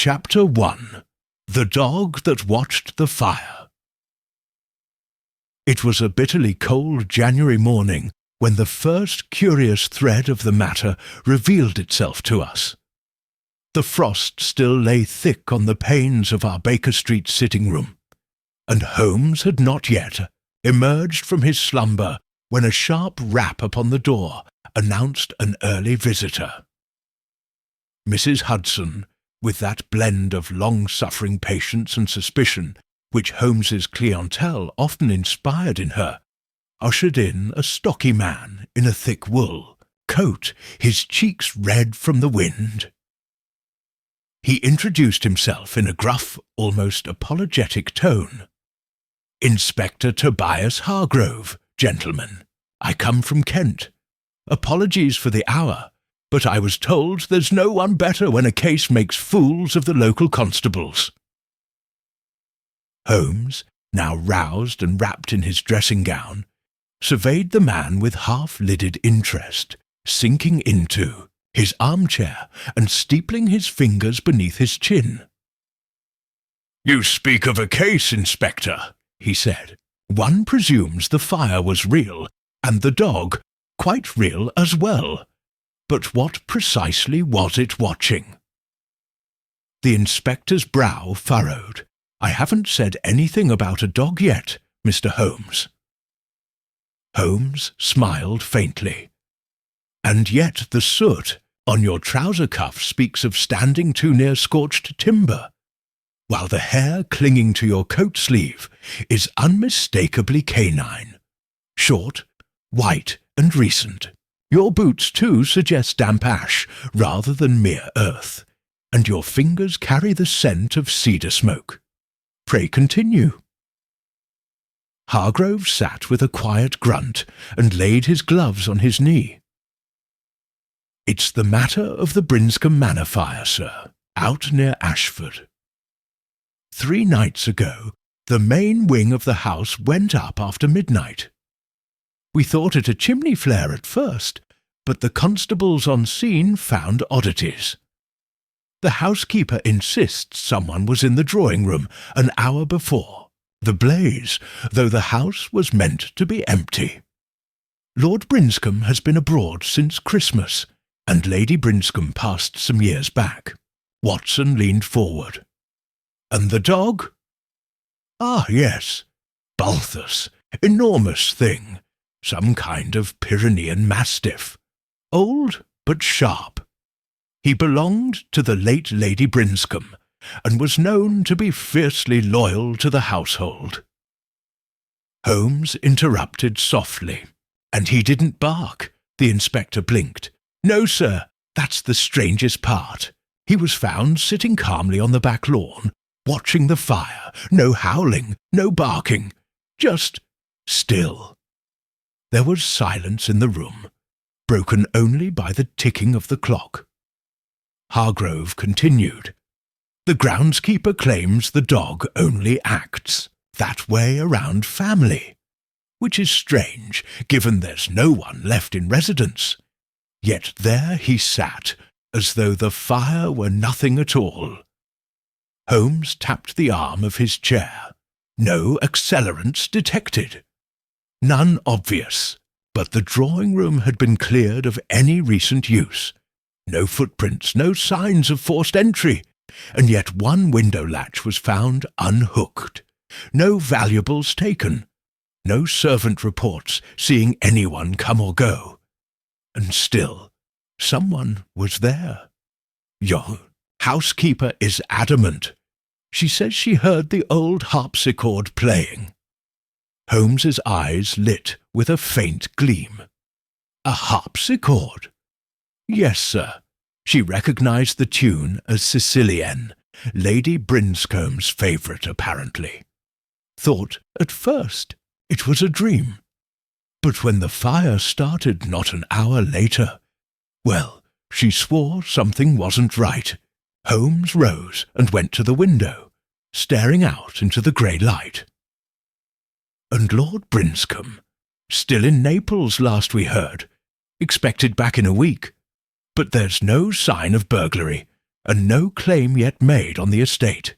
Chapter 1. The Dog That Watched the Fire. It was a bitterly cold January morning when the first curious thread of the matter revealed itself to us. The frost still lay thick on the panes of our Baker Street sitting-room, and Holmes had not yet emerged from his slumber when a sharp rap upon the door announced an early visitor. Mrs. Hudson, with that blend of long-suffering patience and suspicion which Holmes's clientele often inspired in her, ushered in a stocky man in a thick wool coat, his cheeks red from the wind. He introduced himself in a gruff, almost apologetic tone. "Inspector Tobias Hargrove, gentlemen. I come from Kent. Apologies for the hour, but I was told there's no one better when a case makes fools of the local constables." Holmes, now roused and wrapped in his dressing-gown, surveyed the man with half-lidded interest, sinking into his armchair and steepling his fingers beneath his chin. "You speak of a case, Inspector," he said. "One presumes the fire was real, and the dog quite real as well. But what precisely was it watching?" The inspector's brow furrowed. "I haven't said anything about a dog yet, Mr. Holmes." Holmes smiled faintly. "And yet the soot on your trouser cuff speaks of standing too near scorched timber, while the hair clinging to your coat sleeve is unmistakably canine, short, white, and recent. Your boots, too, suggest damp ash rather than mere earth, and your fingers carry the scent of cedar smoke. Pray continue." Hargrove sat with a quiet grunt and laid his gloves on his knee. "It's the matter of the Brinscombe Manor fire, sir, out near Ashford. 3 nights ago, the main wing of the house went up after midnight. We thought it a chimney flare at first, but the constables on scene found oddities. The housekeeper insists someone was in the drawing-room an hour before the blaze, though the house was meant to be empty. Lord Brinscombe has been abroad since Christmas, and Lady Brinscombe passed some years back." Watson leaned forward. "And the dog?" "Ah, yes. Balthus. Enormous thing. Some kind of Pyrenean mastiff. Old, but sharp. He belonged to the late Lady Brinscombe, and was known to be fiercely loyal to the household." Holmes interrupted softly. "And he didn't bark?" The inspector blinked. "No, sir, that's the strangest part. He was found sitting calmly on the back lawn, watching the fire. No howling, no barking, just still." There was silence in the room, broken only by the ticking of the clock. Hargrove continued. "The groundskeeper claims the dog only acts that way around family, which is strange, given there's no one left in residence. Yet there he sat, as though the fire were nothing at all." Holmes tapped the arm of his chair. "No accelerants detected. None obvious, but the drawing-room had been cleared of any recent use. No footprints, no signs of forced entry, and yet one window latch was found unhooked. No valuables taken. No servant reports seeing anyone come or go. And still, someone was there. Your housekeeper is adamant. She says she heard the old harpsichord playing." Holmes's eyes lit with a faint gleam. "A harpsichord?" "Yes, sir. She recognized the tune as Sicilienne, Lady Brinscombe's favourite, apparently. Thought, at first, it was a dream. But when the fire started not an hour later, well, she swore something wasn't right." Holmes rose and went to the window, staring out into the grey light. "And Lord Brinscombe? Still in Naples, last we heard. Expected back in a week. But there's no sign of burglary, and no claim yet made on the estate.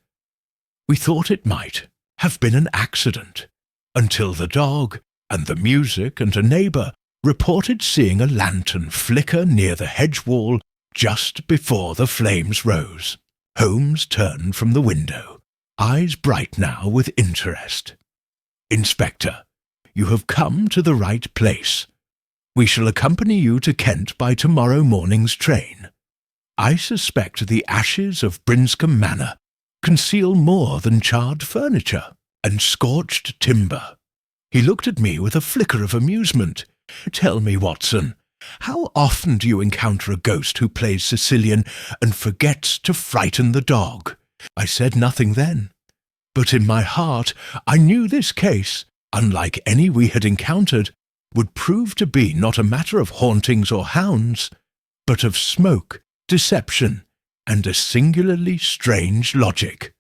We thought it might have been an accident, until the dog and the music and a neighbour reported seeing a lantern flicker near the hedge wall just before the flames rose. Holmes turned from the window, eyes bright now with interest. "Inspector, you have come to the right place. We shall accompany you to Kent by tomorrow morning's train. I suspect the ashes of Brinscombe Manor conceal more than charred furniture and scorched timber." He looked at me with a flicker of amusement. "Tell me, Watson, how often do you encounter a ghost who plays Sicilian and forgets to frighten the dog?" I said nothing then, but in my heart I knew this case, unlike any we had encountered, would prove to be not a matter of hauntings or hounds, but of smoke, deception, and a singularly strange logic.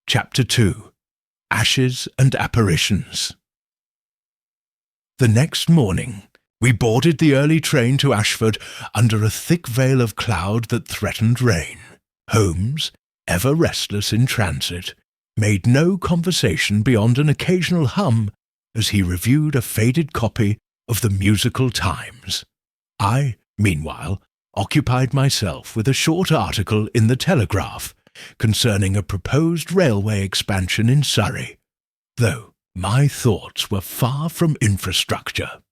Chapter 2. Ashes and Apparitions. The next morning we boarded the early train to Ashford under a thick veil of cloud that threatened rain. Holmes, ever restless in transit, made no conversation beyond an occasional hum as he reviewed a faded copy of the Musical Times. I, meanwhile, occupied myself with a short article in the Telegraph concerning a proposed railway expansion in Surrey, though my thoughts were far from infrastructure.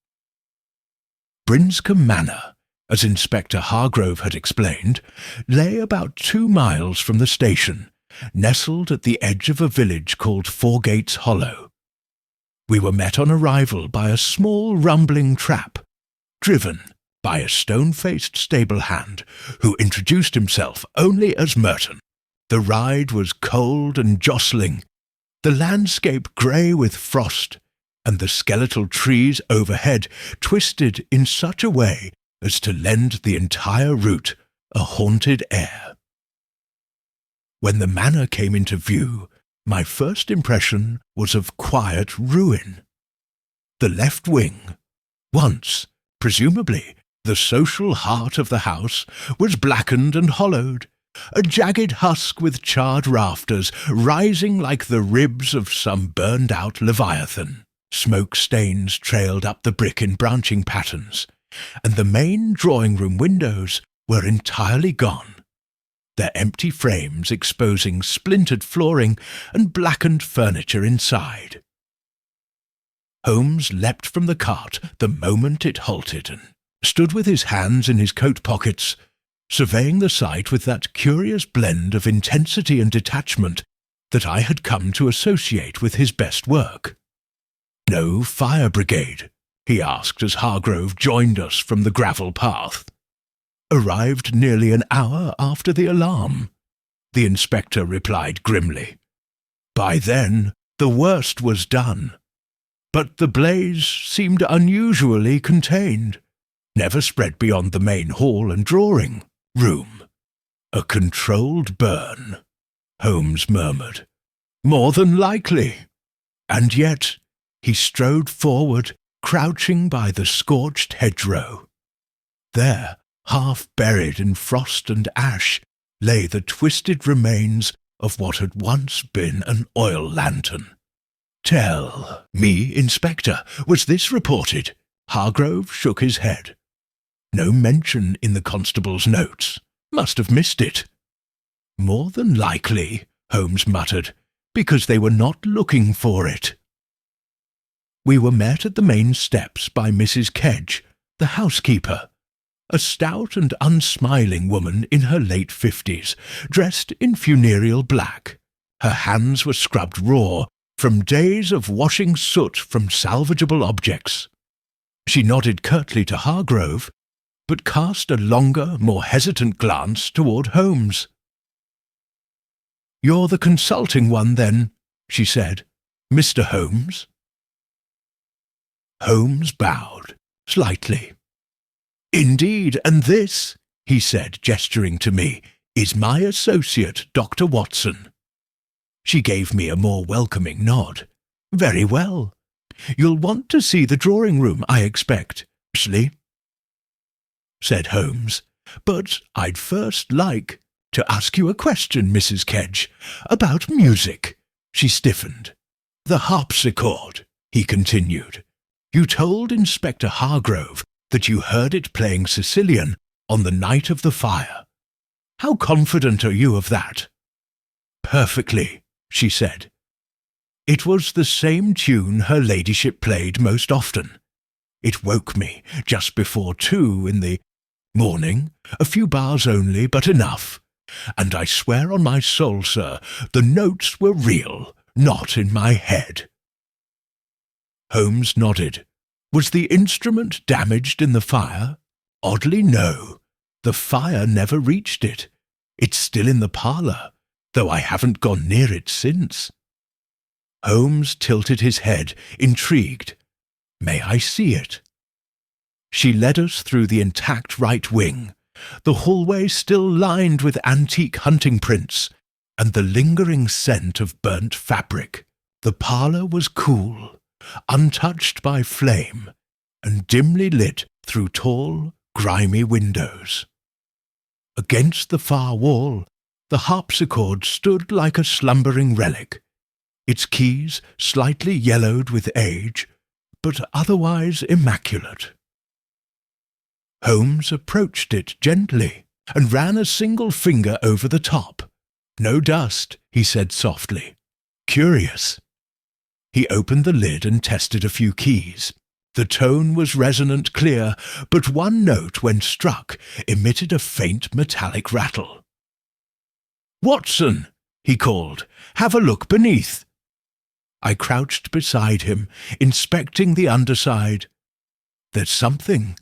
Brinscombe Manor, as Inspector Hargrove had explained, lay about 2 miles from the station, nestled at the edge of a village called Fourgates Hollow. We were met on arrival by a small rumbling trap, driven by a stone-faced stable hand who introduced himself only as Merton. The ride was cold and jostling, the landscape grey with frost, and the skeletal trees overhead twisted in such a way as to lend the entire route a haunted air. When the manor came into view, my first impression was of quiet ruin. The left wing, once, presumably, the social heart of the house, was blackened and hollowed, a jagged husk with charred rafters rising like the ribs of some burned-out leviathan. Smoke stains trailed up the brick in branching patterns, and the main drawing-room windows were entirely gone, their empty frames exposing splintered flooring and blackened furniture inside. Holmes leapt from the cart the moment it halted and stood with his hands in his coat pockets, surveying the sight with that curious blend of intensity and detachment that I had come to associate with his best work. "No fire brigade?" he asked as Hargrove joined us from the gravel path. "Arrived nearly an hour after the alarm," the inspector replied grimly. "By then the worst was done, but the blaze seemed unusually contained, never spread beyond the main hall and drawing room." "A controlled burn," Holmes murmured. "More than likely." And yet he strode forward, crouching by the scorched hedgerow. There, half buried in frost and ash, lay the twisted remains of what had once been an oil lantern. "Tell me, Inspector, was this reported?" Hargrove shook his head. "No mention in the constable's notes. Must have missed it." "More than likely," Holmes muttered, "because they were not looking for it." We were met at the main steps by Mrs. Kedge, the housekeeper, a stout and unsmiling woman in her late 50s, dressed in funereal black. Her hands were scrubbed raw from days of washing soot from salvageable objects. She nodded curtly to Hargrove, but cast a longer, more hesitant glance toward Holmes. "You're the consulting one, then," she said. "Mr. Holmes?" Holmes bowed, slightly. "Indeed, and this," he said, gesturing to me, "is my associate, Dr. Watson." She gave me a more welcoming nod. "Very well. You'll want to see the drawing-room, I expect, Ashley," said Holmes, But I'd first like to ask you a question, Mrs. Kedge, about music." She stiffened. "The harpsichord," he continued. "You told Inspector Hargrove that you heard it playing Sicilian on the night of the fire. How confident are you of that?" "Perfectly," she said. "It was the same tune her ladyship played most often. It woke me just before 2 in the morning, a few bars only, but enough. And I swear on my soul, sir, the notes were real, not in my head." Holmes nodded. "Was the instrument damaged in the fire?" "Oddly, no. The fire never reached it. It's still in the parlour, though I haven't gone near it since." Holmes tilted his head, intrigued. "May I see it?" She led us through the intact right wing, the hallway still lined with antique hunting prints, and the lingering scent of burnt fabric. The parlour was cool, untouched by flame, and dimly lit through tall, grimy windows. Against the far wall, the harpsichord stood like a slumbering relic, its keys slightly yellowed with age, but otherwise immaculate. Holmes approached it gently and ran a single finger over the top. "No dust," he said softly. "Curious." He opened the lid and tested a few keys. The tone was resonant clear, but one note, when struck, emitted a faint metallic rattle. "Watson," he called, "have a look beneath." I crouched beside him, inspecting the underside. "There's something."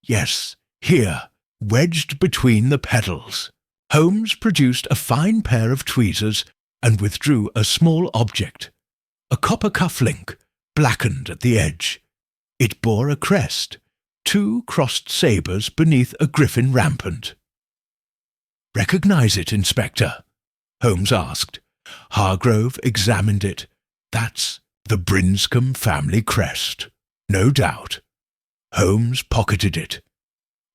"Yes, here, wedged between the pedals." Holmes produced a fine pair of tweezers and withdrew a small object, a copper cuff-link, blackened at the edge. It bore a crest, 2 crossed sabres beneath a griffin rampant. "Recognize it, Inspector?" Holmes asked. Hargrove examined it. "That's the Brinscombe family crest, no doubt." Holmes pocketed it.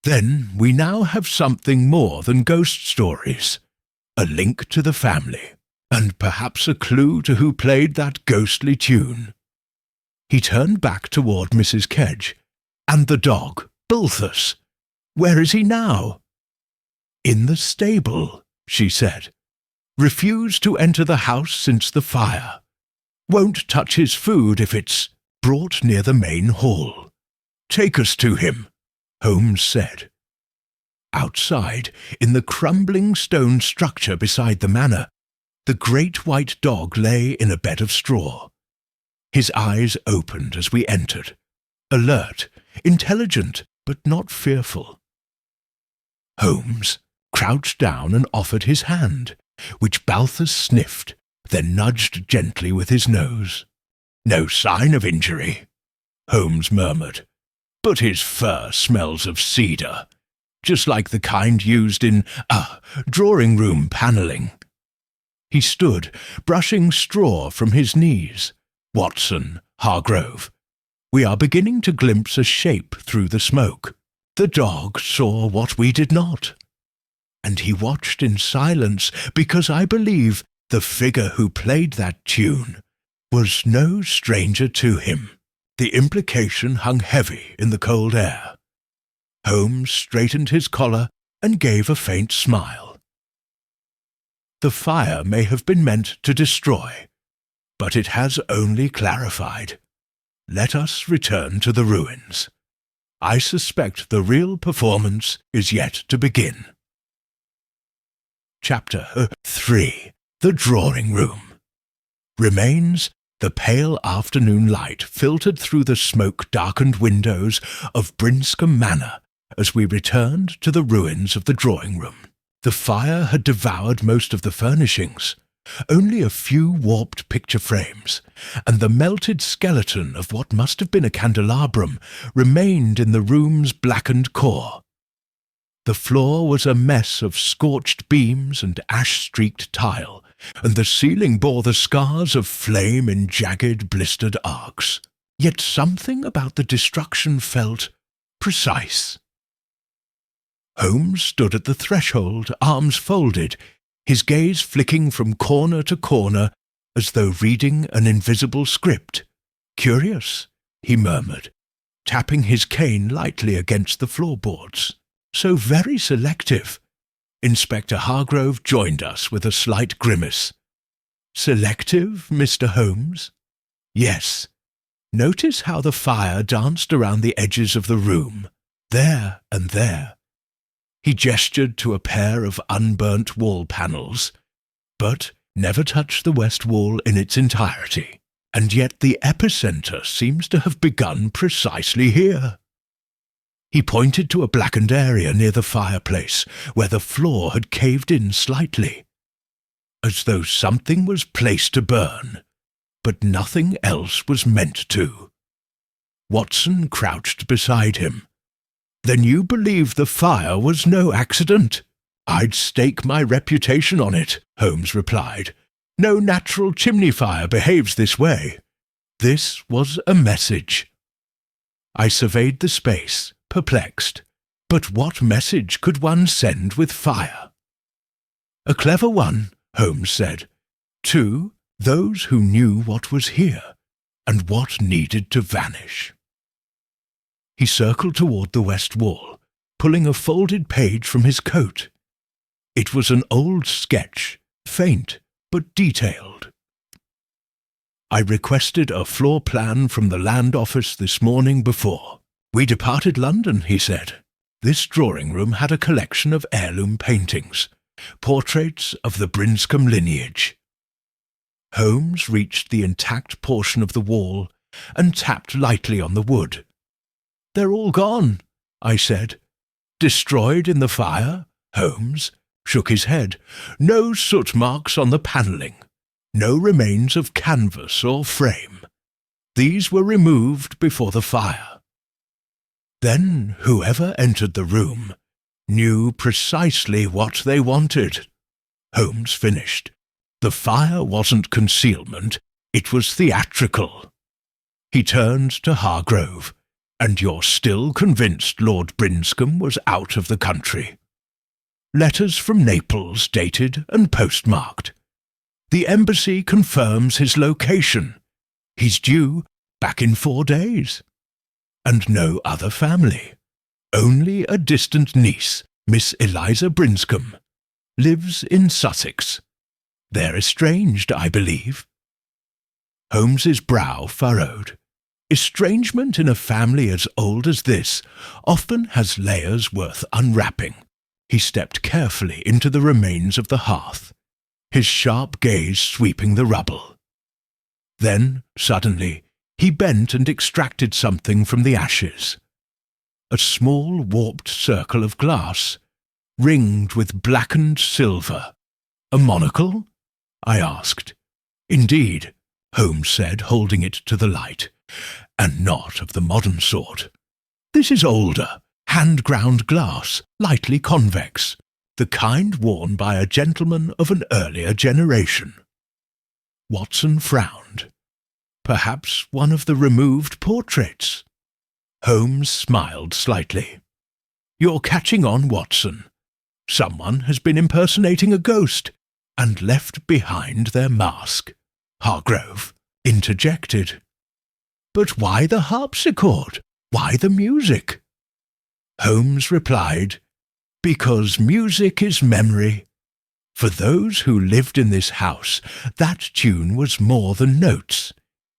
"Then we now have something more than ghost stories. A link to the family, and perhaps a clue to who played that ghostly tune." He turned back toward Mrs. Kedge. "And the dog, Bulthus, where is he now?" "In the stable," she said. "Refused to enter the house since the fire. Won't touch his food if it's brought near the main hall." "Take us to him," Holmes said. Outside, in the crumbling stone structure beside the manor, the great white dog lay in a bed of straw. His eyes opened as we entered, alert, intelligent, but not fearful. Holmes crouched down and offered his hand, which Balthus sniffed, then nudged gently with his nose. "No sign of injury," Holmes murmured, "but his fur smells of cedar, just like the kind used in drawing-room panelling." He stood, brushing straw from his knees. "Watson, Hargrove, we are beginning to glimpse a shape through the smoke. The dog saw what we did not. And he watched in silence because I believe the figure who played that tune was no stranger to him." The implication hung heavy in the cold air. Holmes straightened his collar and gave a faint smile. "The fire may have been meant to destroy, but it has only clarified. Let us return to the ruins. I suspect the real performance is yet to begin." Chapter 3. The Drawing Room. Remains the pale afternoon light filtered through the smoke-darkened windows of Brinscombe Manor as we returned to the ruins of the drawing room. The fire had devoured most of the furnishings, only a few warped picture frames, and the melted skeleton of what must have been a candelabrum remained in the room's blackened core. The floor was a mess of scorched beams and ash-streaked tile, and the ceiling bore the scars of flame in jagged, blistered arcs. Yet something about the destruction felt precise. Holmes stood at the threshold, arms folded, his gaze flicking from corner to corner as though reading an invisible script. "Curious," he murmured, tapping his cane lightly against the floorboards. "So very selective." Inspector Hargrove joined us with a slight grimace. "Selective, Mr. Holmes?" "Yes. Notice how the fire danced around the edges of the room, there and there." He gestured to a pair of unburnt wall panels, but never touched the west wall in its entirety. And yet the epicenter seems to have begun precisely here. He pointed to a blackened area near the fireplace, where the floor had caved in slightly, as though something was placed to burn, but nothing else was meant to. Watson crouched beside him. "Then you believe the fire was no accident?" "I'd stake my reputation on it," Holmes replied. "No natural chimney fire behaves this way." This was a message. I surveyed the space, perplexed. But what message could one send with fire? "A clever one," Holmes said. "To those who knew what was here, and what needed to vanish." He circled toward the west wall, pulling a folded page from his coat. It was an old sketch, faint but detailed. "I requested a floor plan from the Land Office this morning before we departed London," he said. "This drawing room had a collection of heirloom paintings, portraits of the Brinscombe lineage." Holmes reached the intact portion of the wall and tapped lightly on the wood. "They're all gone," I said. "Destroyed in the fire?" Holmes shook his head. "No soot marks on the panelling. No remains of canvas or frame. These were removed before the fire." "Then whoever entered the room knew precisely what they wanted," Holmes finished. "The fire wasn't concealment, it was theatrical." He turned to Hargrove. "And you're still convinced Lord Brinscombe was out of the country?" "Letters from Naples dated and postmarked. The embassy confirms his location. He's due back in 4 days. And no other family. Only a distant niece, Miss Eliza Brinscombe. Lives in Sussex. They're estranged, I believe." Holmes's brow furrowed. Estrangement in a family as old as this often has layers worth unwrapping. He stepped carefully into the remains of the hearth, his sharp gaze sweeping the rubble. Then, suddenly, he bent and extracted something from the ashes. A small warped circle of glass, ringed with blackened silver. "A monocle?" I asked. "Indeed," Holmes said, holding it to the light, "and not of the modern sort. This is older, hand-ground glass, lightly convex, the kind worn by a gentleman of an earlier generation." Watson frowned. "Perhaps one of the removed portraits?" Holmes smiled slightly. "You're catching on, Watson. Someone has been impersonating a ghost and left behind their mask." Hargrove interjected. "But why the harpsichord? Why the music?" Holmes replied, "Because music is memory. For those who lived in this house, that tune was more than notes.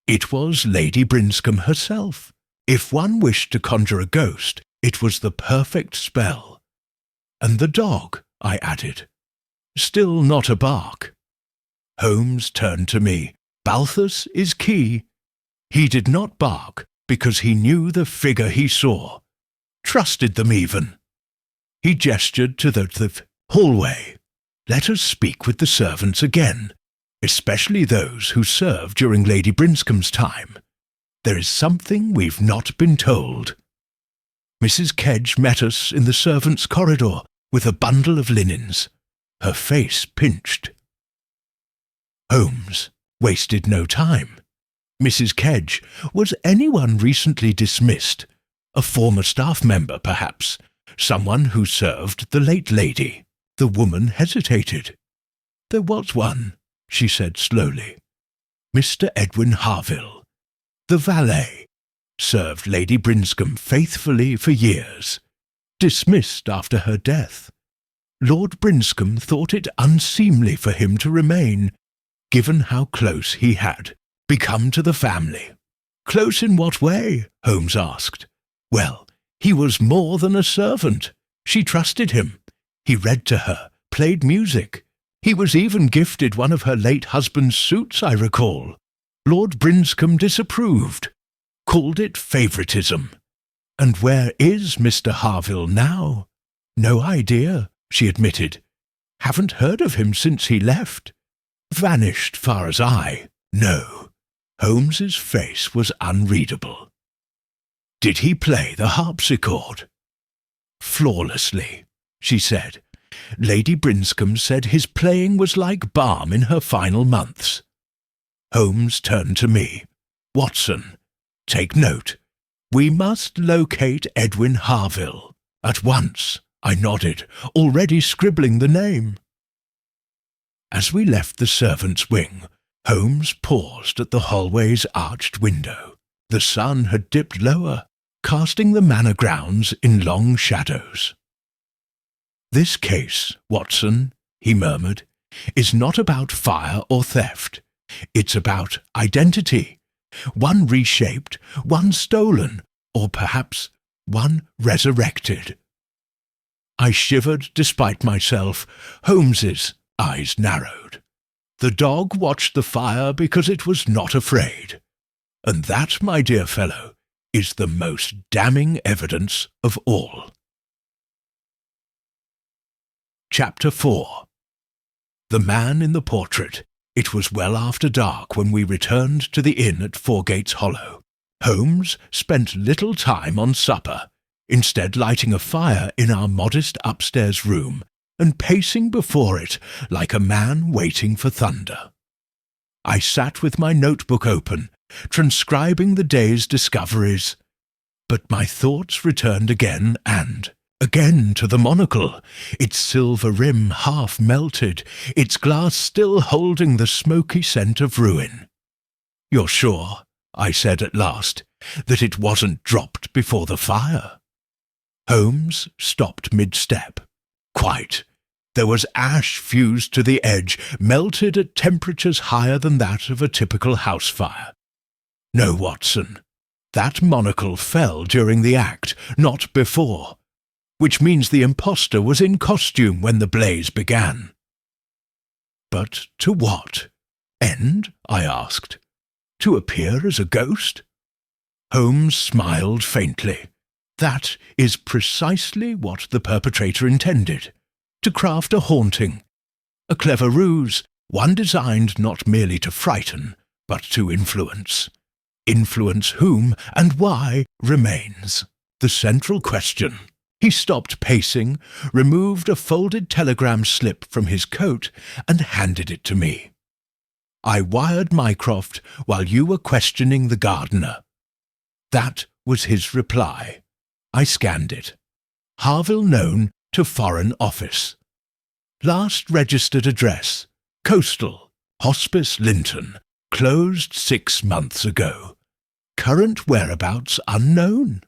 It was Lady Brinscombe herself. If one wished to conjure a ghost, it was the perfect spell." "And the dog," I added. "Still not a bark." Holmes turned to me. "Balthus is key. He did not bark because he knew the figure he saw. Trusted them even." He gestured to the hallway. "Let us speak with the servants again, especially those who served during Lady Brinscombe's time. There is something we've not been told." Mrs. Kedge met us in the servants' corridor with a bundle of linens, her face pinched. Holmes wasted no time. Mrs. Kedge, was anyone recently dismissed? A former staff member, perhaps? Someone who served the late lady. The woman hesitated. There was one, she said slowly. Mr. Edwin Harville, the valet, served Lady Brinscombe faithfully for years. Dismissed after her death. Lord Brinscombe thought it unseemly for him to remain, given how close he had become to the family. Close in what way? Holmes asked. Well, he was more than a servant. She trusted him. He read to her, played music. He was even gifted one of her late husband's suits, I recall. Lord Brinscombe disapproved, called it favouritism. And where is Mr. Harville now? No idea, she admitted. Haven't heard of him since he left. Vanished, far as I know. Holmes's face was unreadable. Did he play the harpsichord? Flawlessly, she said. Lady Brinscombe said his playing was like balm in her final months. Holmes turned to me. Watson, take note. We must locate Edwin Harville. At once, I nodded, already scribbling the name. As we left the servants' wing, Holmes paused at the hallway's arched window. The sun had dipped lower, casting the manor grounds in long shadows. This case, Watson, he murmured, is not about fire or theft. It's about identity. One reshaped, one stolen, or perhaps one resurrected. I shivered despite myself. Holmes's eyes narrowed. The dog watched the fire because it was not afraid. And that, my dear fellow, is the most damning evidence of all. Chapter 4. The man in the portrait. It was well after dark when we returned to the inn at Fourgates Hollow. Holmes spent little time on supper, instead lighting a fire in our modest upstairs room and pacing before it like a man waiting for thunder. I sat with my notebook open, transcribing the day's discoveries, but my thoughts returned again and again to the monocle, its silver rim half melted, its glass still holding the smoky scent of ruin. You're sure, I said at last, that it wasn't dropped before the fire? Holmes stopped mid-step. Quite. There was ash fused to the edge, melted at temperatures higher than that of a typical house fire. No, Watson, that monocle fell during the act, not before, which means the impostor was in costume when the blaze began. But to what end? I asked. To appear as a ghost? Holmes smiled faintly. That is precisely what the perpetrator intended. To craft a haunting. A clever ruse, one designed not merely to frighten, but to influence. Influence whom and why remains the central question. He stopped pacing, removed a folded telegram slip from his coat, and handed it to me. I wired Mycroft while you were questioning the gardener. That was his reply. I scanned it. Harville known to Foreign Office. Last registered address, Coastal, Hospice Linton, closed 6 months ago. Current whereabouts unknown.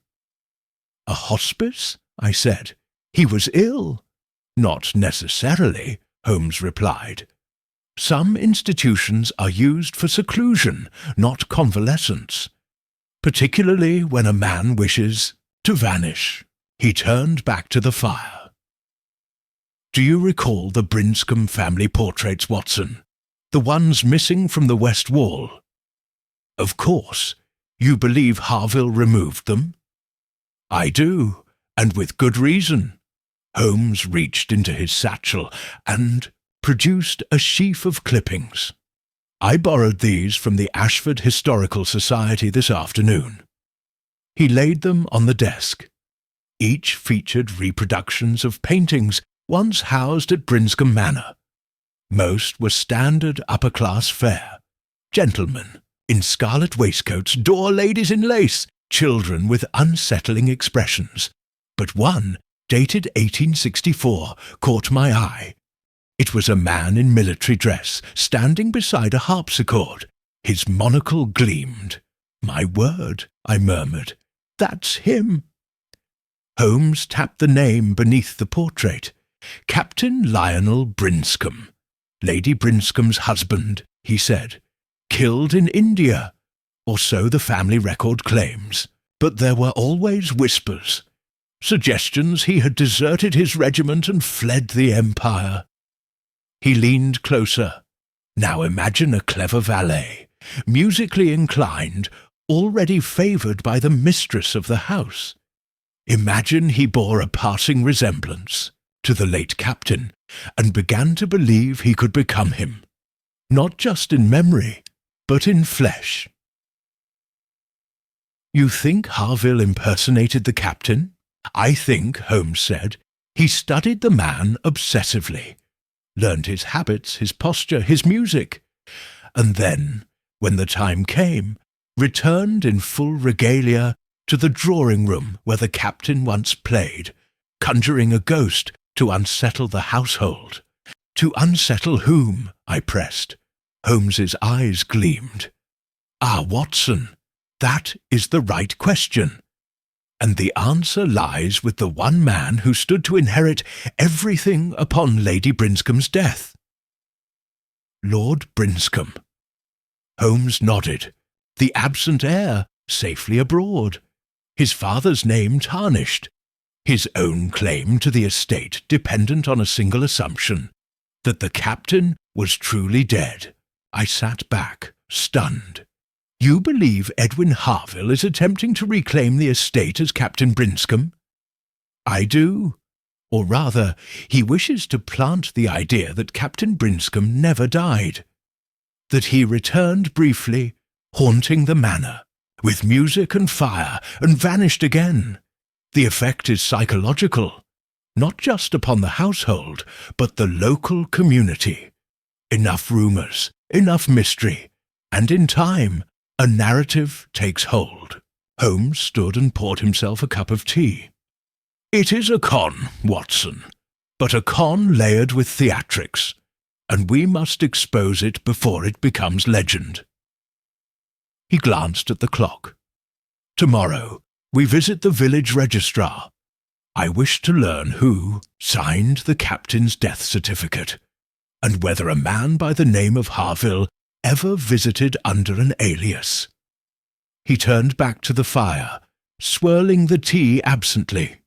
A hospice? I said. He was ill. Not necessarily, Holmes replied. Some institutions are used for seclusion, not convalescence, particularly when a man wishes to vanish. He turned back to the fire. Do you recall the Brinscombe family portraits, Watson? The ones missing from the west wall? Of course. You believe Harville removed them? I do, and with good reason. Holmes reached into his satchel and produced a sheaf of clippings. I borrowed these from the Ashford Historical Society this afternoon. He laid them on the desk. Each featured reproductions of paintings once housed at Brinscombe Manor. Most were standard upper-class fare. Gentlemen in scarlet waistcoats, door ladies in lace, children with unsettling expressions. But one dated 1864, caught my eye. It was a man in military dress, standing beside a harpsichord. His monocle gleamed. "My word," I murmured, "that's him." Holmes tapped the name beneath the portrait. "Captain Lionel Brinscombe. Lady Brinscombe's husband," he said. "Killed in India, or so the family record claims. But there were always whispers, suggestions he had deserted his regiment and fled the Empire." He leaned closer. "Now imagine a clever valet, musically inclined, already favoured by the mistress of the house. Imagine he bore a passing resemblance to the late captain, and began to believe he could become him, not just in memory, but in flesh." "You think Harville impersonated the captain?" "I think," Holmes said, "he studied the man obsessively, learned his habits, his posture, his music, and then, when the time came, returned in full regalia to the drawing-room where the captain once played, conjuring a ghost to unsettle the household." "To unsettle whom?" I pressed. Holmes's eyes gleamed. "Ah, Watson, that is the right question. And the answer lies with the one man who stood to inherit everything upon Lady Brinscombe's death." "Lord Brinscombe." Holmes nodded. "The absent heir, safely abroad. His father's name tarnished. His own claim to the estate dependent on a single assumption, that the captain was truly dead." I sat back, stunned. "You believe Edwin Harville is attempting to reclaim the estate as Captain Brinscombe?" "I do. Or rather, he wishes to plant the idea that Captain Brinscombe never died, that he returned briefly, haunting the manor, with music and fire, and vanished again. The effect is psychological, not just upon the household, but the local community. Enough rumours, enough mystery, and in time, a narrative takes hold." Holmes stood and poured himself a cup of tea. "It is a con, Watson, but a con layered with theatrics, and we must expose it before it becomes legend." He glanced at the clock. "Tomorrow, we visit the village registrar. I wish to learn who signed the captain's death certificate, and whether a man by the name of Harville ever visited under an alias." He turned back to the fire, swirling the tea absently.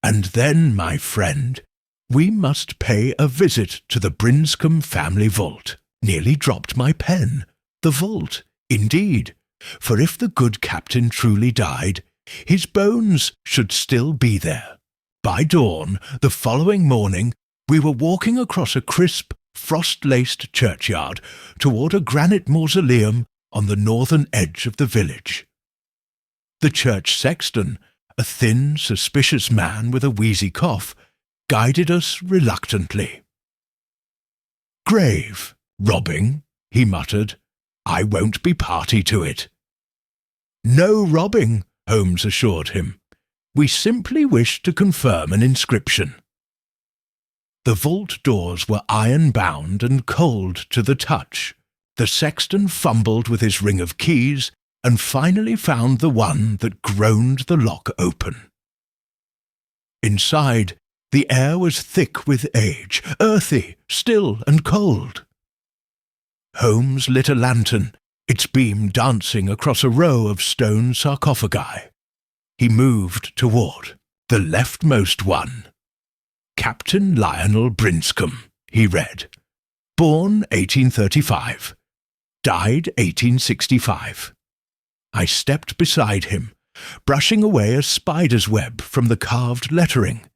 "And then, my friend, we must pay a visit to the Brinscombe family vault." Nearly dropped my pen. The vault, indeed, for if the good captain truly died, his bones should still be there. By dawn, the following morning, we were walking across a crisp, frost-laced churchyard toward a granite mausoleum on the northern edge of the village. The church sexton, a thin, suspicious man with a wheezy cough, guided us reluctantly. "Grave, robbing," he muttered. "I won't be party to it." "No robbing," Holmes assured him. "We simply wish to confirm an inscription." The vault doors were iron-bound and cold to the touch. The sexton fumbled with his ring of keys and finally found the one that groaned the lock open. Inside, the air was thick with age, earthy, still and cold. Holmes lit a lantern, its beam dancing across a row of stone sarcophagi. He moved toward the leftmost one. "Captain Lionel Brinscombe," he read. "Born 1835. Died 1865. I stepped beside him, brushing away a spider's web from the carved lettering.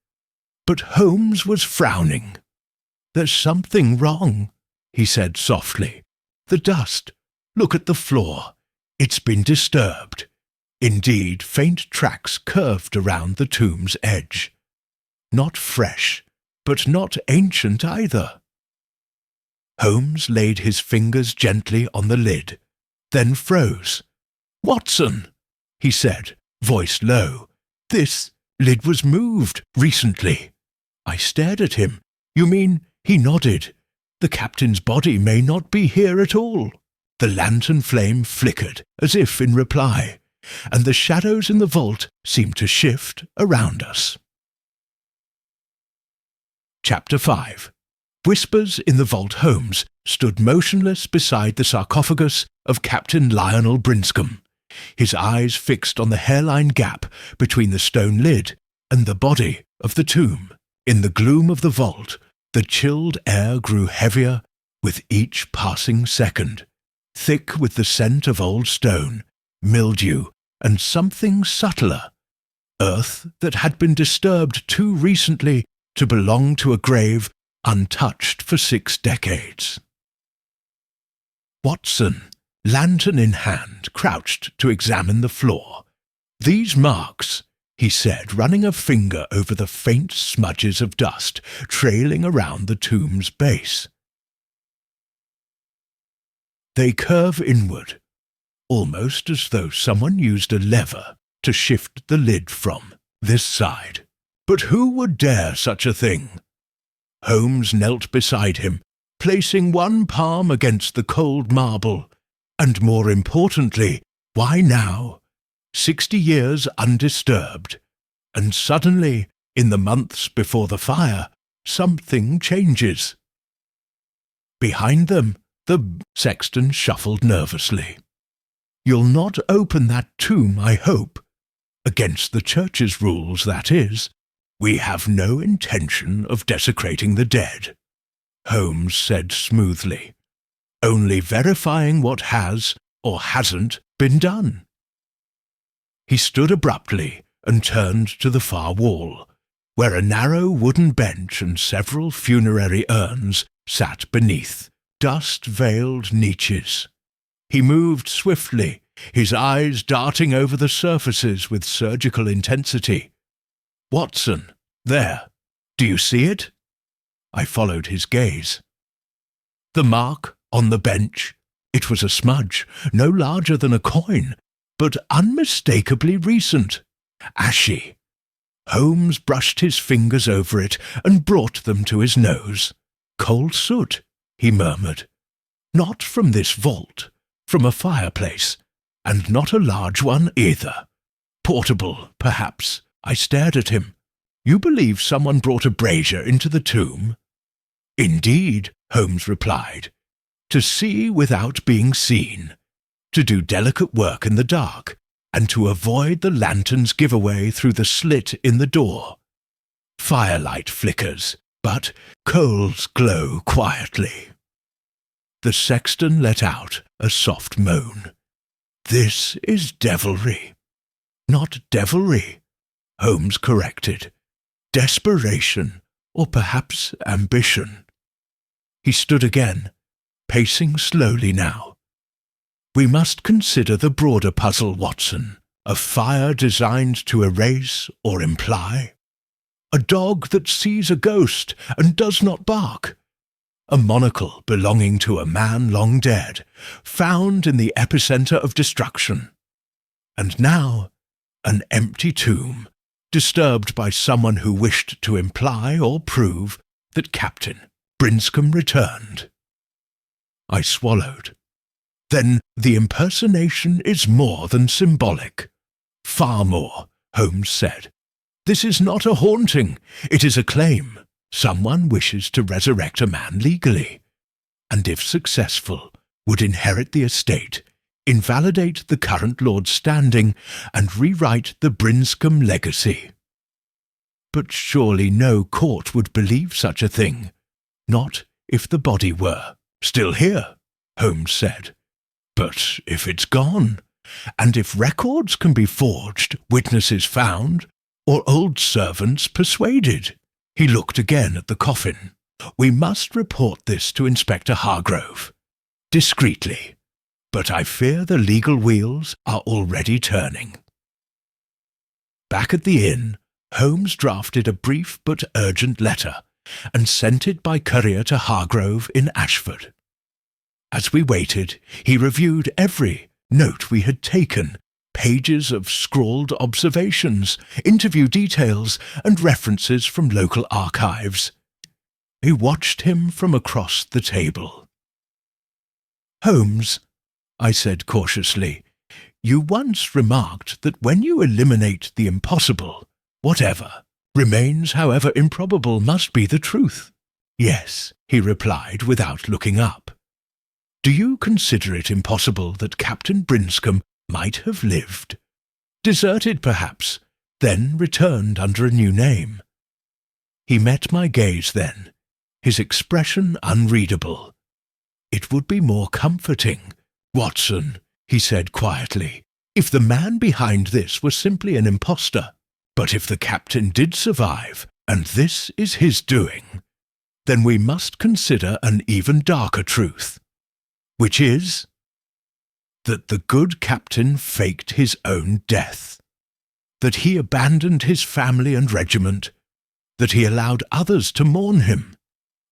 But Holmes was frowning. "There's something wrong," he said softly. "The dust. Look at the floor. It's been disturbed." Indeed, faint tracks curved around the tomb's edge. Not fresh, but not ancient either. Holmes laid his fingers gently on the lid, then froze. "Watson," he said, voice low, "this Lid was moved recently. I stared at him. You mean, he nodded. The captain's body may not be here at all. The lantern flame flickered as if in reply, and the shadows in the vault seemed to shift around us. Chapter 5. Whispers in the Vault. Holmes stood motionless beside the sarcophagus of Captain Lionel Brinscombe, his eyes fixed on the hairline gap between the stone lid and the body of the tomb. In the gloom of the vault, the chilled air grew heavier with each passing second, thick with the scent of old stone, mildew, and something subtler, earth that had been disturbed too recently to belong to a grave untouched for 6 decades. Watson, lantern in hand, crouched to examine the floor. "These marks," he said, running a finger over the faint smudges of dust trailing around the tomb's base. "They curve inward, almost as though someone used a lever to shift the lid from this side. But who would dare such a thing?" Holmes knelt beside him, placing one palm against the cold marble. And more importantly, why now? 60 years undisturbed, and suddenly, in the months before the fire, something changes. Behind them, the sexton shuffled nervously. "You'll not open that tomb, I hope. Against the church's rules, that is. We have no intention of desecrating the dead," Holmes said smoothly. "Only verifying what has or hasn't been done." He stood abruptly and turned to the far wall, where a narrow wooden bench and several funerary urns sat beneath, dust-veiled niches. He moved swiftly, his eyes darting over the surfaces with surgical intensity. "Watson, there. Do you see it?" I followed his gaze. The mark on the bench. It was a smudge, no larger than a coin, but unmistakably recent. Ashy. Holmes brushed his fingers over it and brought them to his nose. "Cold soot," he murmured. "Not from this vault, from a fireplace, and not a large one either. Portable, perhaps." I stared at him. "You believe someone brought a brazier into the tomb?" "Indeed," Holmes replied. "To see without being seen, to do delicate work in the dark, and to avoid the lantern's giveaway through the slit in the door. Firelight flickers, but coals glow quietly." The sexton let out a soft moan. "This is devilry." "Not devilry," Holmes corrected. "Desperation, or perhaps ambition." He stood again, pacing slowly now. "We must consider the broader puzzle, Watson. A fire designed to erase or imply. A dog that sees a ghost and does not bark. A monocle belonging to a man long dead, found in the epicenter of destruction. And now, an empty tomb, disturbed by someone who wished to imply or prove that Captain Brinscombe returned." I swallowed. "Then the impersonation is more than symbolic." "Far more," Holmes said. "This is not a haunting, it is a claim. Someone wishes to resurrect a man legally, and if successful, would inherit the estate, invalidate the current lord's standing, and rewrite the Brinscombe legacy." "But surely no court would believe such a thing. Not if the body were still here," Holmes said. "But if it's gone, and if records can be forged, witnesses found, or old servants persuaded." He looked again at the coffin. "We must report this to Inspector Hargrove. Discreetly. But I fear the legal wheels are already turning." Back at the inn, Holmes drafted a brief but urgent letter and sent it by courier to Hargrove in Ashford. As we waited, he reviewed every note we had taken, pages of scrawled observations, interview details, and references from local archives. He watched him from across the table. "Holmes," I said cautiously, "you once remarked that when you eliminate the impossible, whatever remains, however improbable, must be the truth." "Yes," he replied without looking up. "Do you consider it impossible that Captain Brinscombe might have lived, deserted perhaps, then returned under a new name?" He met my gaze then, his expression unreadable. "It would be more comforting, Watson," he said quietly, "if the man behind this were simply an impostor. But if the captain did survive, and this is his doing, then we must consider an even darker truth, which is that the good captain faked his own death, that he abandoned his family and regiment, that he allowed others to mourn him,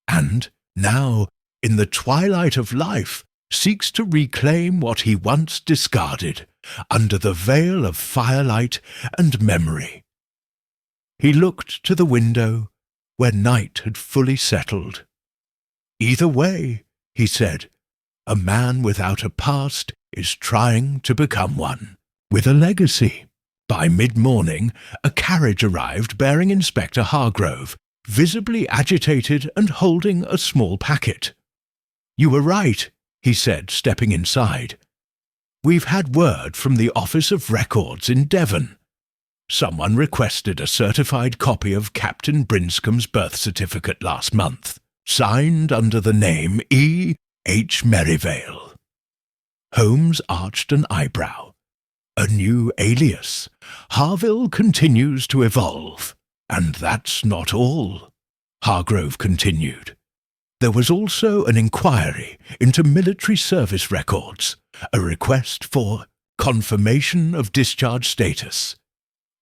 and now, in the twilight of life, seeks to reclaim what he once discarded under the veil of firelight and memory." He looked to the window, where night had fully settled. "Either way," he said, "a man without a past is trying to become one, with a legacy." By mid-morning, a carriage arrived bearing Inspector Hargrove, visibly agitated and holding a small packet. "You were right," he said, stepping inside. "We've had word from the Office of Records in Devon. Someone requested a certified copy of Captain Brinscombe's birth certificate last month, signed under the name E. H. Merivale." Holmes arched an eyebrow. "A new alias. Harville continues to evolve. And that's not all," Hargrove continued. "There was also an inquiry into military service records, a request for confirmation of discharge status,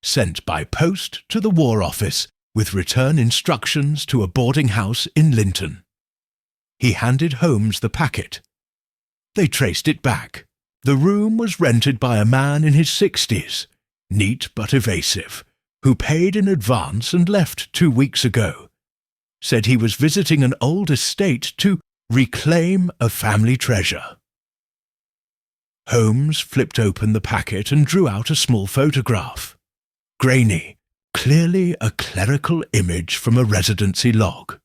sent by post to the War Office with return instructions to a boarding house in Linton." He handed Holmes the packet. They traced it back. The room was rented by a man in his 60s, neat but evasive, who paid in advance and left 2 weeks ago. Said he was visiting an old estate to reclaim a family treasure. Holmes flipped open the packet and drew out a small photograph. Grainy, clearly a clerical image from a residency log.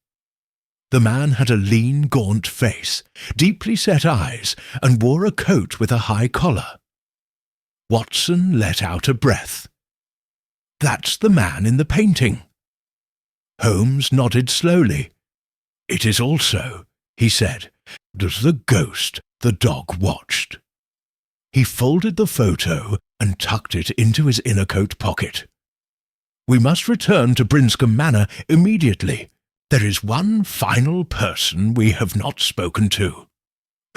The man had a lean, gaunt face, deeply set eyes, and wore a coat with a high collar. Watson let out a breath. "That's the man in the painting." Holmes nodded slowly. "It is also," he said, "does the ghost the dog watched." He folded the photo and tucked it into his inner coat pocket. "We must return to Brinscombe Manor immediately. There is one final person we have not spoken to."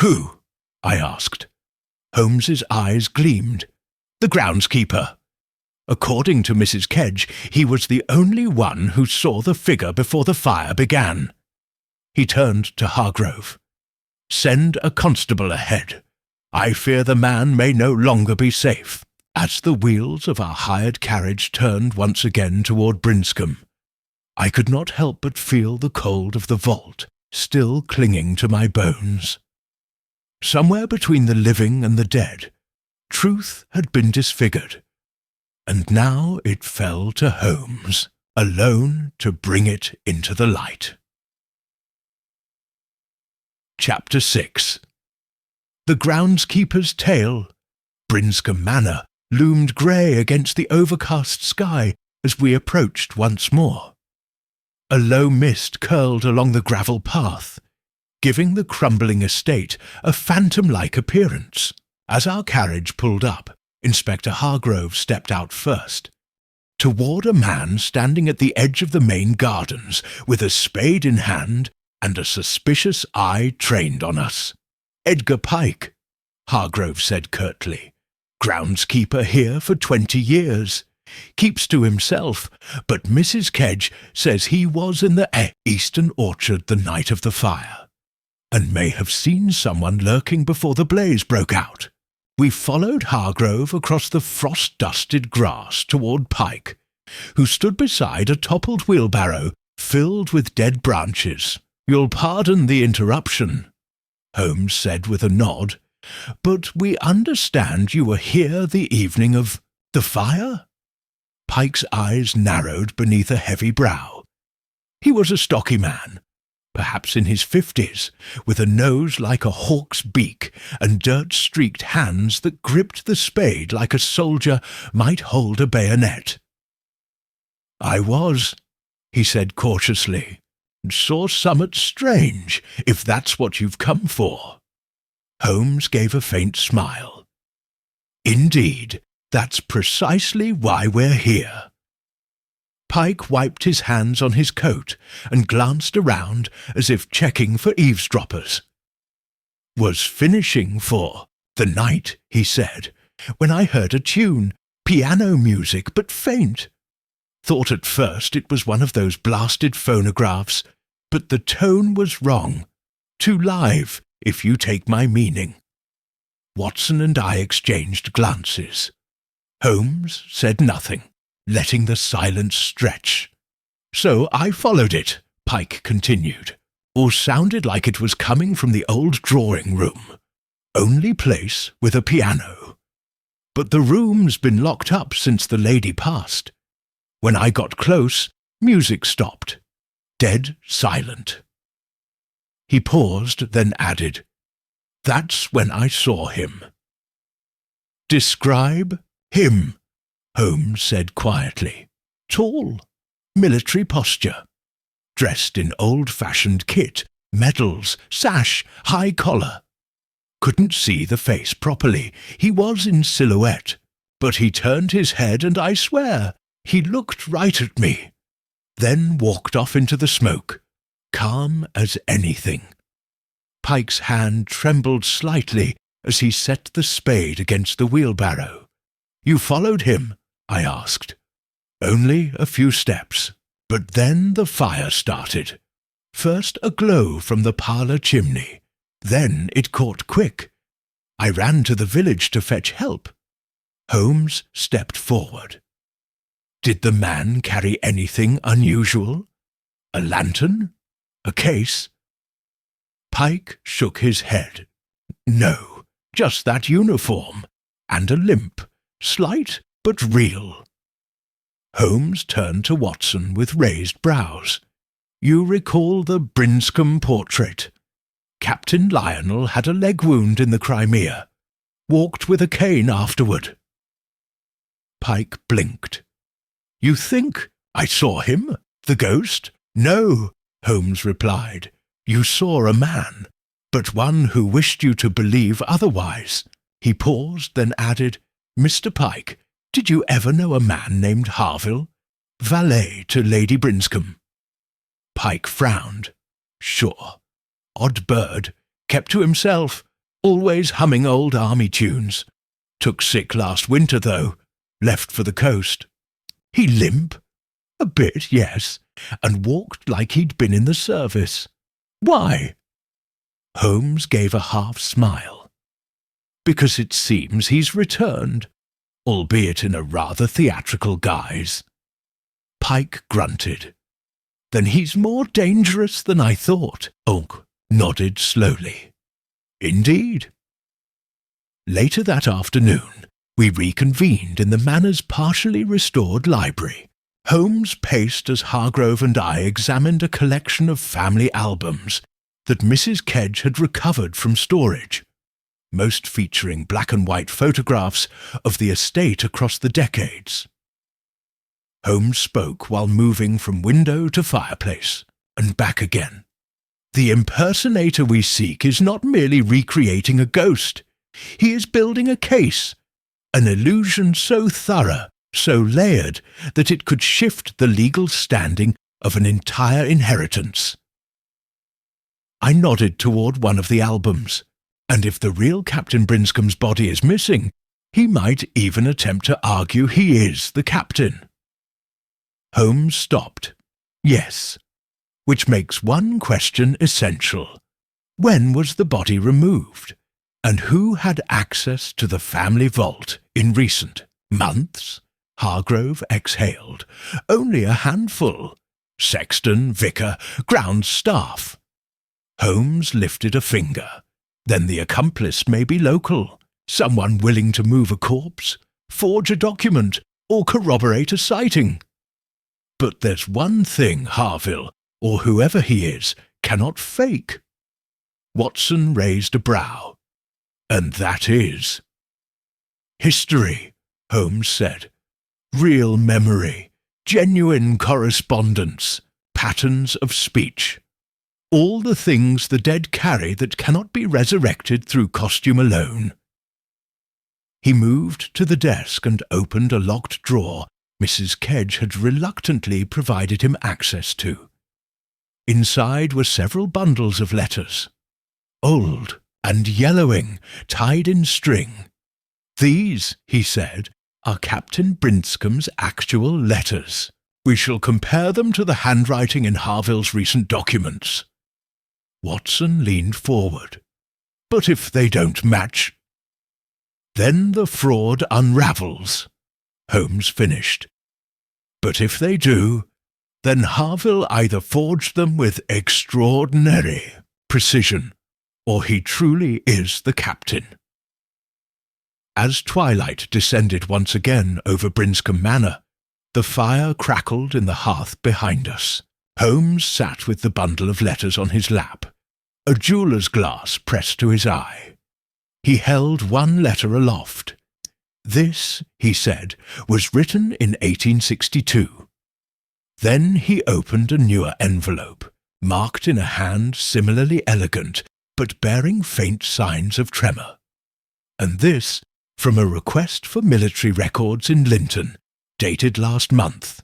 "Who?" I asked. Holmes's eyes gleamed. "The groundskeeper. According to Mrs. Kedge, he was the only one who saw the figure before the fire began." He turned to Hargrove. "Send a constable ahead. I fear the man may no longer be safe." As the wheels of our hired carriage turned once again toward Brinscombe, I could not help but feel the cold of the vault still clinging to my bones. Somewhere between the living and the dead, truth had been disfigured, and now it fell to Holmes, alone to bring it into the light. Chapter 6. The groundskeeper's tale. Brinscombe Manor loomed grey against the overcast sky as we approached once more. A low mist curled along the gravel path, giving the crumbling estate a phantom-like appearance. As our carriage pulled up, Inspector Hargrove stepped out first. Toward a man standing at the edge of the main gardens, with a spade in hand and a suspicious eye trained on us. "Edgar Pike," Hargrove said curtly. "Groundskeeper here for 20 years. Keeps to himself, but Mrs. Kedge says he was in the eastern orchard the night of the fire, and may have seen someone lurking before the blaze broke out. We followed Hargrove across the frost-dusted grass toward Pike, who stood beside a toppled wheelbarrow filled with dead branches. "You'll pardon the interruption," Holmes said with a nod, "but we understand you were here the evening of the fire?" Pike's eyes narrowed beneath a heavy brow. He was a stocky man, perhaps in his 50s, with a nose like a hawk's beak and dirt-streaked hands that gripped the spade like a soldier might hold a bayonet. "I was," he said cautiously, "and saw summat strange, if that's what you've come for." Holmes gave a faint smile. "Indeed, that's precisely why we're here." Pike wiped his hands on his coat and glanced around as if checking for eavesdroppers. "Was finishing for the night," he said, "when I heard a tune, piano music, but faint. Thought at first it was one of those blasted phonographs, but the tone was wrong. Too live, if you take my meaning." Watson and I exchanged glances. Holmes said nothing, letting the silence stretch. "So I followed it," Pike continued. "Or sounded like it was coming from the old drawing-room. Only place with a piano. But the room's been locked up since the lady passed. When I got close, music stopped. Dead silent." He paused, then added, "That's when I saw him." "Describe him," Holmes said quietly. "Tall, military posture, dressed in old-fashioned kit, medals, sash, high collar. Couldn't see the face properly. He was in silhouette, but he turned his head and I swear he looked right at me, then walked off into the smoke, calm as anything." Pike's hand trembled slightly as he set the spade against the wheelbarrow. "You followed him?" I asked. "Only a few steps, but then the fire started. First a glow from the parlour chimney, then it caught quick. I ran to the village to fetch help." Holmes stepped forward. "Did the man carry anything unusual? A lantern? A case?" Pike shook his head. "No, just that uniform, and a limp, slight but real." Holmes turned to Watson with raised brows. "You recall the Brinscombe portrait? Captain Lionel had a leg wound in the Crimea. Walked with a cane afterward." Pike blinked. "You think I saw him? The ghost?" "No," Holmes replied. "You saw a man, but one who wished you to believe otherwise." He paused, then added, "Mr. Pike, did you ever know a man named Harville, valet to Lady Brinscombe?" Pike frowned. "Sure. Odd bird. Kept to himself. Always humming old army tunes. Took sick last winter, though. Left for the coast." "He limp?" "A bit, yes. And walked like he'd been in the service." "Why?" Holmes gave a half-smile. "Because it seems he's returned, albeit in a rather theatrical guise." Pike grunted. "Then he's more dangerous than I thought." Oak nodded slowly. "Indeed." Later that afternoon, we reconvened in the Manor's partially restored library. Holmes paced as Hargrove and I examined a collection of family albums that Mrs. Kedge had recovered from storage, most featuring black-and-white photographs of the estate across the decades. Holmes spoke while moving from window to fireplace, and back again. "The impersonator we seek is not merely recreating a ghost. He is building a case, an illusion so thorough, so layered, that it could shift the legal standing of an entire inheritance." I nodded toward one of the albums, and if the real Captain Brinscombe's body is missing, he might even attempt to argue he is the captain. Holmes stopped. "Yes, which makes one question essential. When was the body removed? And who had access to the family vault in recent months? Hargrove exhaled. Only a handful. Sexton, vicar, ground staff. Holmes lifted a finger. Then the accomplice may be local. Someone willing to move a corpse, forge a document, or corroborate a sighting. But there's one thing Harville, or whoever he is, cannot fake. Watson raised a brow. And that is history, Holmes said. Real memory, genuine correspondence, patterns of speech. All the things the dead carry that cannot be resurrected through costume alone. He moved to the desk and opened a locked drawer Mrs. Kedge had reluctantly provided him access to. Inside were several bundles of letters, old and yellowing, tied in string. These, he said, are Captain Brinscombe's actual letters. We shall compare them to the handwriting in Harville's recent documents. Watson leaned forward. But if they don't match? Then the fraud unravels, Holmes finished. But if they do, then Harville either forged them with extraordinary precision, or he truly is the captain. As twilight descended once again over Brinscombe Manor, the fire crackled in the hearth behind us. Holmes sat with the bundle of letters on his lap, a jeweller's glass pressed to his eye. He held one letter aloft. This, he said, was written in 1862. Then he opened a newer envelope, marked in a hand similarly elegant, but bearing faint signs of tremor. And this, from a request for military records in Linton, dated last month.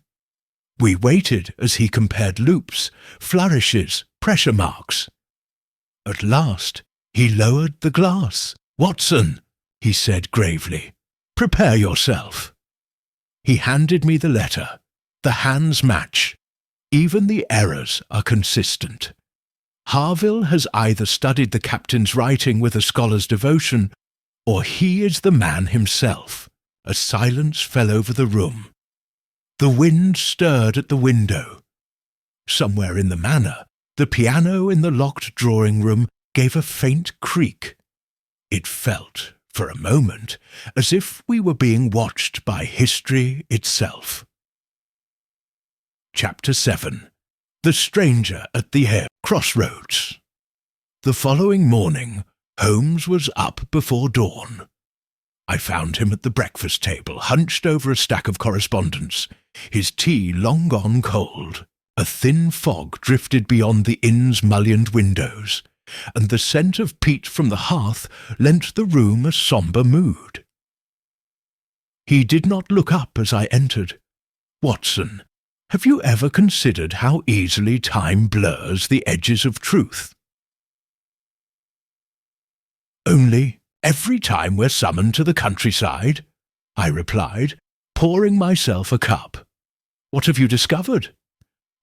We waited as he compared loops, flourishes, pressure marks. At last, he lowered the glass. "Watson," he said gravely, "prepare yourself." He handed me the letter. The hands match. Even the errors are consistent. Harville has either studied the captain's writing with a scholar's devotion, or he is the man himself. A silence fell over the room. The wind stirred at the window. Somewhere in the manor, the piano in the locked drawing-room gave a faint creak. It felt, for a moment, as if we were being watched by history itself. Chapter 7. The Stranger at the Crossroads. The following morning, Holmes was up before dawn. I found him at the breakfast table, hunched over a stack of correspondence, his tea long gone cold. A thin fog drifted beyond the inn's mullioned windows, and the scent of peat from the hearth lent the room a sombre mood. He did not look up as I entered. "Watson, have you ever considered how easily time blurs the edges of truth?" "Only every time we're summoned to the countryside," I replied, pouring myself a cup. "What have you discovered?"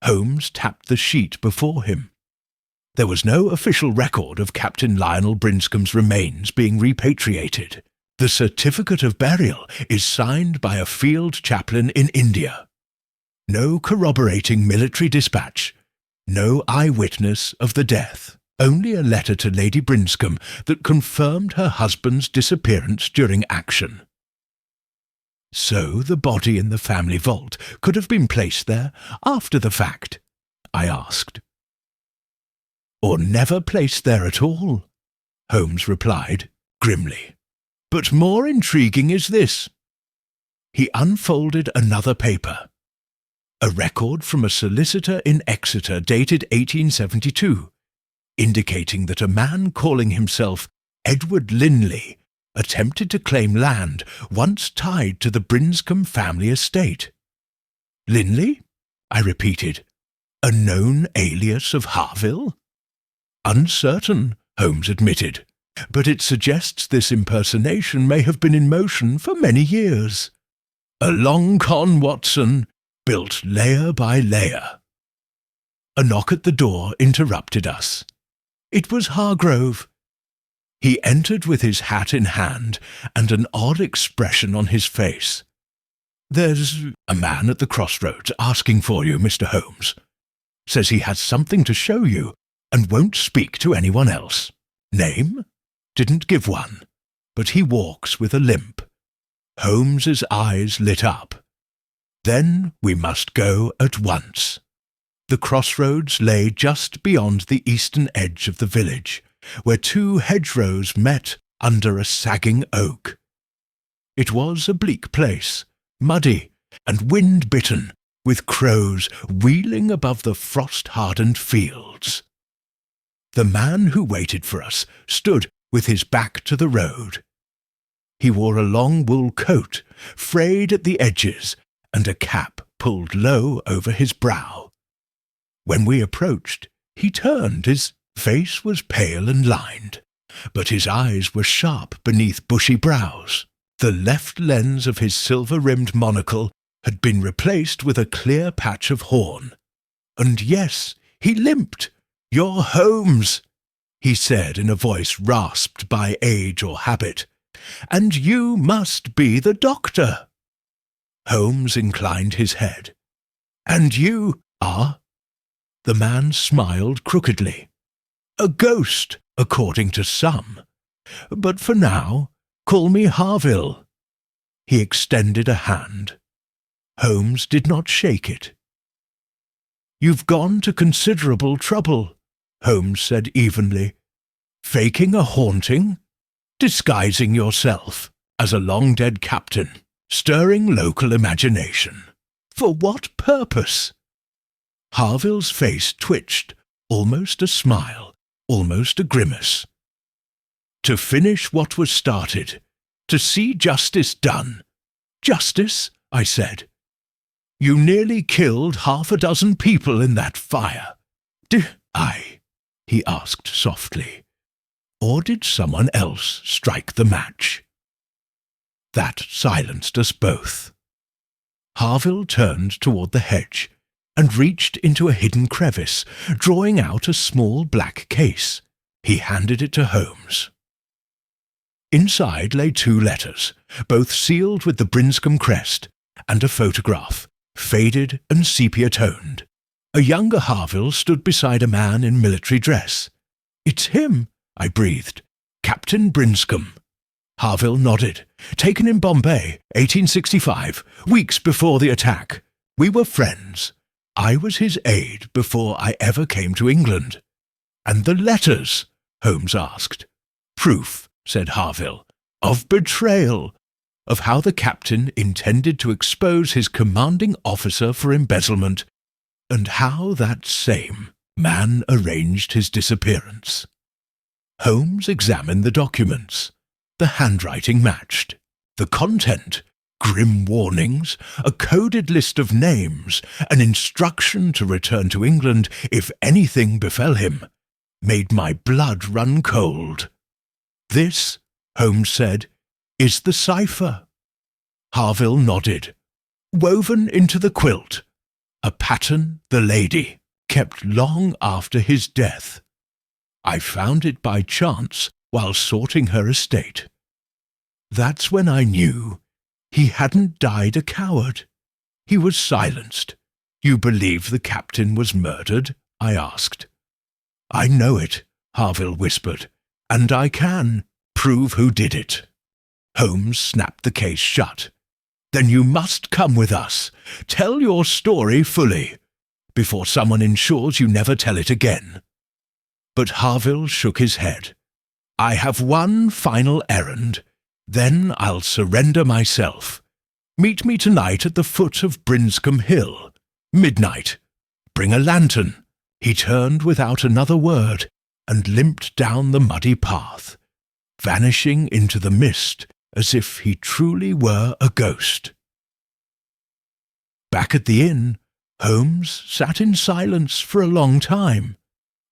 Holmes tapped the sheet before him. There was no official record of Captain Lionel Brinscombe's remains being repatriated. The certificate of burial is signed by a field chaplain in India. No corroborating military dispatch, no eyewitness of the death. Only a letter to Lady Brinscombe that confirmed her husband's disappearance during action. So the body in the family vault could have been placed there after the fact, I asked. Or never placed there at all, Holmes replied grimly. But more intriguing is this. He unfolded another paper. A record from a solicitor in Exeter dated 1872, indicating that a man calling himself Edward Linley attempted to claim land once tied to the Brinscombe family estate. Linley? I repeated. A known alias of Harville? Uncertain, Holmes admitted, but it suggests this impersonation may have been in motion for many years. A long con, Watson, built layer by layer. A knock at the door interrupted us. It was Hargrove. He entered with his hat in hand and an odd expression on his face. "There's a man at the crossroads asking for you, Mr. Holmes. Says he has something to show you and won't speak to anyone else. Name? Didn't give one, but he walks with a limp." Holmes's eyes lit up. "Then we must go at once." The crossroads lay just beyond the eastern edge of the village, where two hedgerows met under a sagging oak. It was a bleak place, muddy and wind-bitten, with crows wheeling above the frost-hardened fields. The man who waited for us stood with his back to the road. He wore a long wool coat, frayed at the edges, and a cap pulled low over his brow. When we approached, he turned. His face was pale and lined, but his eyes were sharp beneath bushy brows. The left lens of his silver-rimmed monocle had been replaced with a clear patch of horn. "And yes, he limped. You're Holmes," he said in a voice rasped by age or habit. "And you must be the doctor." Holmes inclined his head. "And you are?" The man smiled crookedly. "A ghost, according to some. But for now, call me Harville." He extended a hand. Holmes did not shake it. "You've gone to considerable trouble," Holmes said evenly. "Faking a haunting, disguising yourself as a long-dead captain, stirring local imagination. For what purpose?" Harville's face twitched, almost a smile, almost a grimace. "To finish what was started, to see justice done." "Justice?" I said. "You nearly killed 6 people in that fire. Did I?" he asked softly. "Or did someone else strike the match?" That silenced us both. Harville turned toward the hedge and reached into a hidden crevice, drawing out a small black case. He handed it to Holmes. Inside lay 2 letters, both sealed with the Brinscombe crest, and a photograph, faded and sepia-toned. A younger Harville stood beside a man in military dress. "It's him," I breathed. "Captain Brinscombe." Harville nodded. "Taken in Bombay, 1865, weeks before the attack. We were friends. I was his aide before I ever came to England." "And the letters?" Holmes asked. "Proof," said Harville, "of betrayal, of how the captain intended to expose his commanding officer for embezzlement, and how that same man arranged his disappearance." Holmes examined the documents. The handwriting matched. The content, grim warnings, a coded list of names, an instruction to return to England if anything befell him, made my blood run cold. "This," Holmes said, "is the cipher." Harville nodded. "Woven into the quilt, a pattern the lady kept long after his death. I found it by chance while sorting her estate. That's when I knew he hadn't died a coward." He was silenced. "You believe the captain was murdered?" I asked. "I know it," Harville whispered, "and I can prove who did it." Holmes snapped the case shut. "Then you must come with us. Tell your story fully, before someone ensures you never tell it again." But Harville shook his head. "I have one final errand. Then I'll surrender myself. Meet me tonight at the foot of Brinscombe Hill. Midnight. Bring a lantern." He turned without another word and limped down the muddy path, vanishing into the mist as if he truly were a ghost. Back at the inn, Holmes sat in silence for a long time.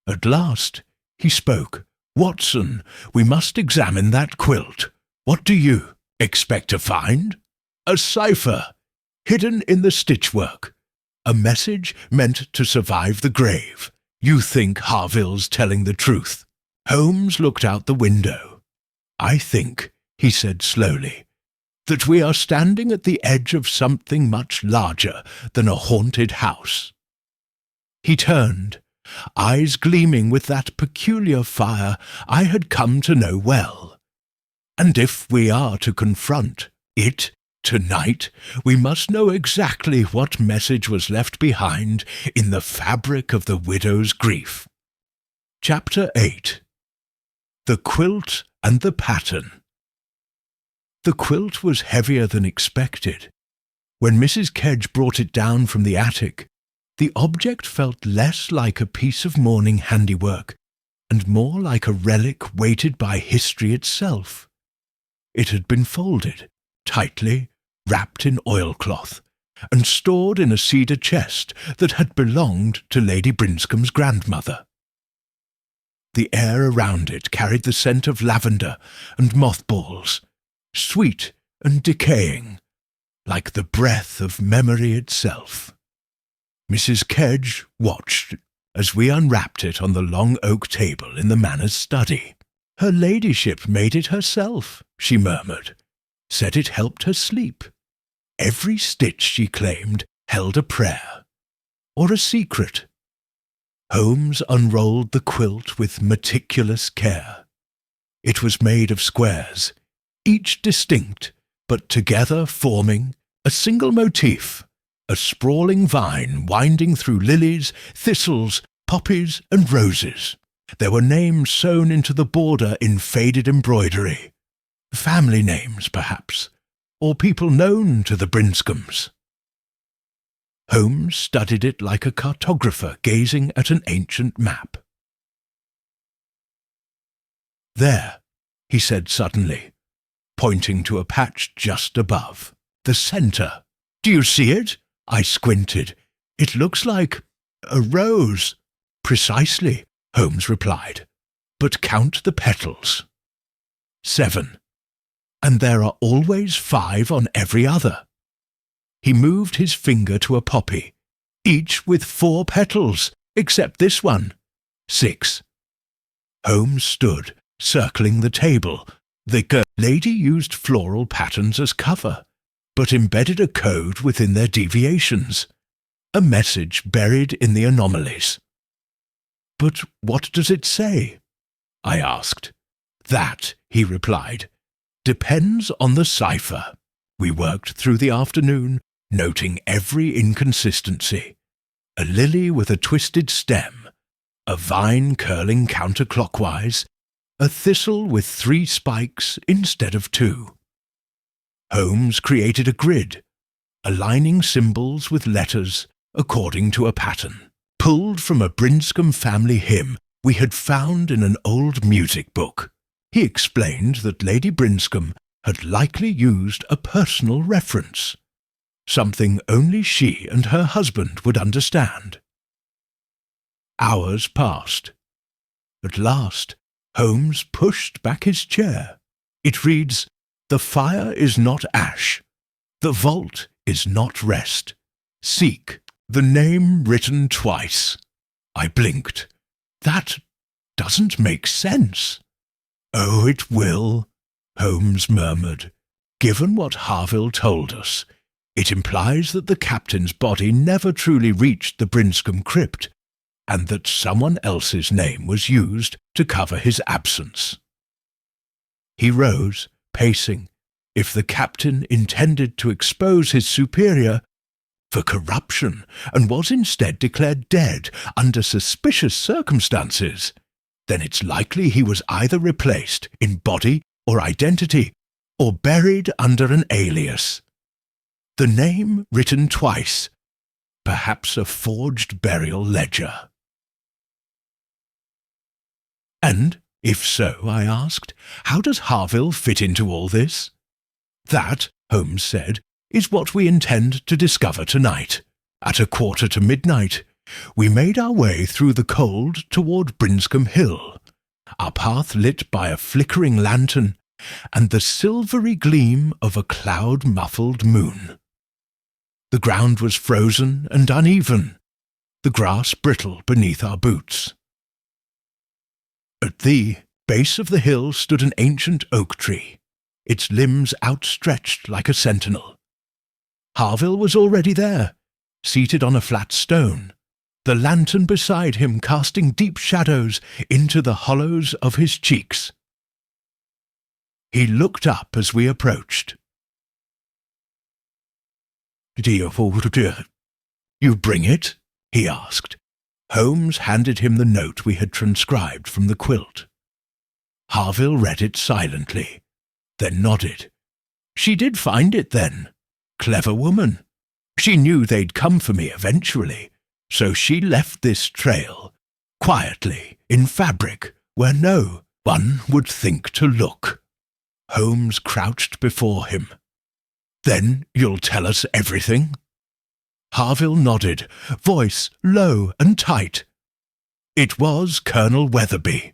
At last he spoke. "Watson, we must examine that quilt. What do you expect to find?" "A cipher, hidden in the stitchwork. A message meant to survive the grave. You think Harville's telling the truth?" Holmes looked out the window. "I think," he said slowly, "that we are standing at the edge of something much larger than a haunted house." He turned, eyes gleaming with that peculiar fire I had come to know well. "And if we are to confront it tonight, we must know exactly what message was left behind in the fabric of the widow's grief." Chapter 8. The Quilt and the Pattern. The quilt was heavier than expected. When Mrs. Kedge brought it down from the attic, the object felt less like a piece of mourning handiwork and more like a relic weighted by history itself. It had been folded, tightly, wrapped in oilcloth, and stored in a cedar chest that had belonged to Lady Brinscombe's grandmother. The air around it carried the scent of lavender and mothballs, sweet and decaying, like the breath of memory itself. Mrs. Kedge watched as we unwrapped it on the long oak table in the Manor's study. "Her ladyship made it herself," she murmured, "said it helped her sleep. Every stitch, she claimed, held a prayer, or a secret." Holmes unrolled the quilt with meticulous care. It was made of squares, each distinct, but together forming a single motif, a sprawling vine winding through lilies, thistles, poppies, and roses. There were names sewn into the border in faded embroidery. Family names, perhaps, or people known to the Brinscombes. Holmes studied it like a cartographer gazing at an ancient map. "There," he said suddenly, pointing to a patch just above. "The centre. Do you see it?" I squinted. "It looks like a rose." "Precisely," Holmes replied. "But count the petals." 7. "And there are always 5 on every other." He moved his finger to a poppy, "each with 4 petals, except this one." 6. Holmes stood, circling the table. The lady used floral patterns as cover, but embedded a code within their deviations, a message buried in the anomalies. "But what does it say?" I asked. "That," he replied, "depends on the cipher." We worked through the afternoon, noting every inconsistency. A lily with a twisted stem, a vine curling counterclockwise, a thistle with 3 spikes instead of 2. Holmes created a grid, aligning symbols with letters according to a pattern, pulled from a Brinscombe family hymn we had found in an old music book. He explained that Lady Brinscombe had likely used a personal reference, something only she and her husband would understand. Hours passed. At last, Holmes pushed back his chair. "It reads, 'The fire is not ash. The vault is not rest. Seek the name written twice.'" I blinked. "That doesn't make sense." "Oh, it will," Holmes murmured. "Given what Harville told us, it implies that the captain's body never truly reached the Brinscombe crypt, and that someone else's name was used to cover his absence." He rose, pacing. If the captain intended to expose his superior for corruption and was instead declared dead under suspicious circumstances, then it's likely he was either replaced in body or identity, or buried under an alias. The name written twice, perhaps a forged burial ledger. "And, if so," I asked, "how does Harville fit into all this?" "That," Holmes said, "is what we intend to discover tonight. At 1:45, we made our way through the cold toward Brinscombe Hill, our path lit by a flickering lantern and the silvery gleam of a cloud-muffled moon. The ground was frozen and uneven, the grass brittle beneath our boots. At the base of the hill stood an ancient oak tree, its limbs outstretched like a sentinel. Harville was already there, seated on a flat stone, the lantern beside him casting deep shadows into the hollows of his cheeks. He looked up as we approached. "You bring it?" he asked. Holmes handed him the note we had transcribed from the quilt. Harville read it silently, then nodded. "She did find it, then. Clever woman. She knew they'd come for me eventually, so she left this trail, quietly, in fabric, where no one would think to look." Holmes crouched before him. "Then you'll tell us everything?" Harville nodded, voice low and tight. "It was Colonel Weatherby,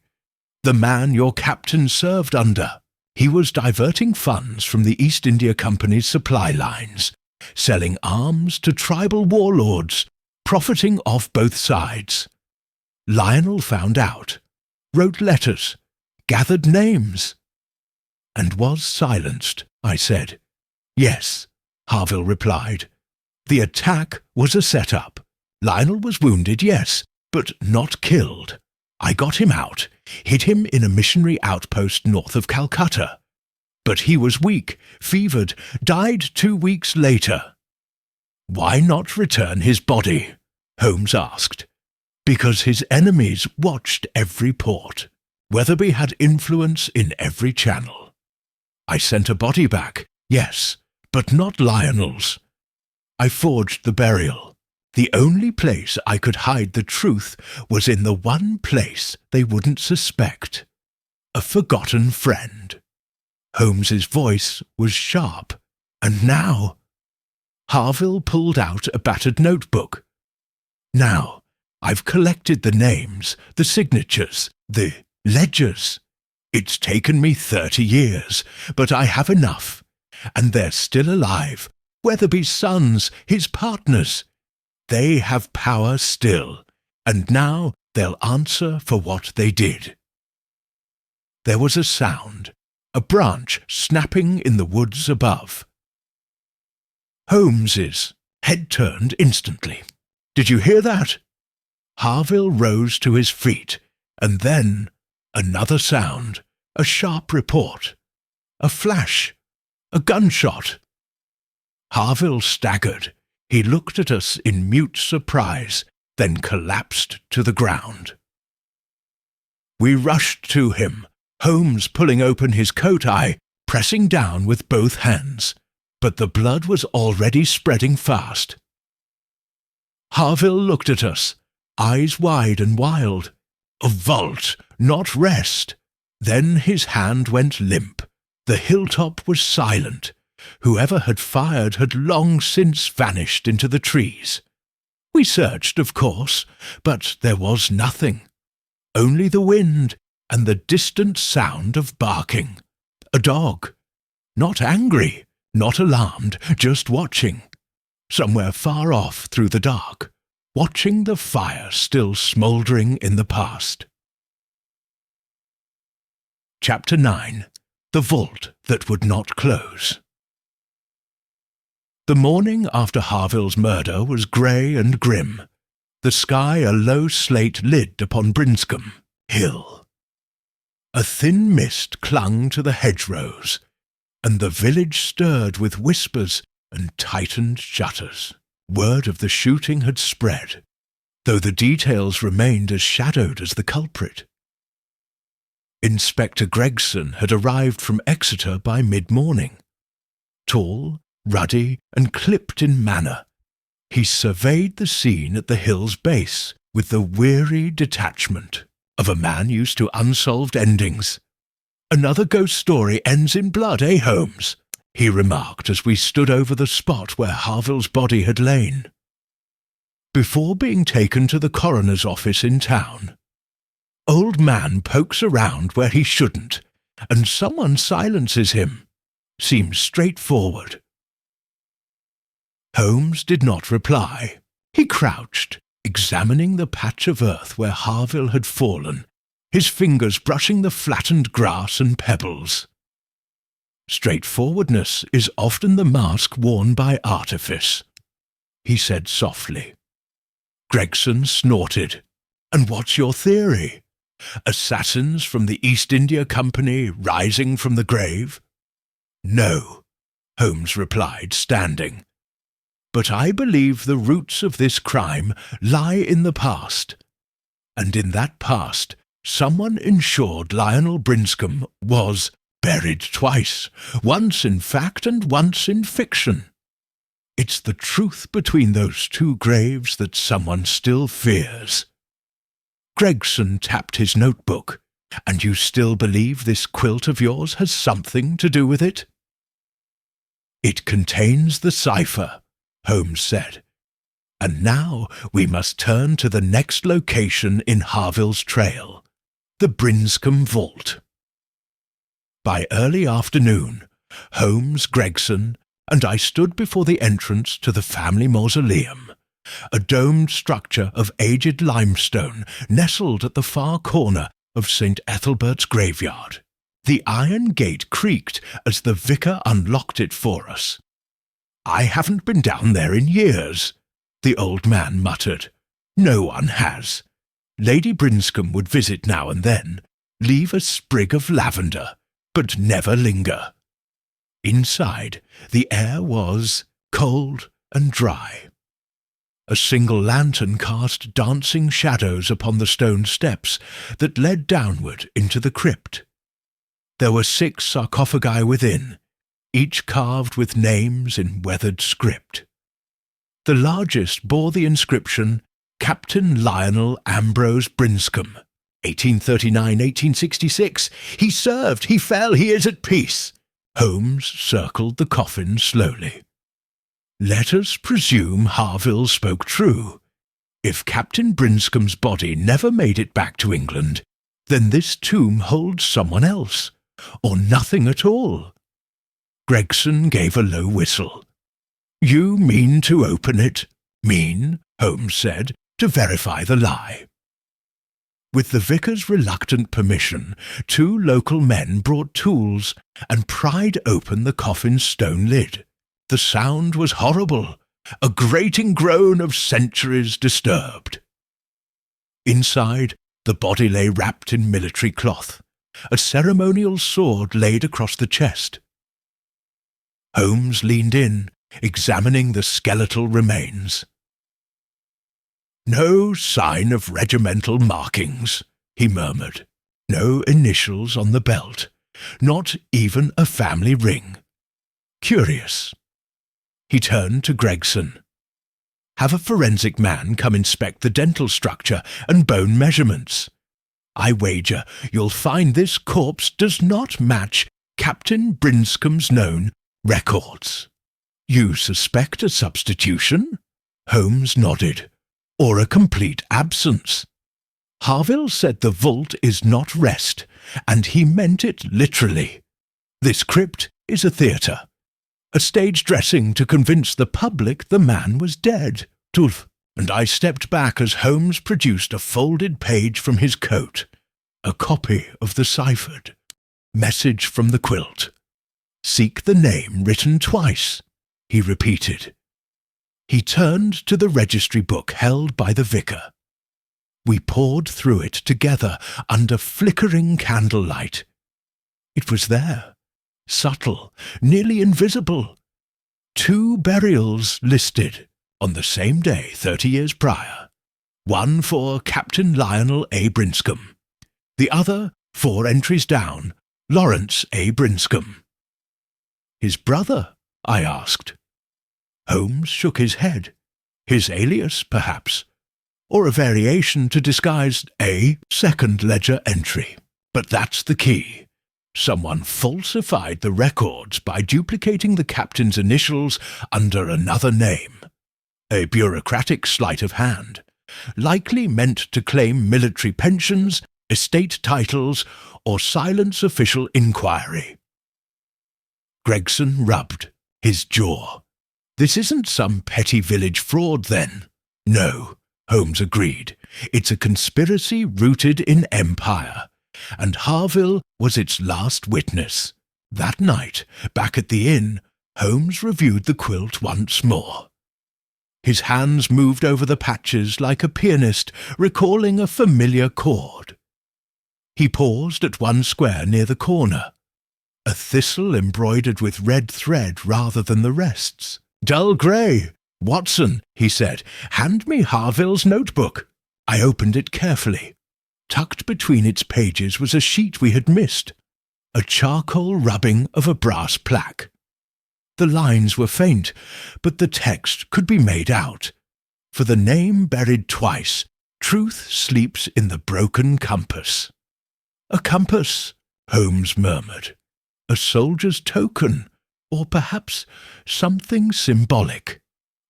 the man your captain served under. He was diverting funds from the East India Company's supply lines, selling arms to tribal warlords, profiting off both sides. Lionel found out, wrote letters, gathered names." "And was silenced," I said. "Yes," Harville replied. "The attack was a set-up. Lionel was wounded, yes, but not killed. I got him out, hid him in a missionary outpost north of Calcutta. But he was weak, fevered, died 2 weeks later." "Why not return his body?" Holmes asked. "Because his enemies watched every port. Weatherby had influence in every channel. I sent a body back, yes, but not Lionel's. I forged the burial. The only place I could hide the truth was in the one place they wouldn't suspect. A forgotten friend." Holmes's voice was sharp. "And now—" Harville pulled out a battered notebook. "Now, I've collected the names, the signatures, the ledgers. It's taken me 30 years, but I have enough. And they're still alive. Weatherby's sons, his partners. They have power still, and now they'll answer for what they did." There was a sound, a branch snapping in the woods above. Holmes's head turned instantly. "Did you hear that?" Harville rose to his feet, and then another sound, a sharp report, a flash, a gunshot. Harville staggered. He looked at us in mute surprise, then collapsed to the ground. We rushed to him, Holmes pulling open his coat, I pressing down with both hands, but the blood was already spreading fast. Harville looked at us, eyes wide and wild. A vault, not rest. Then his hand went limp. The hilltop was silent. Whoever had fired had long since vanished into the trees. We searched, of course, but there was nothing. Only the wind and the distant sound of barking. A dog. Not angry, not alarmed, just watching. Somewhere far off through the dark, watching the fire still smouldering in the past. Chapter 9. The Vault That Would Not Close. The morning after Harville's murder was grey and grim, the sky a low slate lid upon Brinscombe Hill. A thin mist clung to the hedgerows, and the village stirred with whispers and tightened shutters. Word of the shooting had spread, though the details remained as shadowed as the culprit. Inspector Gregson had arrived from Exeter by mid-morning. Tall, ruddy, and clipped in manner, he surveyed the scene at the hill's base with the weary detachment of a man used to unsolved endings. "Another ghost story ends in blood, eh, Holmes?" he remarked as we stood over the spot where Harville's body had lain. Before being taken to the coroner's office in town, old man pokes around where he shouldn't, and someone silences him. Seems straightforward. Holmes did not reply. He crouched, examining the patch of earth where Harville had fallen, his fingers brushing the flattened grass and pebbles. "Straightforwardness is often the mask worn by artifice," he said softly. Gregson snorted. "And what's your theory? Assassins from the East India Company rising from the grave?" "No," Holmes replied, standing. "But I believe the roots of this crime lie in the past. And in that past, someone ensured Lionel Brinscombe was buried twice, once in fact and once in fiction. It's the truth between those two graves that someone still fears." Gregson tapped his notebook. "And you still believe this quilt of yours has something to do with it?" "It contains the cipher," Holmes said. "And now we must turn to the next location in Harville's trail, the Brinscombe Vault." By early afternoon, Holmes, Gregson, and I stood before the entrance to the family mausoleum, a domed structure of aged limestone nestled at the far corner of St. Ethelbert's graveyard. The iron gate creaked as the vicar unlocked it for us. "I haven't been down there in years," the old man muttered. "No one has. Lady Brinscombe would visit now and then, leave a sprig of lavender, but never linger." Inside, the air was cold and dry. A single lantern cast dancing shadows upon the stone steps that led downward into the crypt. There were 6 sarcophagi within, each carved with names in weathered script. The largest bore the inscription, "Captain Lionel Ambrose Brinscombe, 1839–1866. He served, he fell, he is at peace." Holmes circled the coffin slowly. "Let us presume Harville spoke true. If Captain Brinscombe's body never made it back to England, then this tomb holds someone else, or nothing at all." Gregson gave a low whistle. "You mean to open it?" "Mean," Holmes said, "to verify the lie." With the vicar's reluctant permission, 2 local men brought tools and pried open the coffin's stone lid. The sound was horrible, a grating groan of centuries disturbed. Inside, the body lay wrapped in military cloth, a ceremonial sword laid across the chest. Holmes leaned in, examining the skeletal remains. "No sign of regimental markings," he murmured. "No initials on the belt, not even a family ring. Curious." He turned to Gregson. "Have a forensic man come inspect the dental structure and bone measurements. I wager you'll find this corpse does not match Captain Brinscombe's known records." "You suspect a substitution?" Holmes nodded. "Or a complete absence. Harville said the vault is not rest, and he meant it literally. This crypt is a theatre, a stage dressing to convince the public the man was dead." Tulf. And I stepped back as Holmes produced a folded page from his coat, a copy of the ciphered message from the quilt. "Seek the name written twice," he repeated. He turned to the registry book held by the vicar. We pored through it together under flickering candlelight. It was there, subtle, nearly invisible. 2 burials listed on the same day 30 years prior. One for Captain Lionel A. Brinscombe. The other, 4 entries down, Lawrence A. Brinscombe. "His brother?" I asked. Holmes shook his head. "His alias, perhaps, or a variation to disguise a second ledger entry. But that's the key. Someone falsified the records by duplicating the captain's initials under another name. A bureaucratic sleight of hand, likely meant to claim military pensions, estate titles, or silence official inquiry." Gregson rubbed his jaw. "This isn't some petty village fraud, then?" "No. Holmes agreed. It's a conspiracy rooted in empire, and Harville was its last witness. That night, back at the inn, Holmes reviewed the quilt once more. His hands moved over the patches like a pianist recalling a familiar chord. He paused at one square near the corner. A thistle embroidered with red thread rather than the rests. "Dull grey. Watson," he said, "hand me Harville's notebook." I opened it carefully. Tucked between its pages was a sheet we had missed, a charcoal rubbing of a brass plaque. The lines were faint, but the text could be made out. "For the name buried twice, truth sleeps in the broken compass." "A compass," Holmes murmured. "A soldier's token, or perhaps something symbolic."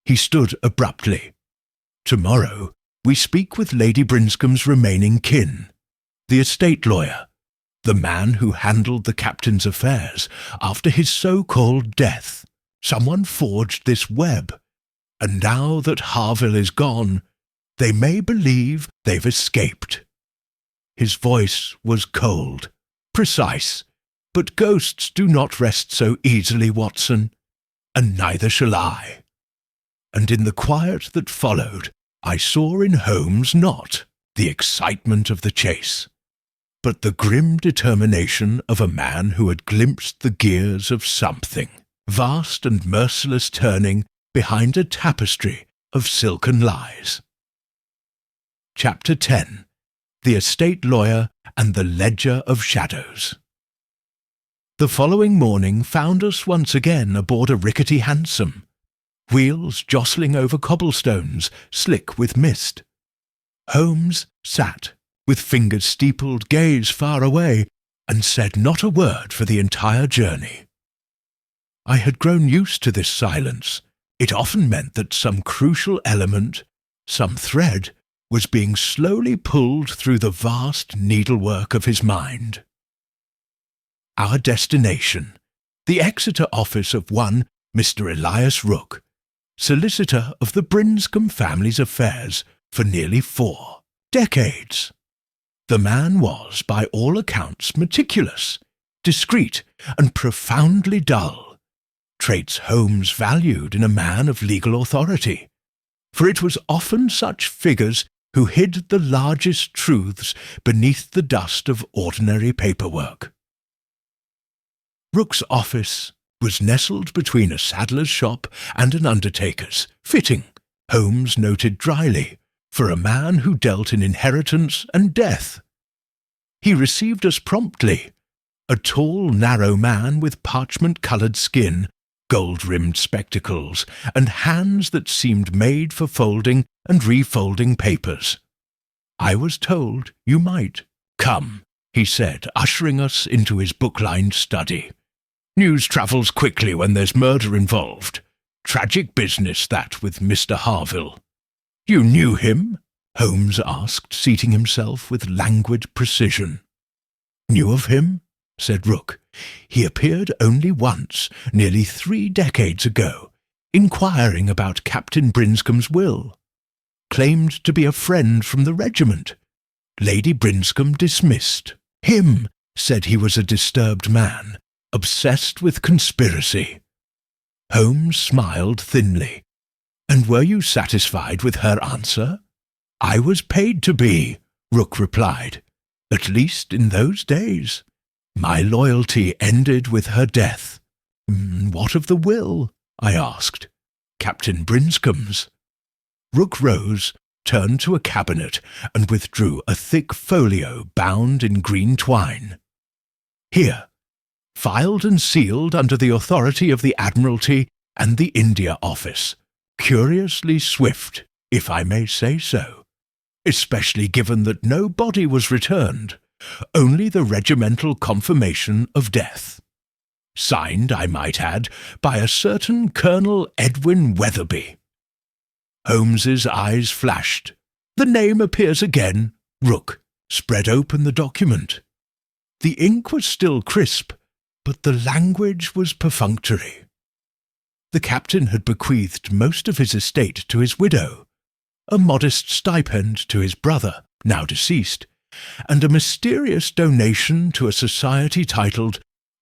He stood abruptly. "Tomorrow we speak with Lady Brinscombe's remaining kin, the estate lawyer, the man who handled the captain's affairs after his so-called death. Someone forged this web, and now that Harville is gone, they may believe they've escaped." His voice was cold, precise. "But ghosts do not rest so easily, Watson, and neither shall I." And in the quiet that followed, I saw in Holmes not the excitement of the chase, but the grim determination of a man who had glimpsed the gears of something, vast and merciless turning behind a tapestry of silken lies. Chapter 10. The Estate Lawyer and the Ledger of Shadows. The following morning found us once again aboard a rickety hansom, wheels jostling over cobblestones, slick with mist. Holmes sat, with fingers steepled, gaze far away, and said not a word for the entire journey. I had grown used to this silence. It often meant that some crucial element, some thread, was being slowly pulled through the vast needlework of his mind. Our destination, the Exeter office of one Mr. Elias Rooke, solicitor of the Brinscombe family's affairs for nearly 4 decades. The man was, by all accounts, meticulous, discreet, and profoundly dull, traits Holmes valued in a man of legal authority, for it was often such figures who hid the largest truths beneath the dust of ordinary paperwork. Rooke's office was nestled between a saddler's shop and an undertaker's, fitting, Holmes noted dryly, for a man who dealt in inheritance and death. He received us promptly, a tall, narrow man with parchment-coloured skin, gold-rimmed spectacles, and hands that seemed made for folding and refolding papers. "I was told you might. Come," he said, ushering us into his book-lined study. "News travels quickly when there's murder involved. Tragic business, that, with Mr. Harville." "You knew him?" Holmes asked, seating himself with languid precision. "Knew of him?" said Rooke. "He appeared only once, nearly 3 decades ago, inquiring about Captain Brinscombe's will. Claimed to be a friend from the regiment. Lady Brinscombe dismissed. Him said he was a disturbed man, obsessed with conspiracy." Holmes smiled thinly. "And were you satisfied with her answer?" "I was paid to be," Rooke replied. "At least in those days. My loyalty ended with her death." "What of the will?" I asked. "Captain Brinscombe's." Rooke rose, turned to a cabinet, and withdrew a thick folio bound in green twine. "Here, filed and sealed under the authority of the Admiralty and the India Office. Curiously swift, if I may say so, especially given that no body was returned, only the regimental confirmation of death. Signed, I might add, by a certain Colonel Edwin Weatherby." Holmes's eyes flashed. "The name appears again." Rooke spread open the document. The ink was still crisp, but the language was perfunctory. The captain had bequeathed most of his estate to his widow, a modest stipend to his brother, now deceased, and a mysterious donation to a society titled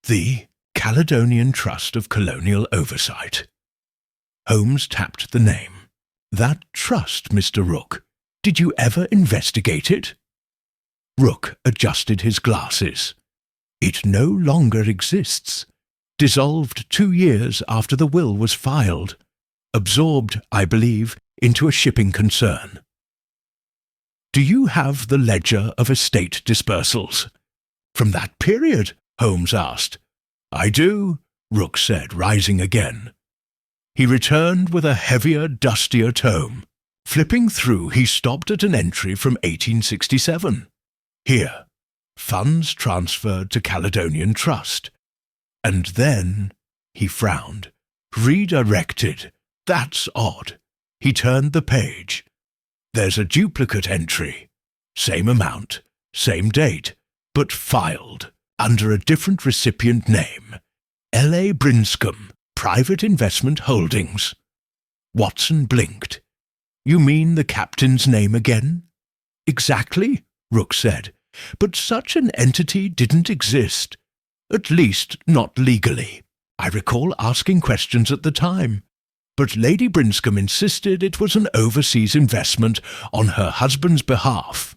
the Caledonian Trust of Colonial Oversight. Holmes tapped the name. That trust, Mr. Rook. Did you ever investigate it? Rook adjusted his glasses. It no longer exists. Dissolved 2 years after the will was filed. Absorbed, I believe, into a shipping concern. Do you have the ledger of estate dispersals? From that period? Holmes asked. I do, Rook said, rising again. He returned with a heavier, dustier tome. Flipping through, he stopped at an entry from 1867. Here, funds transferred to Caledonian Trust. And then, he frowned, redirected. That's odd. He turned the page. There's a duplicate entry. Same amount, same date, but filed under a different recipient name. L.A. Brinscombe, Private Investment Holdings. Watson blinked. You mean the captain's name again? Exactly, Rook said, but such an entity didn't exist. At least, not legally. I recall asking questions at the time. But Lady Brinscombe insisted it was an overseas investment on her husband's behalf.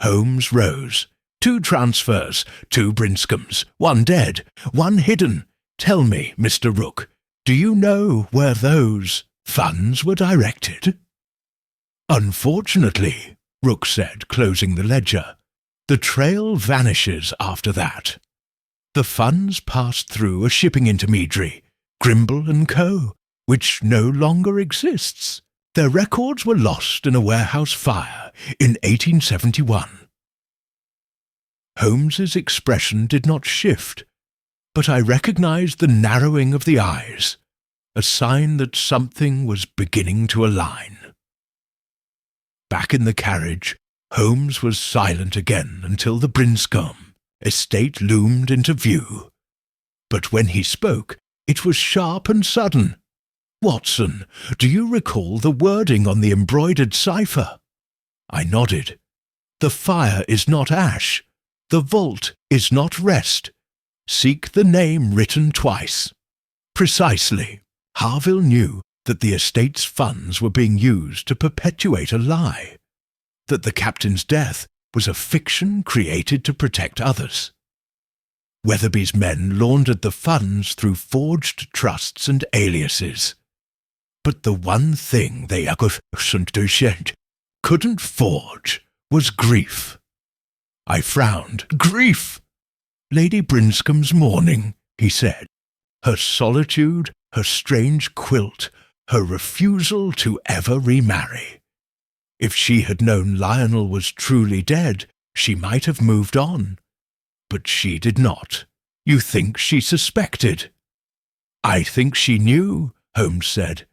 Holmes rose. 2 transfers, 2 Brinscombes, 1 dead, 1 hidden. Tell me, Mr. Rook, do you know where those funds were directed? Unfortunately, Rook said, closing the ledger, the trail vanishes after that. The funds passed through a shipping intermediary, Grimble & Co., which no longer exists. Their records were lost in a warehouse fire in 1871. Holmes's expression did not shift, but I recognized the narrowing of the eyes, a sign that something was beginning to align. Back in the carriage, Holmes was silent again until the Brinscombe estate loomed into view. But when he spoke, it was sharp and sudden. Watson, do you recall the wording on the embroidered cipher? I nodded. The fire is not ash. The vault is not rest. Seek the name written twice. Precisely. Harville knew that the estate's funds were being used to perpetuate a lie, that the captain's death was a fiction created to protect others. Weatherby's men laundered the funds through forged trusts and aliases. But the one thing they couldn't forge was grief. I frowned. Grief! Lady Brinscombe's mourning, he said. Her solitude, her strange quilt, her refusal to ever remarry. If she had known Lionel was truly dead, she might have moved on. But she did not. You think she suspected? I think she knew, Holmes said.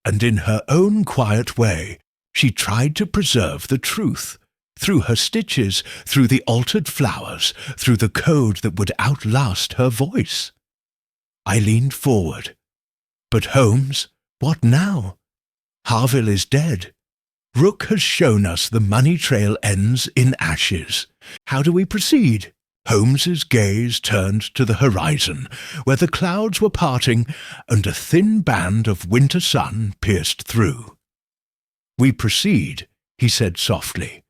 And in her own quiet way, she tried to preserve the truth. Through her stitches, through the altered flowers, through the code that would outlast her voice. I leaned forward. But Holmes, what now? Harville is dead. Rook has shown us the money trail ends in ashes. How do we proceed? Holmes's gaze turned to the horizon, where the clouds were parting and a thin band of winter sun pierced through. We proceed, he said softly,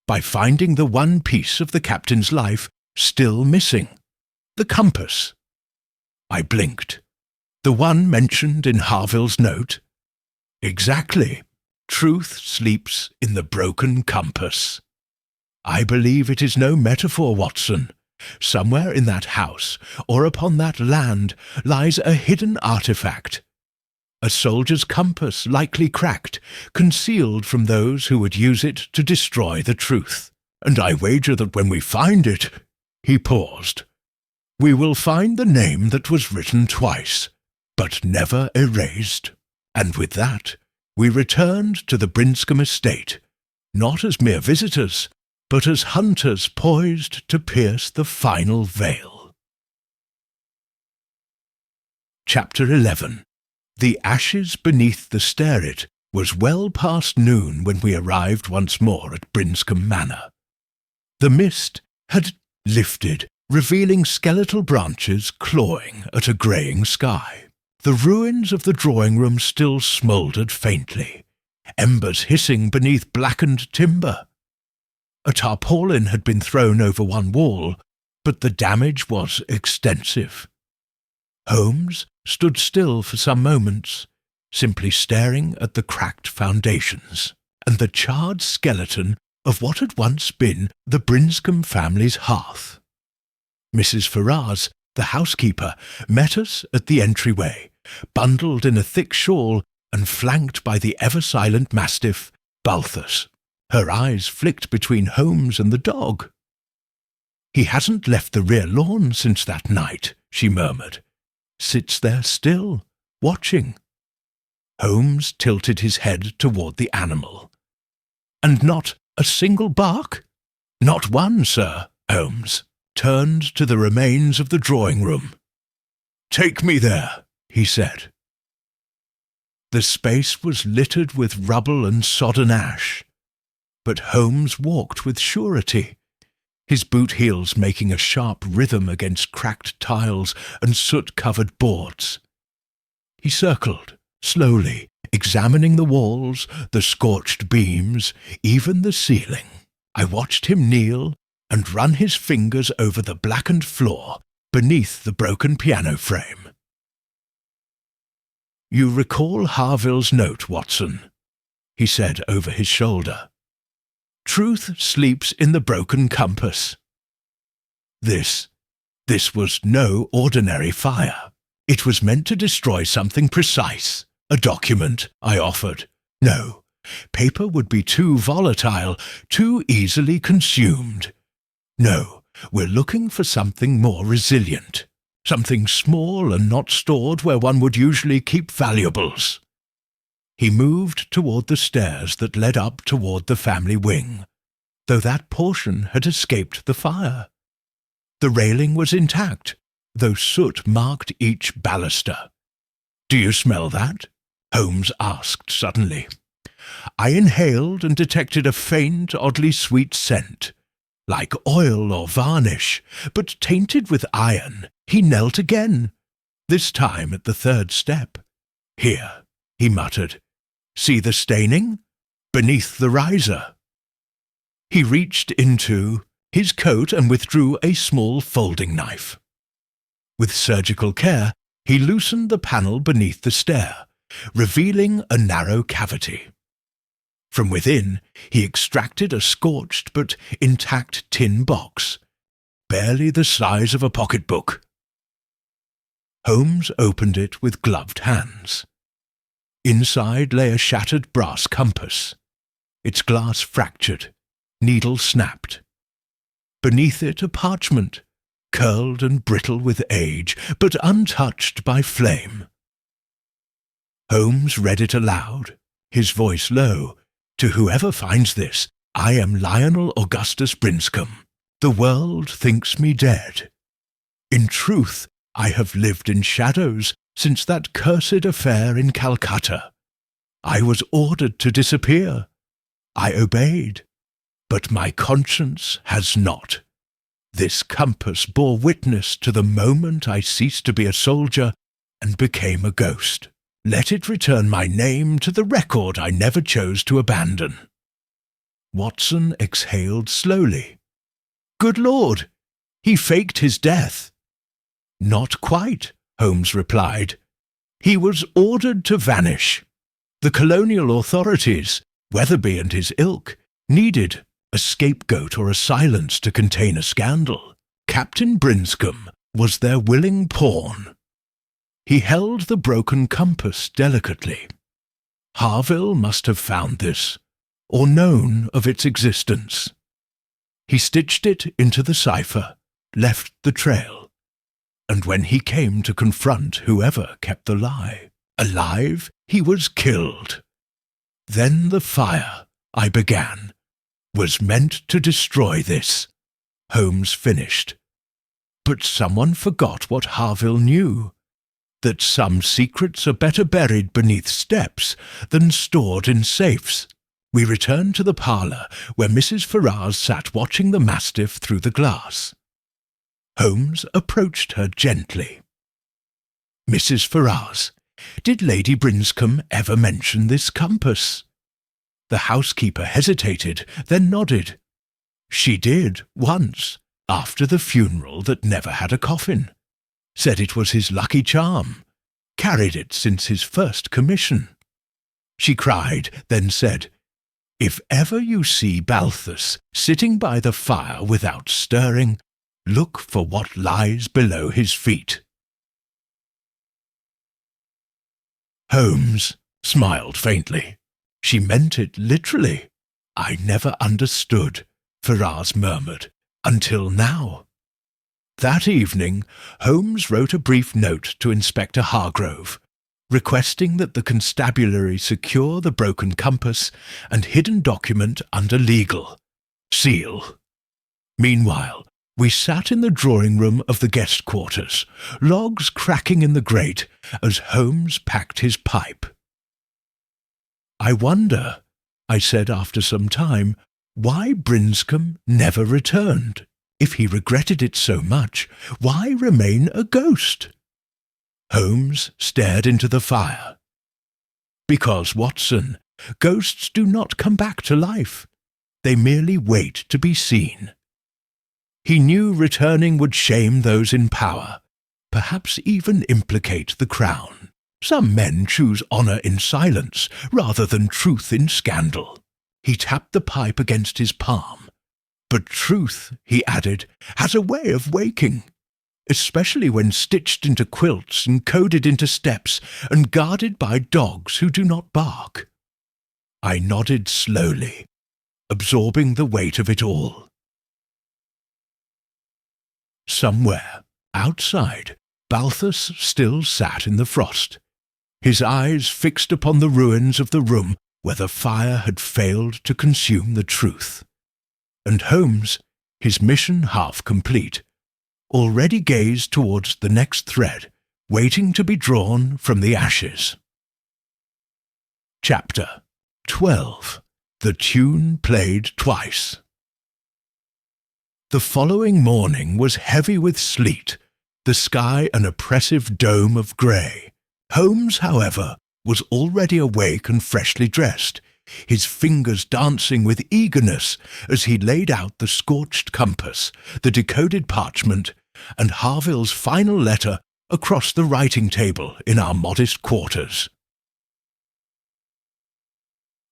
by finding the one piece of the captain's life still missing, the compass. I blinked. The one mentioned in Harville's note? Exactly. Truth sleeps in the broken compass. I believe it is no metaphor, Watson. Somewhere in that house, or upon that land, lies a hidden artifact. A soldier's compass likely cracked, concealed from those who would use it to destroy the truth. And I wager that when we find it— He paused. We will find the name that was written twice, but never erased. And with that, we returned to the Brinscombe estate, not as mere visitors, but as hunters poised to pierce the final veil. Chapter 11. The Ashes Beneath the Sterret was well past noon when we arrived once more at Brinscombe Manor. The mist had lifted, revealing skeletal branches clawing at a greying sky. The ruins of the drawing-room still smouldered faintly, embers hissing beneath blackened timber. A tarpaulin had been thrown over one wall, but the damage was extensive. Holmes stood still for some moments, simply staring at the cracked foundations and the charred skeleton of what had once been the Brinscombe family's hearth. Mrs. Ferrars, the housekeeper, met us at the entryway, bundled in a thick shawl and flanked by the ever-silent mastiff, Balthus. Her eyes flicked between Holmes and the dog. "He hasn't left the rear lawn since that night," she murmured. "Sits there still, watching." Holmes tilted his head toward the animal. "And not a single bark?" "Not one, sir." Holmes turned to the remains of the drawing-room. "Take me there," he said. The space was littered with rubble and sodden ash, but Holmes walked with surety, his boot heels making a sharp rhythm against cracked tiles and soot-covered boards. He circled, slowly, examining the walls, the scorched beams, even the ceiling. I watched him kneel and run his fingers over the blackened floor beneath the broken piano frame. "You recall Harville's note, Watson," he said over his shoulder. "Truth sleeps in the broken compass." This was no ordinary fire. It was meant to destroy something precise. "A document," I offered. "No, paper would be too volatile, too easily consumed. No, we're looking for something more resilient, something small and not stored where one would usually keep valuables." He moved toward the stairs that led up toward the family wing, though that portion had escaped the fire. The railing was intact, though soot marked each baluster. "Do you smell that?" Holmes asked suddenly. I inhaled and detected a faint, oddly sweet scent, like oil or varnish, but tainted with iron. He knelt again, this time at the third step. "Here," he muttered. "See the staining? Beneath the riser." He reached into his coat and withdrew a small folding knife. With surgical care, he loosened the panel beneath the stair, revealing a narrow cavity. From within, he extracted a scorched but intact tin box, barely the size of a pocketbook. Holmes opened it with gloved hands. Inside lay a shattered brass compass, its glass fractured, needle snapped. Beneath it a parchment, curled and brittle with age, but untouched by flame. Holmes read it aloud, his voice low. "To whoever finds this, I am Lionel Augustus Brinscombe. The world thinks me dead. In truth, I have lived in shadows since that cursed affair in Calcutta. I was ordered to disappear. I obeyed, but my conscience has not. This compass bore witness to the moment I ceased to be a soldier and became a ghost. Let it return my name to the record I never chose to abandon." Watson exhaled slowly. "Good Lord! He faked his death." "Not quite," Holmes replied. "He was ordered to vanish. The colonial authorities, Weatherby and his ilk, needed a scapegoat or a silence to contain a scandal. Captain Brinscombe was their willing pawn." He held the broken compass delicately. Harville must have found this, or known of its existence. He stitched it into the cipher, left the trail, and when he came to confront whoever kept the lie, alive, he was killed. "Then the fire," I began, "was meant to destroy this," Holmes finished. "But someone forgot what Harville knew. that some secrets are better buried beneath steps than stored in safes. We returned to the parlour, where Mrs. Ferrars sat watching the mastiff through the glass. Holmes approached her gently. "Mrs. Ferrars, did Lady Brinscombe ever mention this compass?" The housekeeper hesitated, then nodded. "She did, once, after the funeral that never had a coffin. Said it was his lucky charm. Carried it since his first commission. She cried, then said, 'If ever you see Balthus sitting by the fire without stirring, look for what lies below his feet.'" Holmes smiled faintly. "She meant it literally. I never understood," Ferrars murmured, "until now." That evening, Holmes wrote a brief note to Inspector Hargrove, requesting that the constabulary secure the broken compass and hidden document under legal seal. Meanwhile, we sat in the drawing-room of the guest quarters, logs cracking in the grate as Holmes packed his pipe. "I wonder," I said after some time, "why Brinscombe never returned. If he regretted it so much, why remain a ghost?" Holmes stared into the fire. "Because, Watson, ghosts do not come back to life. They merely wait to be seen. He knew returning would shame those in power, perhaps even implicate the crown. Some men choose honour in silence rather than truth in scandal." He tapped the pipe against his palm. "But truth," he added, "has a way of waking, especially when stitched into quilts and coded into steps and guarded by dogs who do not bark." I nodded slowly, absorbing the weight of it all. Somewhere, outside, Balthus still sat in the frost, his eyes fixed upon the ruins of the room where the fire had failed to consume the truth. And Holmes, his mission half complete, already gazed towards the next thread, waiting to be drawn from the ashes. Chapter 12. The Tune Played Twice. The following morning was heavy with sleet, the sky an oppressive dome of grey. Holmes, however, was already awake and freshly dressed, his fingers dancing with eagerness as he laid out the scorched compass, the decoded parchment, and Harville's final letter across the writing table in our modest quarters.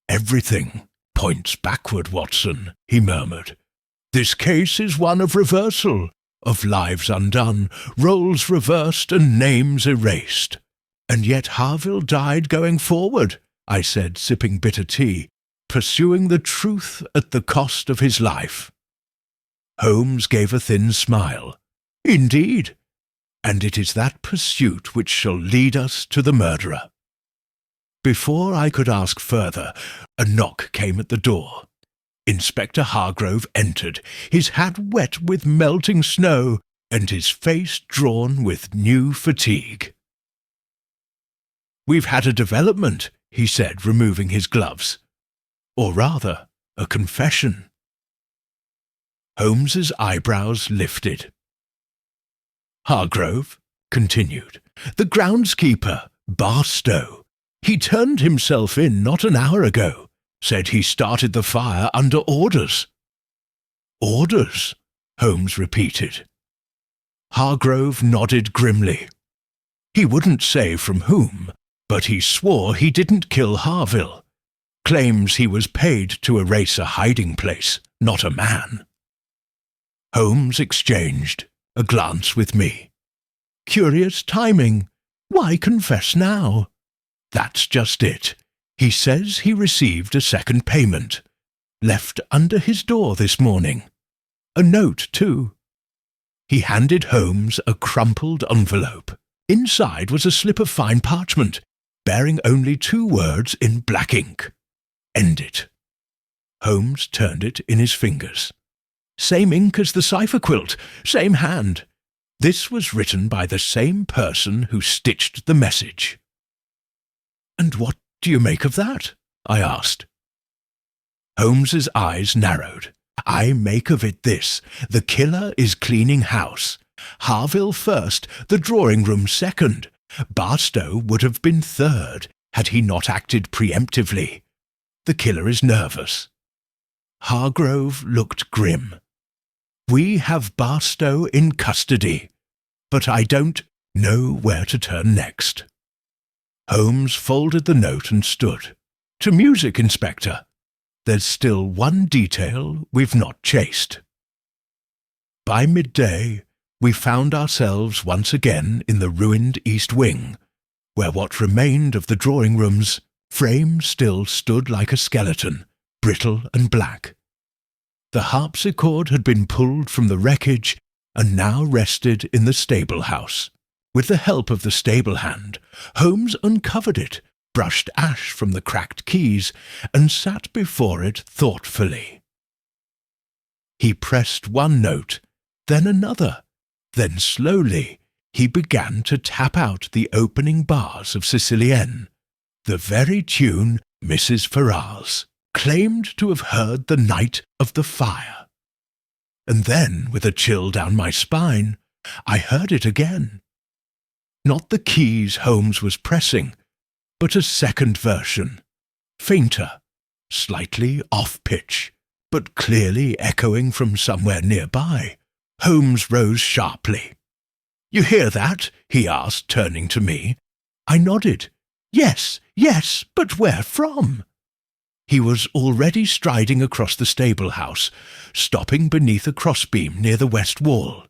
"Everything points backward, Watson," he murmured. "This case is one of reversal, of lives undone, roles reversed and names erased." "And yet Harville died going forward," I said, sipping bitter tea, "pursuing the truth at the cost of his life." Holmes gave a thin smile. "Indeed, and it is that pursuit which shall lead us to the murderer." Before I could ask further, a knock came at the door. Inspector Hargrove entered, his hat wet with melting snow, and his face drawn with new fatigue. "We've had a development," he said, removing his gloves. "Or rather, a confession." Holmes's eyebrows lifted. "Hargrove," continued, "the groundskeeper, Barstow. He turned himself in not an hour ago. Said he started the fire under orders." "Orders?" Holmes repeated. Hargrove nodded grimly. "He wouldn't say from whom, but he swore he didn't kill Harville. Claims he was paid to erase a hiding place, not a man." Holmes exchanged a glance with me. "Curious timing. Why confess now?" "That's just it. He says he received a second payment. Left under his door this morning. A note, too." He handed Holmes a crumpled envelope. Inside was a slip of fine parchment, bearing only 2 words in black ink. "End it." Holmes turned it in his fingers. "Same ink as the cipher quilt, same hand. This was written by the same person who stitched the message. "And what do you make of that?" I asked. Holmes's eyes narrowed. "I make of it this: the killer is cleaning house. Harville first, the drawing-room second. Barstow would have been third, had he not acted preemptively. The killer is nervous." Hargrove looked grim. "We have Barstow in custody, but I don't know where to turn next." Holmes folded the note and stood. "To music, Inspector. There's still one detail we've not chased." By midday, we found ourselves once again in the ruined East Wing, where what remained of the drawing-room's frame still stood like a skeleton, brittle and black. The harpsichord had been pulled from the wreckage and now rested in the stable-house. With the help of the stable-hand, Holmes uncovered it, brushed ash from the cracked keys, and sat before it thoughtfully. He pressed one note, then another, then slowly he began to tap out the opening bars of Sicilienne, the very tune Mrs. Ferrars claimed to have heard the night of the fire. And then, with a chill down my spine, I heard it again. Not the keys Holmes was pressing, but a second version, fainter, slightly off-pitch, but clearly echoing from somewhere nearby. Holmes rose sharply. "You hear that?" he asked, turning to me. I nodded. "Yes, yes, but where from?" He was already striding across the stable-house, stopping beneath a crossbeam near the west wall.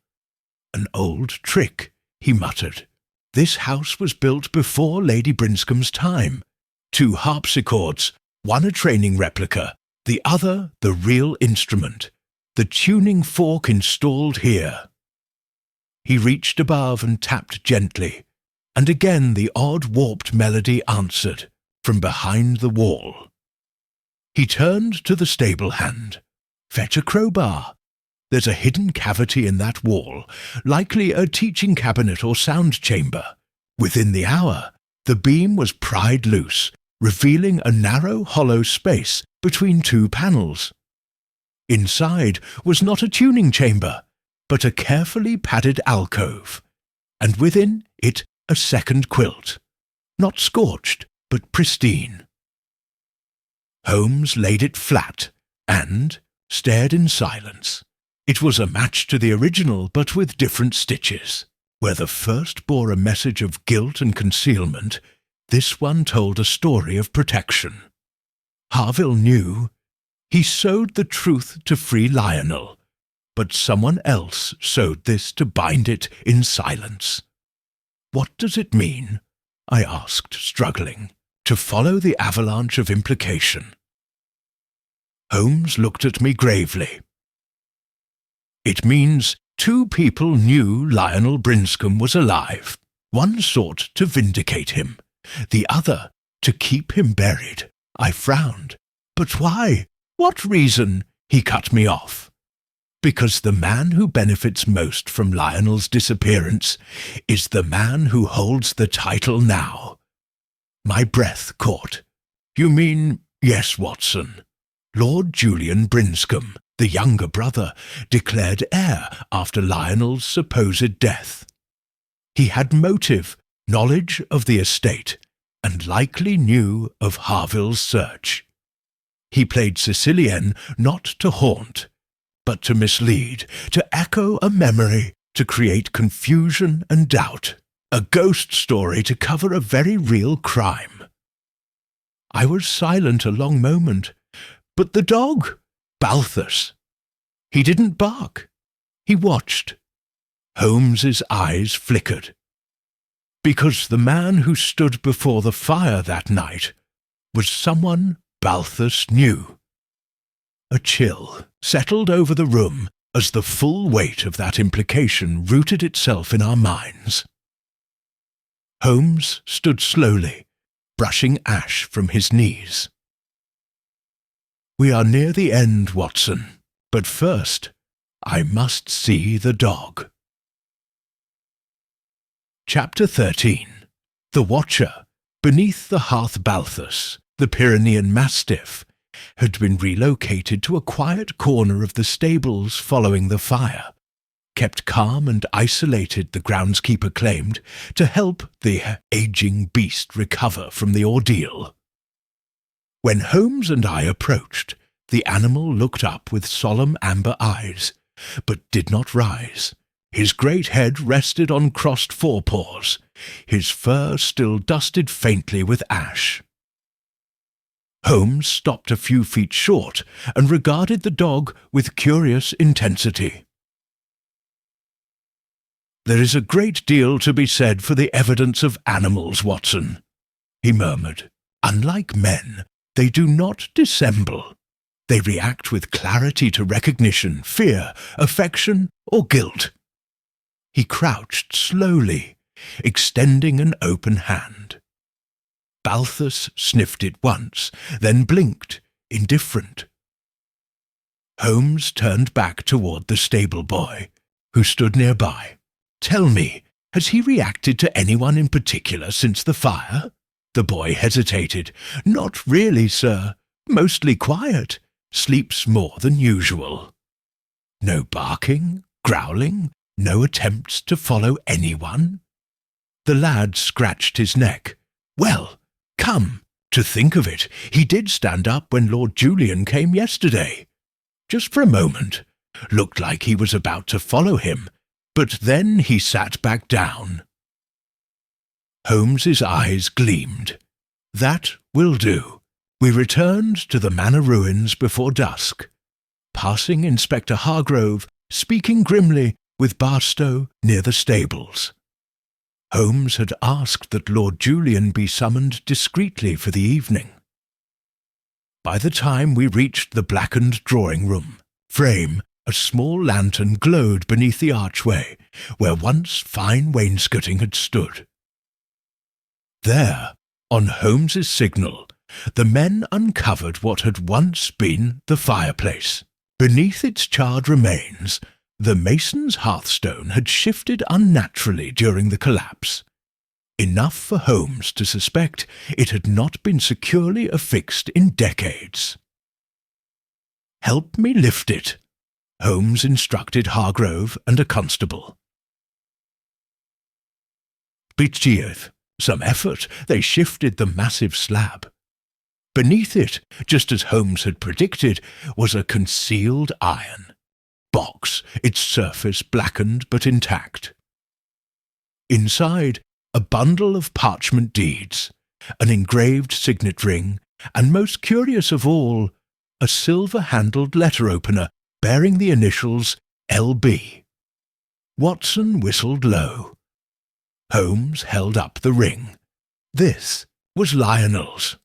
"An old trick," he muttered. "This house was built before Lady Brinscombe's time. 2 harpsichords, one a training replica, the other the real instrument, the tuning fork installed here." He reached above and tapped gently, and again the odd warped melody answered, from behind the wall. He turned to the stable-hand. "Fetch a crowbar. There's a hidden cavity in that wall, likely a teaching cabinet or sound chamber." Within the hour, the beam was pried loose, revealing a narrow hollow space between 2 panels. Inside was not a tuning chamber, but a carefully padded alcove, and within it a second quilt, not scorched, but pristine. Holmes laid it flat and stared in silence. It was a match to the original, but with different stitches. Where the first bore a message of guilt and concealment, this one told a story of protection. Harville knew. He sewed the truth to free Lionel, but someone else sewed this to bind it in silence. "What does it mean?" I asked, struggling to follow the avalanche of implication. Holmes looked at me gravely. "It means 2 people knew Lionel Brinscombe was alive. One sought to vindicate him, the other to keep him buried." I frowned. "But why? What reason?" He cut me off. "Because the man who benefits most from Lionel's disappearance is the man who holds the title now." My breath caught. "You mean—" "Yes, Watson. Lord Julian Brinscombe, the younger brother, declared heir after Lionel's supposed death. He had motive, knowledge of the estate, and likely knew of Harville's search. He played Sicilienne not to haunt, but to mislead, to echo a memory, to create confusion and doubt, a ghost story to cover a very real crime." I was silent a long moment. "But the dog, Balthus. He didn't bark. He watched." Holmes's eyes flickered. "Because the man who stood before the fire that night was someone Balthus knew." A chill settled over the room as the full weight of that implication rooted itself in our minds. Holmes stood slowly, brushing ash from his knees. "We are near the end, Watson, but first I must see the dog." Chapter 13. The Watcher, beneath the Hearth Balthus, the Pyrenean Mastiff, had been relocated to a quiet corner of the stables following the fire, kept calm and isolated, the groundskeeper claimed, to help the aging beast recover from the ordeal. When Holmes and I approached, the animal looked up with solemn amber eyes, but did not rise. His great head rested on crossed forepaws, his fur still dusted faintly with ash. Holmes stopped a few feet short and regarded the dog with curious intensity. "There is a great deal to be said for the evidence of animals, Watson," he murmured. "Unlike men, they do not dissemble. They react with clarity to recognition, fear, affection, or guilt." He crouched slowly, extending an open hand. Balthus sniffed it once, then blinked, indifferent. Holmes turned back toward the stable boy, who stood nearby. "Tell me, has he reacted to anyone in particular since the fire?" The boy hesitated. "Not really, sir. Mostly quiet. Sleeps more than usual." "No barking, growling, no attempts to follow anyone?" The lad scratched his neck. "Well, come, to think of it, he did stand up when Lord Julian came yesterday. Just for a moment. Looked like he was about to follow him, but then he sat back down." Holmes's eyes gleamed. "That will do." We returned to the manor ruins before dusk, passing Inspector Hargrove, speaking grimly with Barstow near the stables. Holmes had asked that Lord Julian be summoned discreetly for the evening. By the time we reached the blackened drawing-room frame, a small lantern glowed beneath the archway, where once fine wainscoting had stood. There, on Holmes's signal, the men uncovered what had once been the fireplace. Beneath its charred remains, the mason's hearthstone had shifted unnaturally during the collapse, enough for Holmes to suspect it had not been securely affixed in decades. "Help me lift it," Holmes instructed Hargrove and a constable. With some effort, they shifted the massive slab. Beneath it, just as Holmes had predicted, was a concealed iron box, its surface blackened but intact. Inside, a bundle of parchment deeds, an engraved signet ring, and most curious of all, a silver-handled letter opener bearing the initials L.B. Watson whistled low. Holmes held up the ring. This was Lionel's.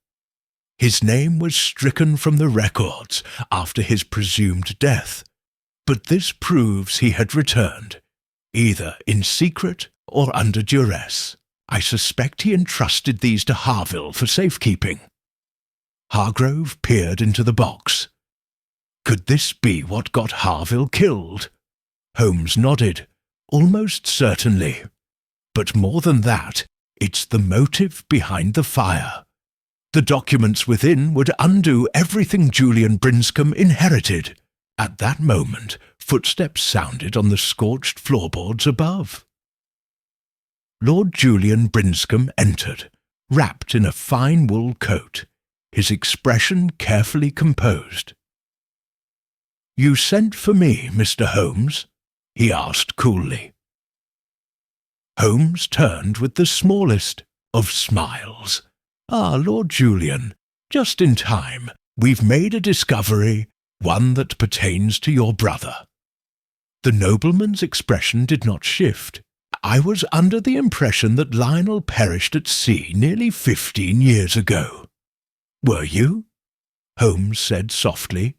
His name was stricken from the records after his presumed death, but this proves he had returned, either in secret or under duress. I suspect he entrusted these to Harville for safekeeping. Hargrove peered into the box. Could this be what got Harville killed? Holmes nodded. Almost certainly. But more than that, it's the motive behind the fire. The documents within would undo everything Julian Brinscombe inherited. At that moment, footsteps sounded on the scorched floorboards above. Lord Julian Brinscombe entered, wrapped in a fine wool coat, his expression carefully composed. "You sent for me, Mr. Holmes?" he asked coolly. Holmes turned with the smallest of smiles. "Ah, Lord Julian, just in time. We've made a discovery, one that pertains to your brother." The nobleman's expression did not shift. "I was under the impression that Lionel perished at sea nearly 15 years ago." "Were you?" Holmes said softly.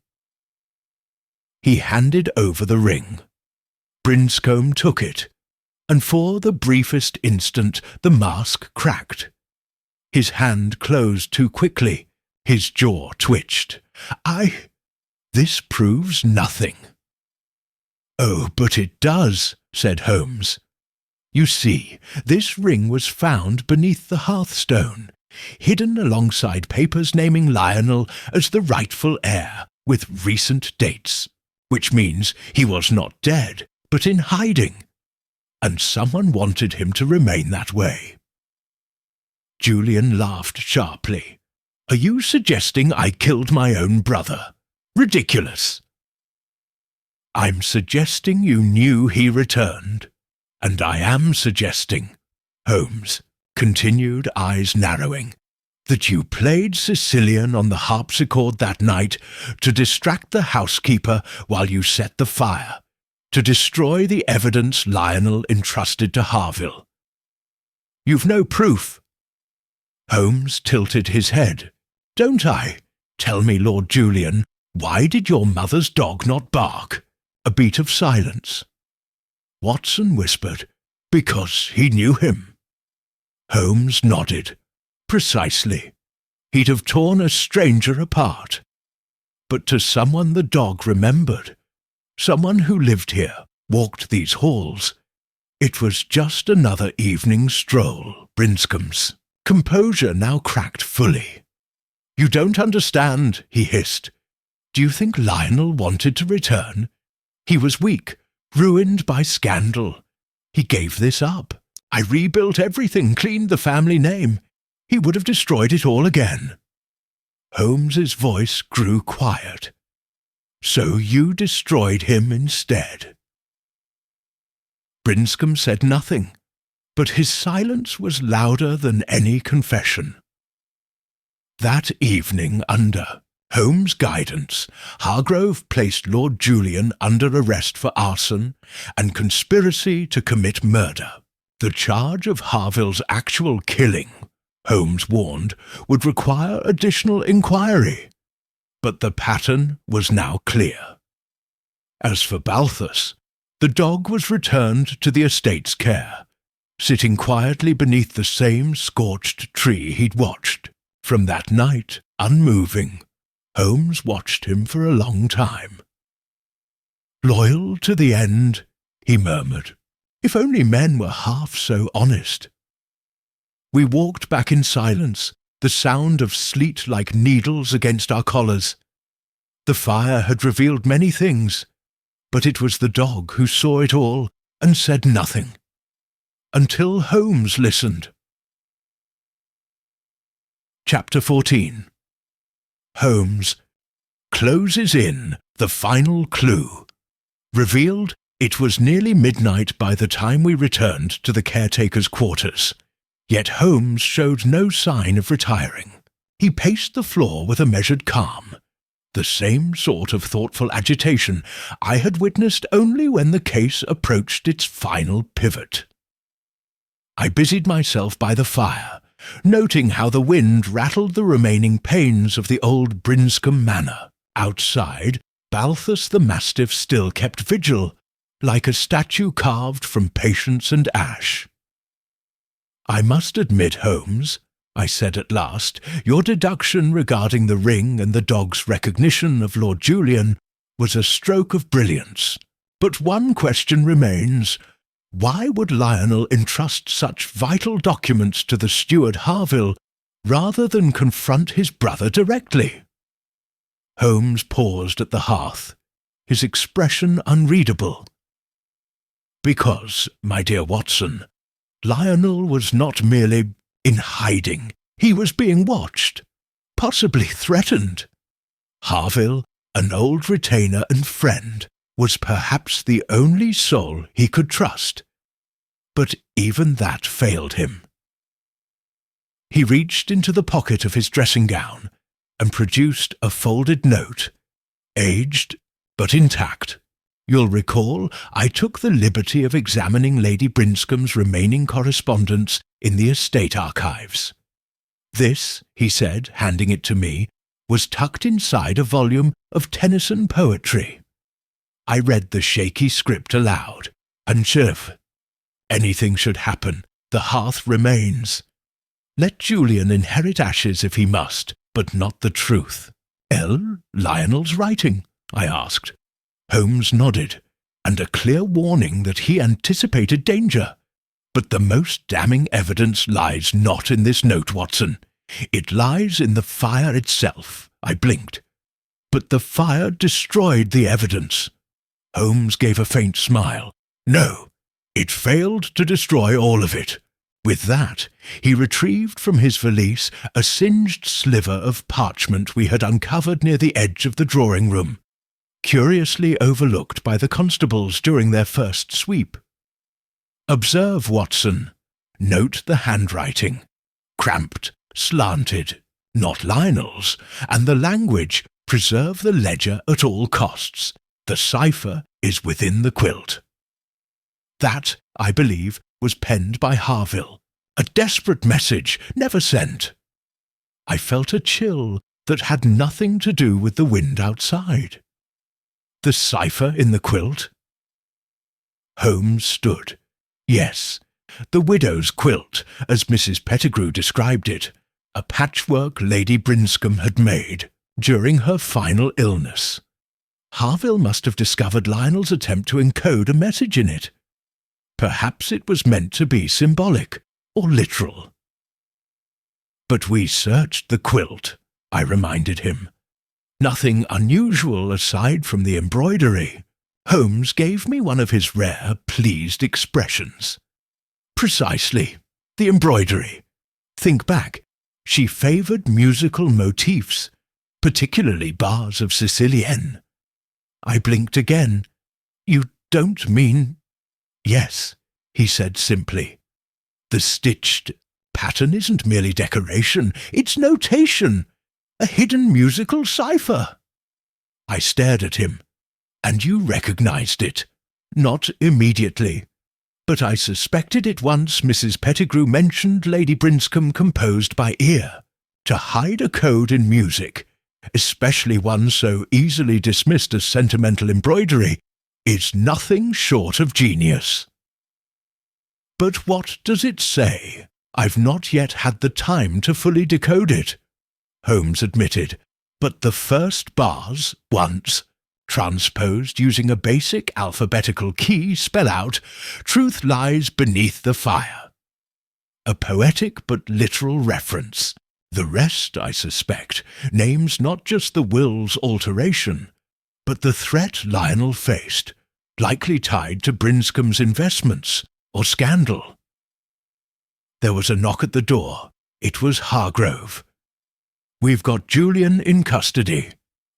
He handed over the ring. Brinscombe took it, and for the briefest instant the mask cracked. His hand closed too quickly. His jaw twitched. This proves nothing." "Oh, but it does," said Holmes. You see, this ring was found beneath the hearthstone, hidden alongside papers naming Lionel as the rightful heir, with recent dates, which means he was not dead, but in hiding, and someone wanted him to remain that way. Julian laughed sharply. Are you suggesting I killed my own brother? Ridiculous. I'm suggesting you knew he returned, and I am suggesting, Holmes continued, eyes narrowing, that you played Sicilian on the harpsichord that night to distract the housekeeper while you set the fire, to destroy the evidence Lionel entrusted to Harville. You've no proof. Holmes tilted his head. Don't I? Tell me, Lord Julian, why did your mother's dog not bark? A beat of silence. Watson whispered, because he knew him. Holmes nodded. Precisely. He'd have torn a stranger apart. But to someone the dog remembered, someone who lived here, walked these halls, it was just another evening stroll, Brinscomb's. Composure now cracked fully. You don't understand, he hissed. Do you think Lionel wanted to return? He was weak, ruined by scandal. He gave this up. I rebuilt everything, cleaned the family name. He would have destroyed it all again. Holmes's voice grew quiet. So you destroyed him instead. Brinscombe said nothing, but his silence was louder than any confession. That evening, under Holmes' guidance, Hargrove placed Lord Julian under arrest for arson and conspiracy to commit murder. The charge of Harville's actual killing, Holmes warned, would require additional inquiry. But the pattern was now clear. As for Balthus, the dog was returned to the estate's care, sitting quietly beneath the same scorched tree he'd watched. From that night, unmoving, Holmes watched him for a long time. Loyal to the end, he murmured. If only men were half so honest. We walked back in silence, the sound of sleet like needles against our collars. The fire had revealed many things, but it was the dog who saw it all and said nothing. Until Holmes listened. Chapter 14. Holmes closes in the final clue. Revealed, it was nearly midnight by the time we returned to the caretaker's quarters, yet Holmes showed no sign of retiring. He paced the floor with a measured calm, the same sort of thoughtful agitation I had witnessed only when the case approached its final pivot. I busied myself by the fire, noting how the wind rattled the remaining panes of the old Brinscombe manor. Outside, Balthus the mastiff still kept vigil, like a statue carved from patience and ash. I must admit, Holmes, I said at last, your deduction regarding the ring and the dog's recognition of Lord Julian was a stroke of brilliance. But one question remains. Why would Lionel entrust such vital documents to the steward Harville rather than confront his brother directly? Holmes paused at the hearth, his expression unreadable. Because, my dear Watson, Lionel was not merely in hiding. He was being watched, possibly threatened. Harville, an old retainer and friend, was perhaps the only soul he could trust. But even that failed him. He reached into the pocket of his dressing gown and produced a folded note, aged but intact. You'll recall I took the liberty of examining Lady Brinscombe's remaining correspondence in the estate archives. This, he said, handing it to me, was tucked inside a volume of Tennyson poetry. I read the shaky script aloud, and anything should happen, the hearth remains. Let Julian inherit ashes if he must, but not the truth. Lionel's writing? I asked. Holmes nodded, and a clear warning that he anticipated danger. But the most damning evidence lies not in this note, Watson. It lies in the fire itself. I blinked. But the fire destroyed the evidence. Holmes gave a faint smile. No, it failed to destroy all of it. With that, he retrieved from his valise a singed sliver of parchment we had uncovered near the edge of the drawing-room, curiously overlooked by the constables during their first sweep. Observe, Watson. Note the handwriting. Cramped, slanted, not Lionel's, and the language, preserve the ledger at all costs. The cipher is within the quilt. That, I believe, was penned by Harville. A desperate message, never sent. I felt a chill that had nothing to do with the wind outside. The cipher in the quilt? Holmes stood. Yes, the widow's quilt, as Mrs. Pettigrew described it, a patchwork Lady Brinscombe had made during her final illness. Harville must have discovered Lionel's attempt to encode a message in it. Perhaps it was meant to be symbolic or literal. But we searched the quilt, I reminded him. Nothing unusual aside from the embroidery. Holmes gave me one of his rare, pleased expressions. Precisely, the embroidery. Think back. She favoured musical motifs, particularly bars of Sicilienne. I blinked again. You don't mean... Yes, he said simply. The stitched pattern isn't merely decoration, it's notation, a hidden musical cipher. I stared at him. And you recognized it. Not immediately. But I suspected it once Mrs. Pettigrew mentioned Lady Brinscombe composed by ear, to hide a code in music, especially one so easily dismissed as sentimental embroidery, is nothing short of genius. But what does it say? I've not yet had the time to fully decode it, Holmes admitted, but the first bars, once, transposed using a basic alphabetical key, spell out, "Truth lies beneath the fire." A poetic but literal reference. The rest, I suspect, names not just the will's alteration, but the threat Lionel faced, likely tied to Brinscombe's investments or scandal. There was a knock at the door. It was Hargrove. "We've got Julian in custody.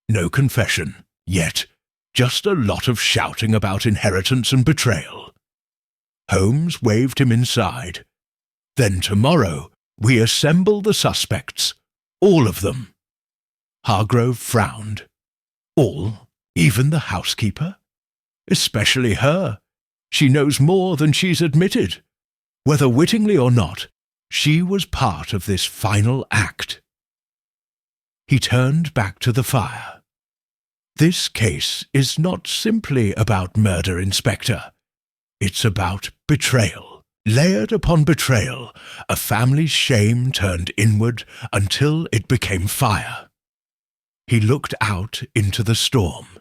No confession. Yet, just a lot of shouting about inheritance and betrayal." Holmes waved him inside. "Then tomorrow we assemble the suspects. All of them." Hargrove frowned. "All? Even the housekeeper?" "Especially her. She knows more than she's admitted. Whether wittingly or not, she was part of this final act." He turned back to the fire. "This case is not simply about murder, Inspector. It's about betrayal, layered upon betrayal, a family's shame turned inward until it became fire." He looked out into the storm.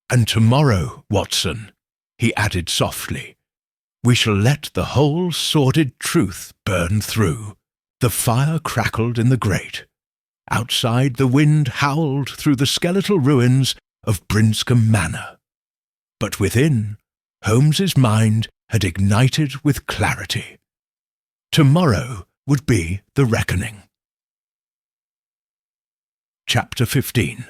"And tomorrow, Watson," he added softly, "we shall let the whole sordid truth burn through." The fire crackled in the grate. Outside, the wind howled through the skeletal ruins of Brinscombe Manor. But within, Holmes's mind had ignited with clarity. Tomorrow would be the reckoning. Chapter 15.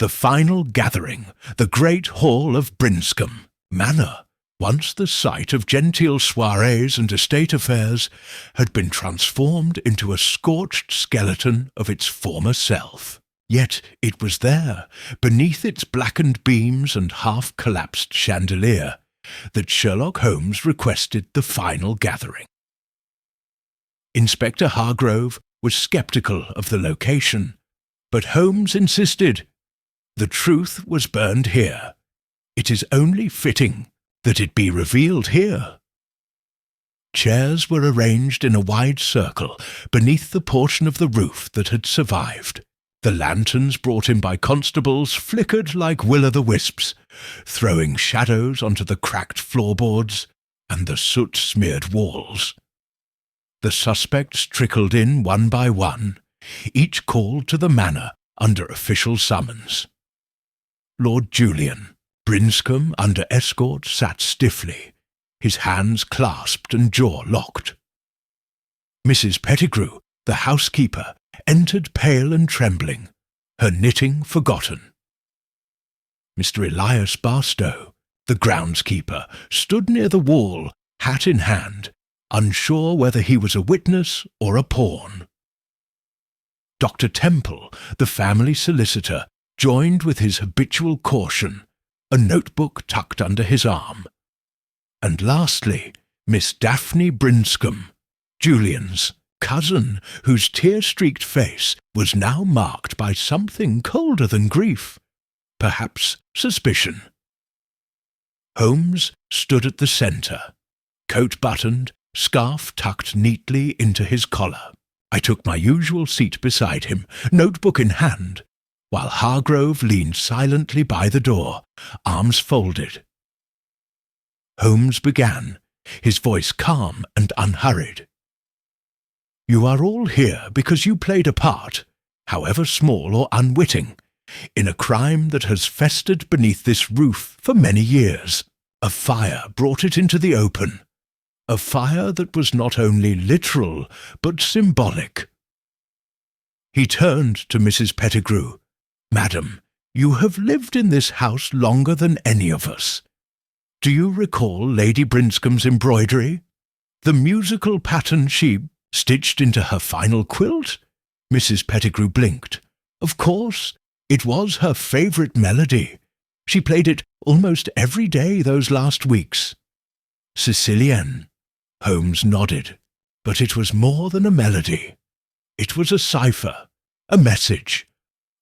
The final gathering, the great hall of Brinscombe Manor, once the site of genteel soirees and estate affairs, had been transformed into a scorched skeleton of its former self. Yet it was there, beneath its blackened beams and half-collapsed chandelier, that Sherlock Holmes requested the final gathering. Inspector Hargrove was sceptical of the location, but Holmes insisted. The truth was burned here. It is only fitting that it be revealed here. Chairs were arranged in a wide circle beneath the portion of the roof that had survived. The lanterns brought in by constables flickered like will-o'-the-wisps, throwing shadows onto the cracked floorboards, and the soot-smeared walls. The suspects trickled in one by one, each called to the manor under official summons. Lord Julian, Brinscombe under escort, sat stiffly, his hands clasped and jaw locked. Mrs. Pettigrew, the housekeeper, entered pale and trembling, her knitting forgotten. Mr. Elias Barstow, the groundskeeper, stood near the wall, hat in hand, unsure whether he was a witness or a pawn. Dr. Temple, the family solicitor, joined with his habitual caution, a notebook tucked under his arm. And lastly, Miss Daphne Brinscombe, Julian's cousin, whose tear-streaked face was now marked by something colder than grief, perhaps suspicion. Holmes stood at the centre, coat buttoned, scarf tucked neatly into his collar. I took my usual seat beside him, notebook in hand, while Hargrove leaned silently by the door, arms folded. Holmes began, his voice calm and unhurried. "You are all here because you played a part, however small or unwitting, in a crime that has festered beneath this roof for many years. A fire brought it into the open, a fire that was not only literal but symbolic." He turned to Mrs. Pettigrew. "Madam, you have lived in this house longer than any of us. Do you recall Lady Brinscombe's embroidery? The musical pattern she stitched into her final quilt?" Mrs. Pettigrew blinked. "Of course, it was her favourite melody. She played it almost every day those last weeks." "Sicilienne." Holmes nodded. "But it was more than a melody. It was a cipher, a message,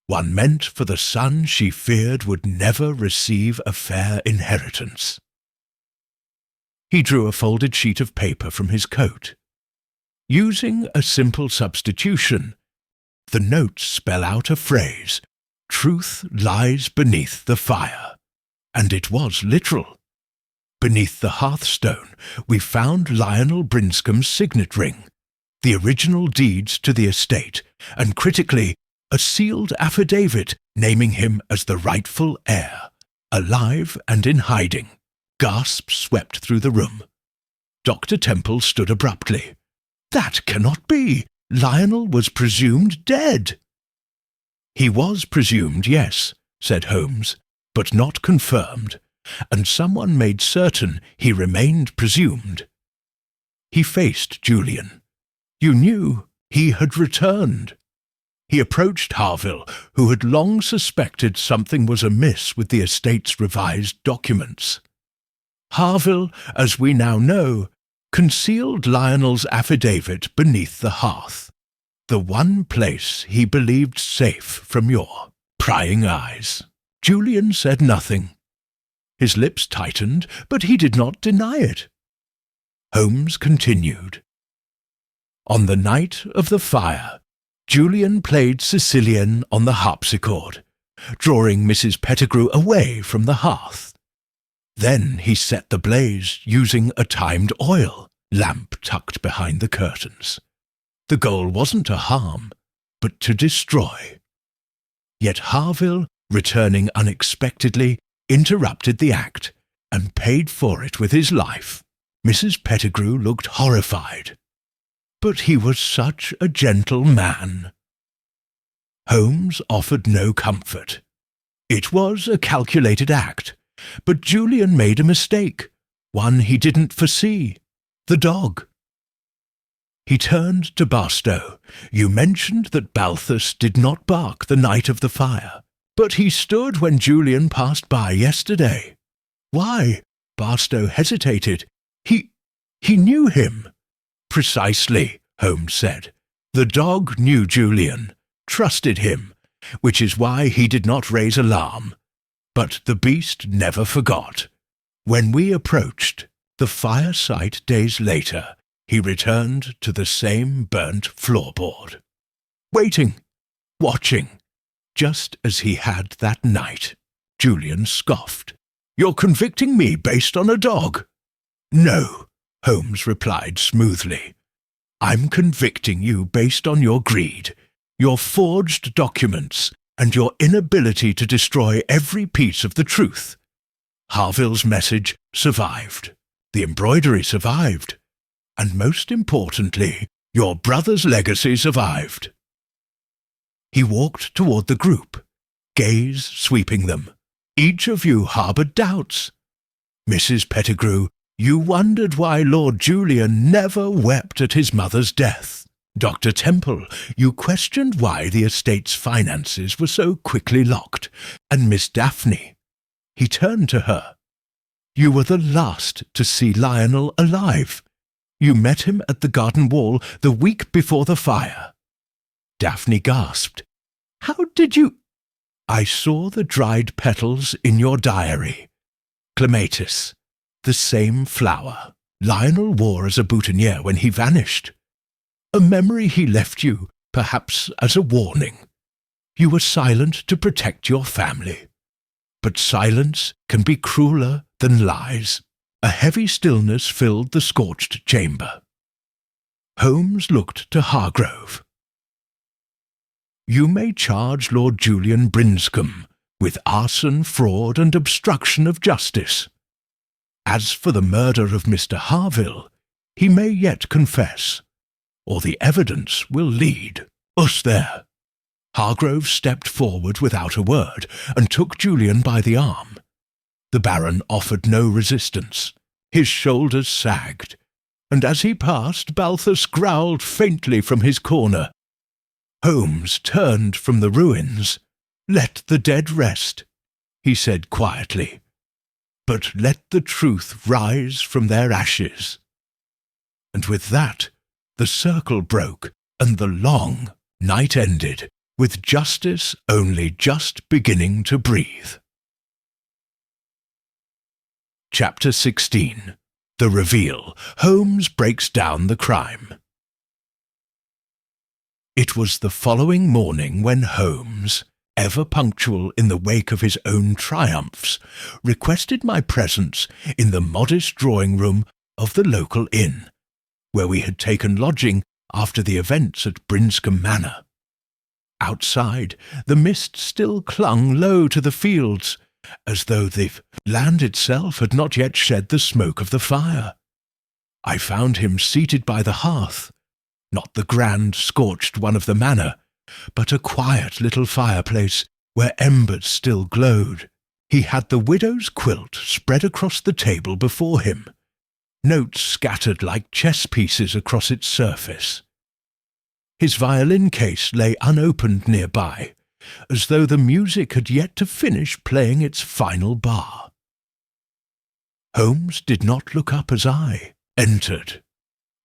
one meant for the son she feared would never receive a fair inheritance." He drew a folded sheet of paper from his coat. Using a simple substitution, the notes spell out a phrase, "Truth lies beneath the fire." And it was literal. Beneath the hearthstone, we found Lionel Brinscombe's signet ring, the original deeds to the estate, and critically, a sealed affidavit naming him as the rightful heir, alive and in hiding. Gasps swept through the room. Dr. Temple stood abruptly. "That cannot be! Lionel was presumed dead." "He was presumed, yes," said Holmes, "but not confirmed, and someone made certain he remained presumed." He faced Julian. "You knew he had returned." He approached Harville, who had long suspected something was amiss with the estate's revised documents. Harville, as we now know, concealed Lionel's affidavit beneath the hearth, the one place he believed safe from your prying eyes. Julian said nothing. His lips tightened, but he did not deny it. Holmes continued. "On the night of the fire, Julian played Sicilian on the harpsichord, drawing Mrs. Pettigrew away from the hearth. Then he set the blaze using a timed oil lamp tucked behind the curtains. The goal wasn't to harm, but to destroy. Yet Harville, returning unexpectedly, interrupted the act and paid for it with his life. Mrs. Pettigrew looked horrified. But he was such a gentle man." Holmes offered no comfort. It was a calculated act, but Julian made a mistake, one he didn't foresee: the dog. He turned to Barstow. "You mentioned that Balthus did not bark the night of the fire, but he stood when Julian passed by yesterday. Why?" Barstow hesitated. He knew him." "Precisely," Holmes said. "The dog knew Julian, trusted him, which is why he did not raise alarm. But the beast never forgot. When we approached the fire site days later, he returned to the same burnt floorboard. Waiting, watching, just as he had that night." Julian scoffed. "You're convicting me based on a dog?" No, Holmes replied smoothly. I'm convicting you based on your greed, your forged documents, and your inability to destroy every piece of the truth. Harville's message survived. The embroidery survived. And most importantly, your brother's legacy survived. He walked toward the group, gaze sweeping them. Each of you harboured doubts. Mrs. Pettigrew, you wondered why Lord Julian never wept at his mother's death. Dr. Temple, you questioned why the estate's finances were so quickly locked. And Miss Daphne, he turned to her. You were the last to see Lionel alive. You met him at the garden wall the week before the fire. Daphne gasped. How did you? I saw the dried petals in your diary. Clematis, the same flower Lionel wore as a boutonniere when he vanished. A memory he left you, perhaps as a warning. You were silent to protect your family. But silence can be crueler than lies. A heavy stillness filled the scorched chamber. Holmes looked to Hargrove. You may charge Lord Julian Brinscombe with arson, fraud, and obstruction of justice. As for the murder of Mr. Harville, he may yet confess, or the evidence will lead us there. Hargrove stepped forward without a word and took Julian by the arm. The Baron offered no resistance. His shoulders sagged, and as he passed, Balthus growled faintly from his corner. Holmes turned from the ruins. Let the dead rest, he said quietly, but let the truth rise from their ashes. And with that, the circle broke, and the long night ended, with justice only just beginning to breathe. Chapter 16. The Reveal. Holmes breaks down the crime. It was the following morning when Holmes, ever punctual in the wake of his own triumphs, requested my presence in the modest drawing-room of the local inn, where we had taken lodging after the events at Brinscombe Manor. Outside, the mist still clung low to the fields, as though the land itself had not yet shed the smoke of the fire. I found him seated by the hearth, not the grand, scorched one of the manor, but a quiet little fireplace where embers still glowed. He had the widow's quilt spread across the table before him, notes scattered like chess pieces across its surface. His violin case lay unopened nearby, as though the music had yet to finish playing its final bar. Holmes did not look up as I entered.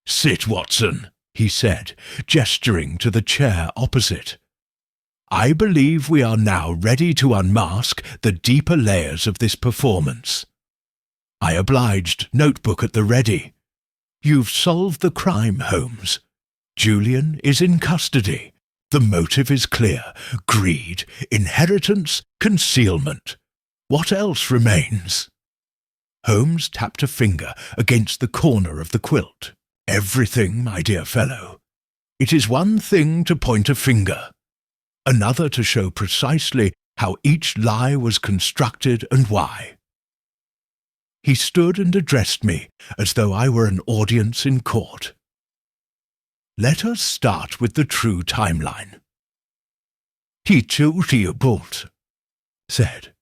"Sit, Watson," he said, gesturing to the chair opposite. "I believe we are now ready to unmask the deeper layers of this performance." I obliged, notebook at the ready. "You've solved the crime, Holmes. Julian is in custody. The motive is clear: greed, inheritance, concealment. What else remains?" Holmes tapped a finger against the corner of the quilt. "Everything, my dear fellow. It is one thing to point a finger, another to show precisely how each lie was constructed and why." He stood and addressed me as though I were an audience in court. "Let us start with the true timeline." "Teacher Bolt said,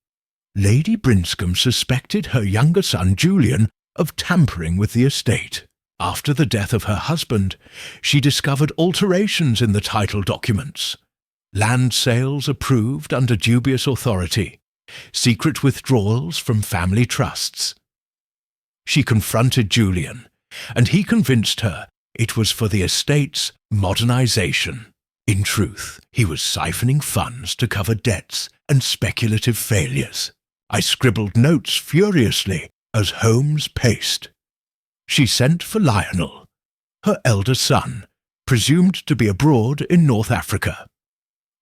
Lady Brinscombe suspected her younger son Julian of tampering with the estate. After the death of her husband, she discovered alterations in the title documents, land sales approved under dubious authority, secret withdrawals from family trusts. She confronted Julian, and he convinced her it was for the estate's modernization. In truth, he was siphoning funds to cover debts and speculative failures. I scribbled notes furiously as Holmes paced. She sent for Lionel, her elder son, presumed to be abroad in North Africa.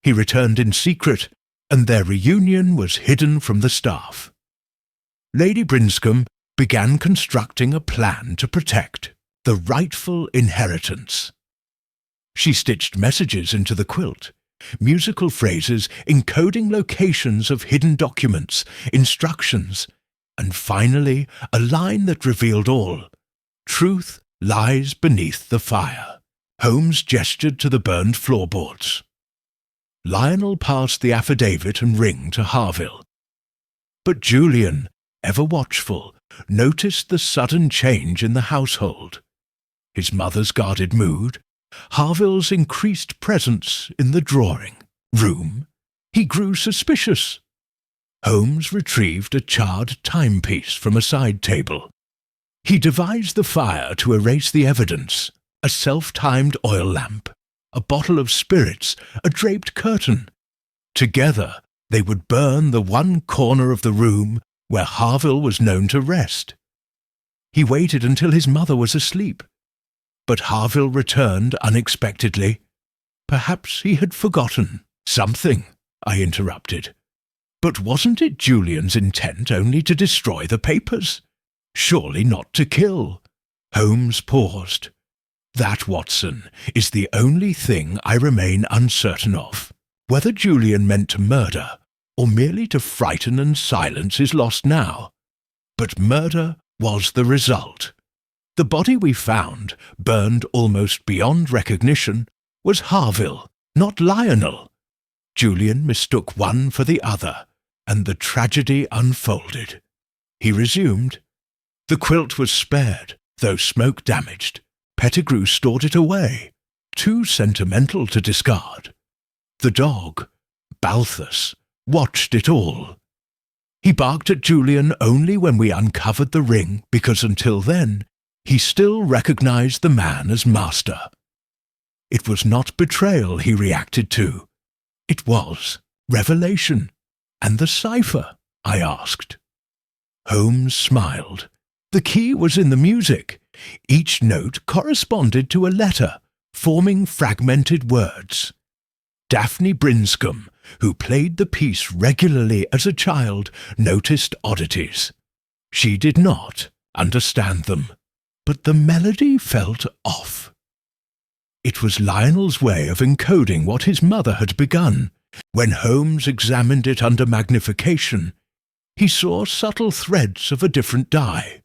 He returned in secret, and their reunion was hidden from the staff. Lady Brinscombe began constructing a plan to protect the rightful inheritance. She stitched messages into the quilt, musical phrases encoding locations of hidden documents, instructions, and finally a line that revealed all. Truth lies beneath the fire. Holmes gestured to the burned floorboards. Lionel passed the affidavit and ring to Harville. But Julian, ever watchful, noticed the sudden change in the household. His mother's guarded mood, Harville's increased presence in the drawing room. He grew suspicious. Holmes retrieved a charred timepiece from a side table. He devised the fire to erase the evidence, a self-timed oil lamp, a bottle of spirits, a draped curtain. Together they would burn the one corner of the room where Harville was known to rest. He waited until his mother was asleep. But Harville returned unexpectedly. Perhaps he had forgotten something, I interrupted. But wasn't it Julian's intent only to destroy the papers? Surely not to kill. Holmes paused. That, Watson, is the only thing I remain uncertain of. Whether Julian meant to murder or merely to frighten and silence is lost now. But murder was the result. The body we found, burned almost beyond recognition, was Harville, not Lionel. Julian mistook one for the other, and the tragedy unfolded. He resumed. The quilt was spared, though smoke-damaged. Pettigrew stored it away, too sentimental to discard. The dog, Balthus, watched it all. He barked at Julian only when we uncovered the ring, because until then he still recognized the man as master. It was not betrayal he reacted to. It was revelation. And the cipher? I asked. Holmes smiled. The key was in the music. Each note corresponded to a letter, forming fragmented words. Daphne Brinscombe, who played the piece regularly as a child, noticed oddities. She did not understand them, but the melody felt off. It was Lionel's way of encoding what his mother had begun. When Holmes examined it under magnification, he saw subtle threads of a different dye,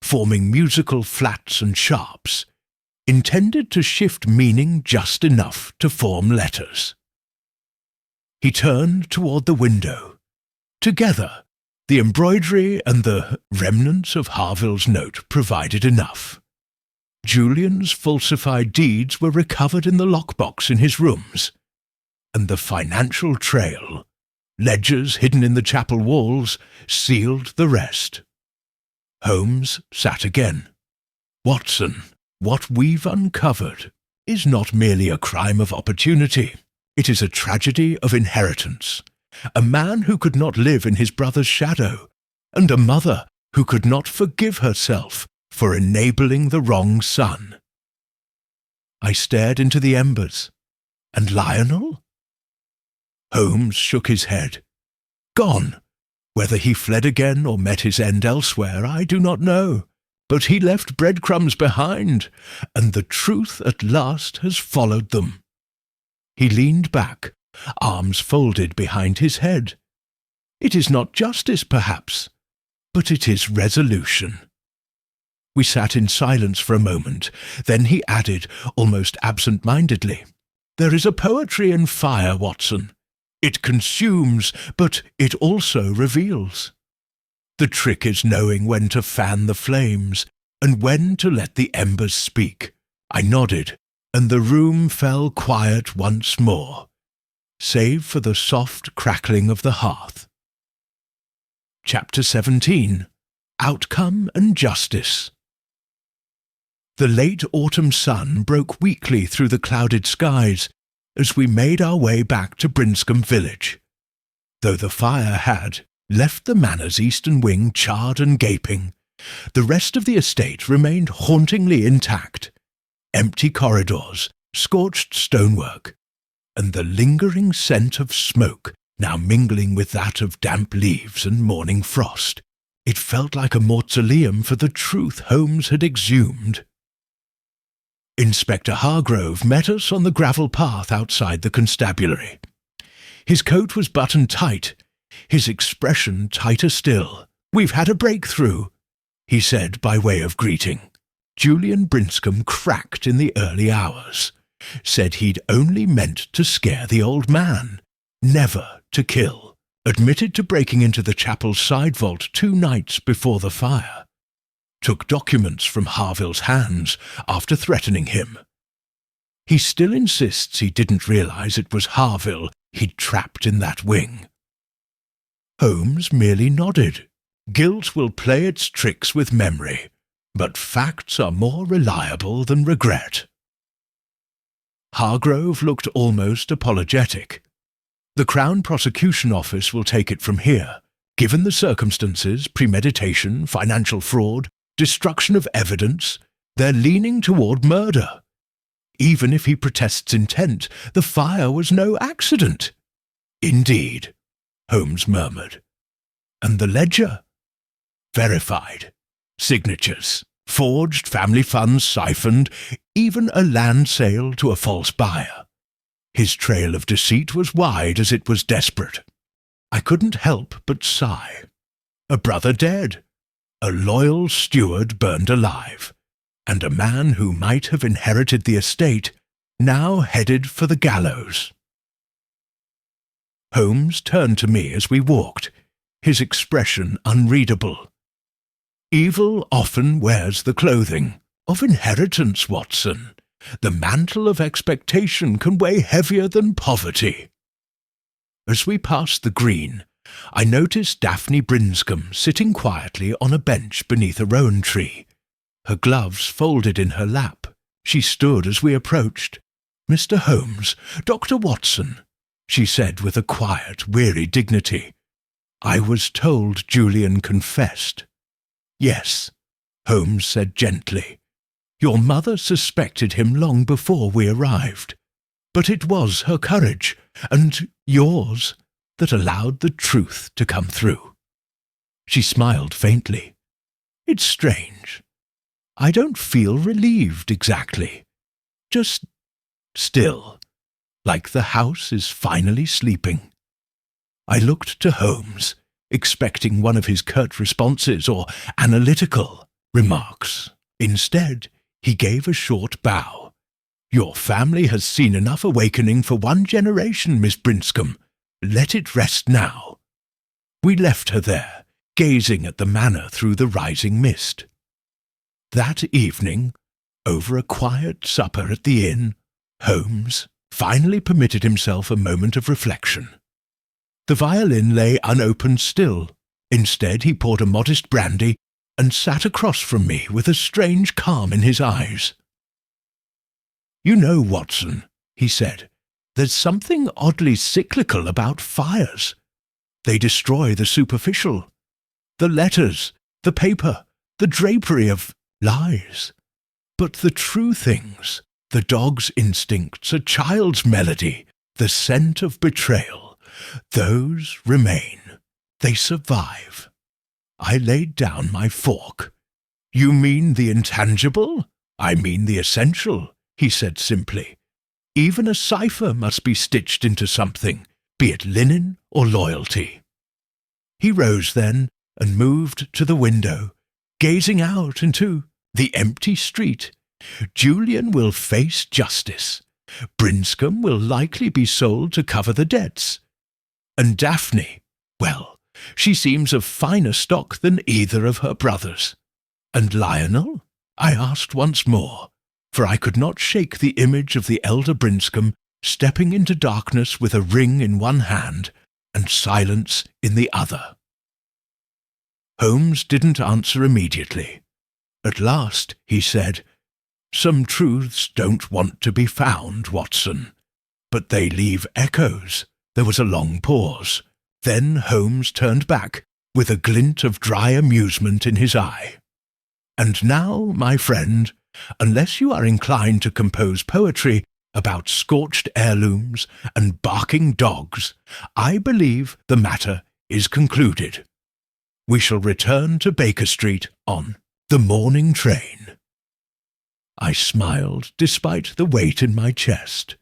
forming musical flats and sharps, intended to shift meaning just enough to form letters. He turned toward the window. Together, the embroidery and the remnants of Harville's note provided enough. Julian's falsified deeds were recovered in the lockbox in his rooms, and the financial trail, ledgers hidden in the chapel walls, sealed the rest. Holmes sat again. Watson, what we've uncovered is not merely a crime of opportunity. It is a tragedy of inheritance. A man who could not live in his brother's shadow, and a mother who could not forgive herself for enabling the wrong son. I stared into the embers. And Lionel? Holmes shook his head. Gone. Whether he fled again or met his end elsewhere, I do not know. But he left breadcrumbs behind, and the truth at last has followed them. He leaned back, arms folded behind his head. It is not justice, perhaps, but it is resolution. We sat in silence for a moment. Then he added, almost absent-mindedly, There is a poetry in fire, Watson. It consumes, but it also reveals. The trick is knowing when to fan the flames, and when to let the embers speak. I nodded, and the room fell quiet once more, save for the soft crackling of the hearth. Chapter 17. Outcome and Justice. The late autumn sun broke weakly through the clouded skies as we made our way back to Brinscombe village. Though the fire had left the manor's eastern wing charred and gaping, the rest of the estate remained hauntingly intact. Empty corridors, scorched stonework, and the lingering scent of smoke now mingling with that of damp leaves and morning frost, It felt like a mausoleum for the truth Holmes had exhumed. Inspector Hargrove met us on the gravel path outside the constabulary. His coat was buttoned tight, his expression tighter still. "We've had a breakthrough," he said by way of greeting. Julian Brinscombe cracked in the early hours, said he'd only meant to scare the old man, never to kill, admitted to breaking into the chapel's side vault 2 nights before the fire, took documents from Harville's hands after threatening him. He still insists he didn't realize it was Harville he'd trapped in that wing. Holmes merely nodded. Guilt will play its tricks with memory, but facts are more reliable than regret. Hargrove looked almost apologetic. "The Crown Prosecution Office will take it from here. Given the circumstances, premeditation, financial fraud, destruction of evidence, they're leaning toward murder. Even if he protests intent, the fire was no accident." "Indeed," Holmes murmured. "And the ledger?" "Verified. Signatures. Forged, family funds siphoned, even a land sale to a false buyer. His trail of deceit was wide as it was desperate. I couldn't help but sigh. A brother dead, a loyal steward burned alive, and a man who might have inherited the estate now headed for the gallows." Holmes turned to me as we walked, his expression unreadable. "Evil often wears the clothing of inheritance, Watson. The mantle of expectation can weigh heavier than poverty." As we passed the green, I noticed Daphne Brinscombe sitting quietly on a bench beneath a rowan tree, her gloves folded in her lap. She stood as we approached. "Mr. Holmes, Dr. Watson," she said with a quiet, weary dignity. "I was told Julian confessed." "Yes," Holmes said gently. "Your mother suspected him long before we arrived. But it was her courage, and yours, that allowed the truth to come through." She smiled faintly. "It's strange. I don't feel relieved exactly. Just still, like the house is finally sleeping." I looked to Holmes, expecting one of his curt responses or analytical remarks. Instead, he gave a short bow. "Your family has seen enough awakening for 1 generation, Miss Brinscombe. Let it rest now." We left her there, gazing at the manor through the rising mist. That evening, over a quiet supper at the inn, Holmes finally permitted himself a moment of reflection. The violin lay unopened still. Instead, he poured a modest brandy and sat across from me with a strange calm in his eyes. "You know, Watson," he said, "there's something oddly cyclical about fires. They destroy the superficial, the letters, the paper, the drapery of lies. But the true things, the dog's instincts, a child's melody, the scent of betrayal, those remain. They survive." I laid down my fork. "You mean the intangible? I mean the essential," he said simply. "Even a cipher must be stitched into something, be it linen or loyalty." He rose then and moved to the window, gazing out into the empty street. "Julian will face justice. Brinscombe will likely be sold to cover the debts. And Daphne, well, she seems of finer stock than either of her brothers. And Lionel?" I asked once more, for I could not shake the image of the elder Brinscombe stepping into darkness with a ring in one hand and silence in the other. Holmes didn't answer immediately. At last he said, "Some truths don't want to be found, Watson, but they leave echoes." There was a long pause. Then Holmes turned back, with a glint of dry amusement in his eye. "And now, my friend, unless you are inclined to compose poetry about scorched heirlooms and barking dogs, I believe the matter is concluded. We shall return to Baker Street on the morning train. I smiled despite the weight in my chest.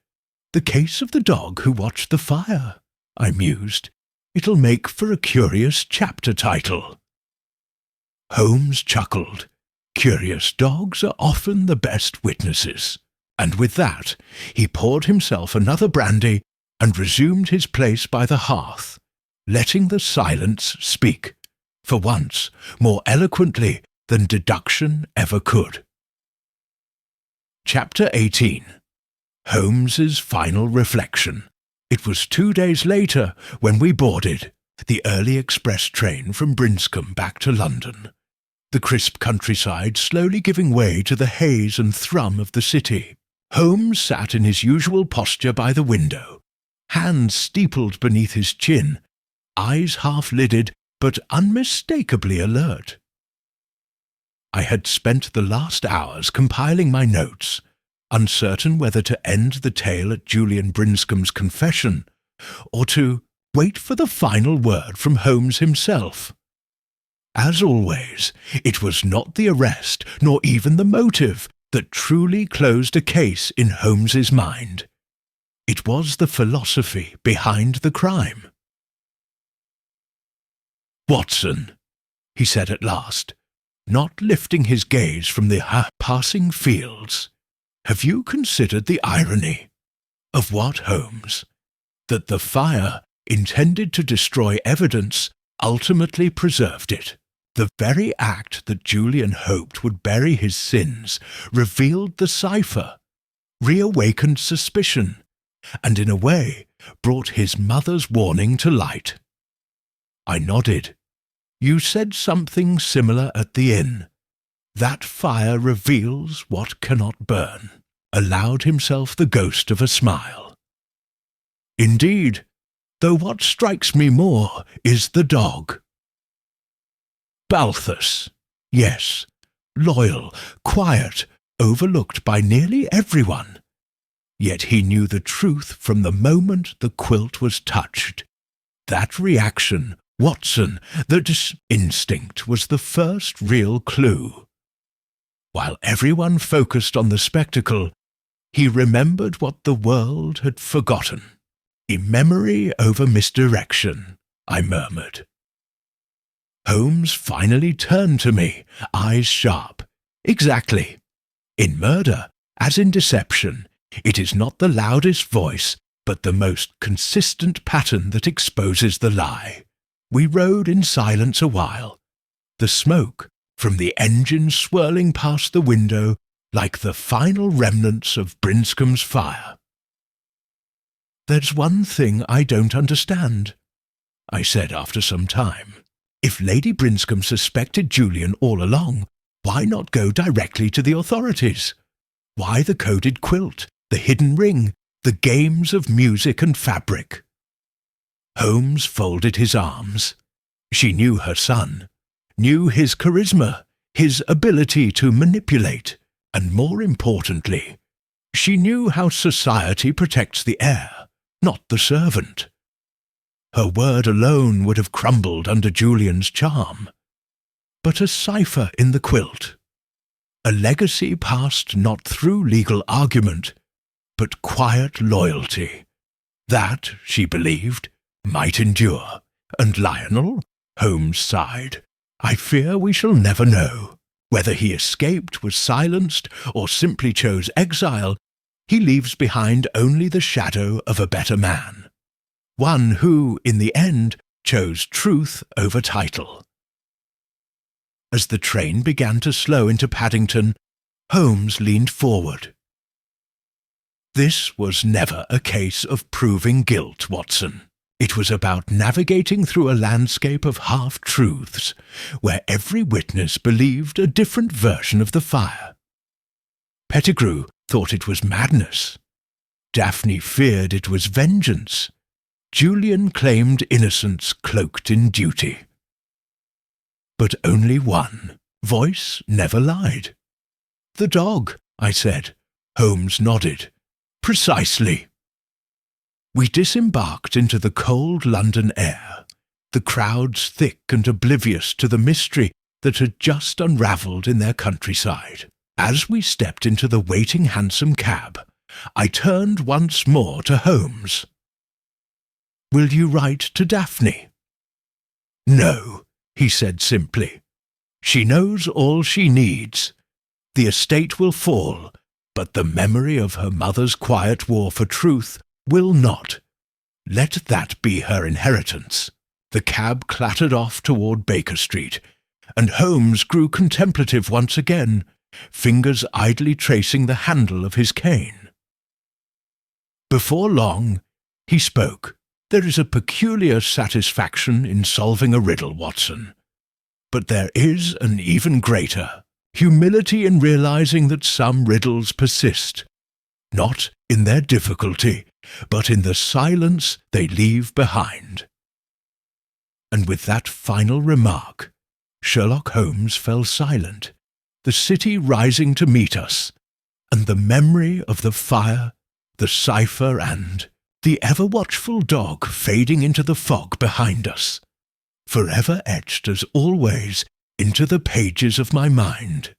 The case of the dog who watched the fire, I mused. It'll make for a curious chapter title. Holmes chuckled. Curious dogs are often the best witnesses. And with that, he poured himself another brandy and resumed his place by the hearth, letting the silence speak, for once more eloquently than deduction ever could. Chapter 18. Holmes's Final Reflection. It was 2 days later when we boarded the early express train from Brinscombe back to London, the crisp countryside slowly giving way to the haze and thrum of the city. Holmes sat in his usual posture by the window, hands steepled beneath his chin, eyes half-lidded but unmistakably alert. I had spent the last hours compiling my notes, uncertain whether to end the tale at Julian Brinscombe's confession, or to wait for the final word from Holmes himself. As always, it was not the arrest, nor even the motive, that truly closed a case in Holmes's mind. It was the philosophy behind the crime. "Watson," he said at last, not lifting his gaze from the passing fields, "have you considered the irony of what, Holmes? That the fire, intended to destroy evidence, ultimately preserved it. The very act that Julian hoped would bury his sins revealed the cipher, reawakened suspicion, and in a way brought his mother's warning to light." I nodded. "You said something similar at the inn. That fire reveals what cannot burn," allowed himself the ghost of a smile. "Indeed, though what strikes me more is the dog. Balthus, yes, loyal, quiet, overlooked by nearly everyone. Yet he knew the truth from the moment the quilt was touched. That reaction, Watson, that instinct was the first real clue. While everyone focused on the spectacle, he remembered what the world had forgotten. Memory over misdirection, I murmured. Holmes finally turned to me, eyes sharp. Exactly. In murder, as in deception, it is not the loudest voice, but the most consistent pattern that exposes the lie. We rode in silence a while, the smoke from the engine swirling past the window like the final remnants of Brinscombe's fire. "There's one thing I don't understand," I said after some time. "If Lady Brinscombe suspected Julian all along, why not go directly to the authorities? Why the coded quilt, the hidden ring, the games of music and fabric?" Holmes folded his arms. She knew her son, knew his charisma, his ability to manipulate, and more importantly, she knew how society protects the heir, not the servant. Her word alone would have crumbled under Julian's charm. But a cipher in the quilt, a legacy passed not through legal argument, but quiet loyalty, that, she believed, might endure. And Lionel, Holmes sighed, "I fear we shall never know. Whether he escaped, was silenced, or simply chose exile, he leaves behind only the shadow of a better man. One who, in the end, chose truth over title." As the train began to slow into Paddington, Holmes leaned forward. "This was never a case of proving guilt, Watson. It was about navigating through a landscape of half-truths, where every witness believed a different version of the fire. Pettigrew thought it was madness. Daphne feared it was vengeance. Julian claimed innocence cloaked in duty. But only one voice never lied. "The dog," I said. Holmes nodded. "Precisely." We disembarked into the cold London air. the crowds thick and oblivious to the mystery that had just unravelled in their countryside. As we stepped into the waiting hansom cab, I turned once more to Holmes. "Will you write to Daphne?" "No," he said simply. "She knows all she needs. The estate will fall, but the memory of her mother's quiet war for truth will not. Let that be her inheritance." The cab clattered off toward Baker Street, and Holmes grew contemplative once again, fingers idly tracing the handle of his cane. Before long, he spoke. "There is a peculiar satisfaction in solving a riddle, Watson. But there is an even greater humility in realizing that some riddles persist, not in their difficulty, but in the silence they leave behind." And with that final remark, Sherlock Holmes fell silent, the city rising to meet us, and the memory of the fire, the cipher, and the ever-watchful dog fading into the fog behind us, forever etched as always into the pages of my mind.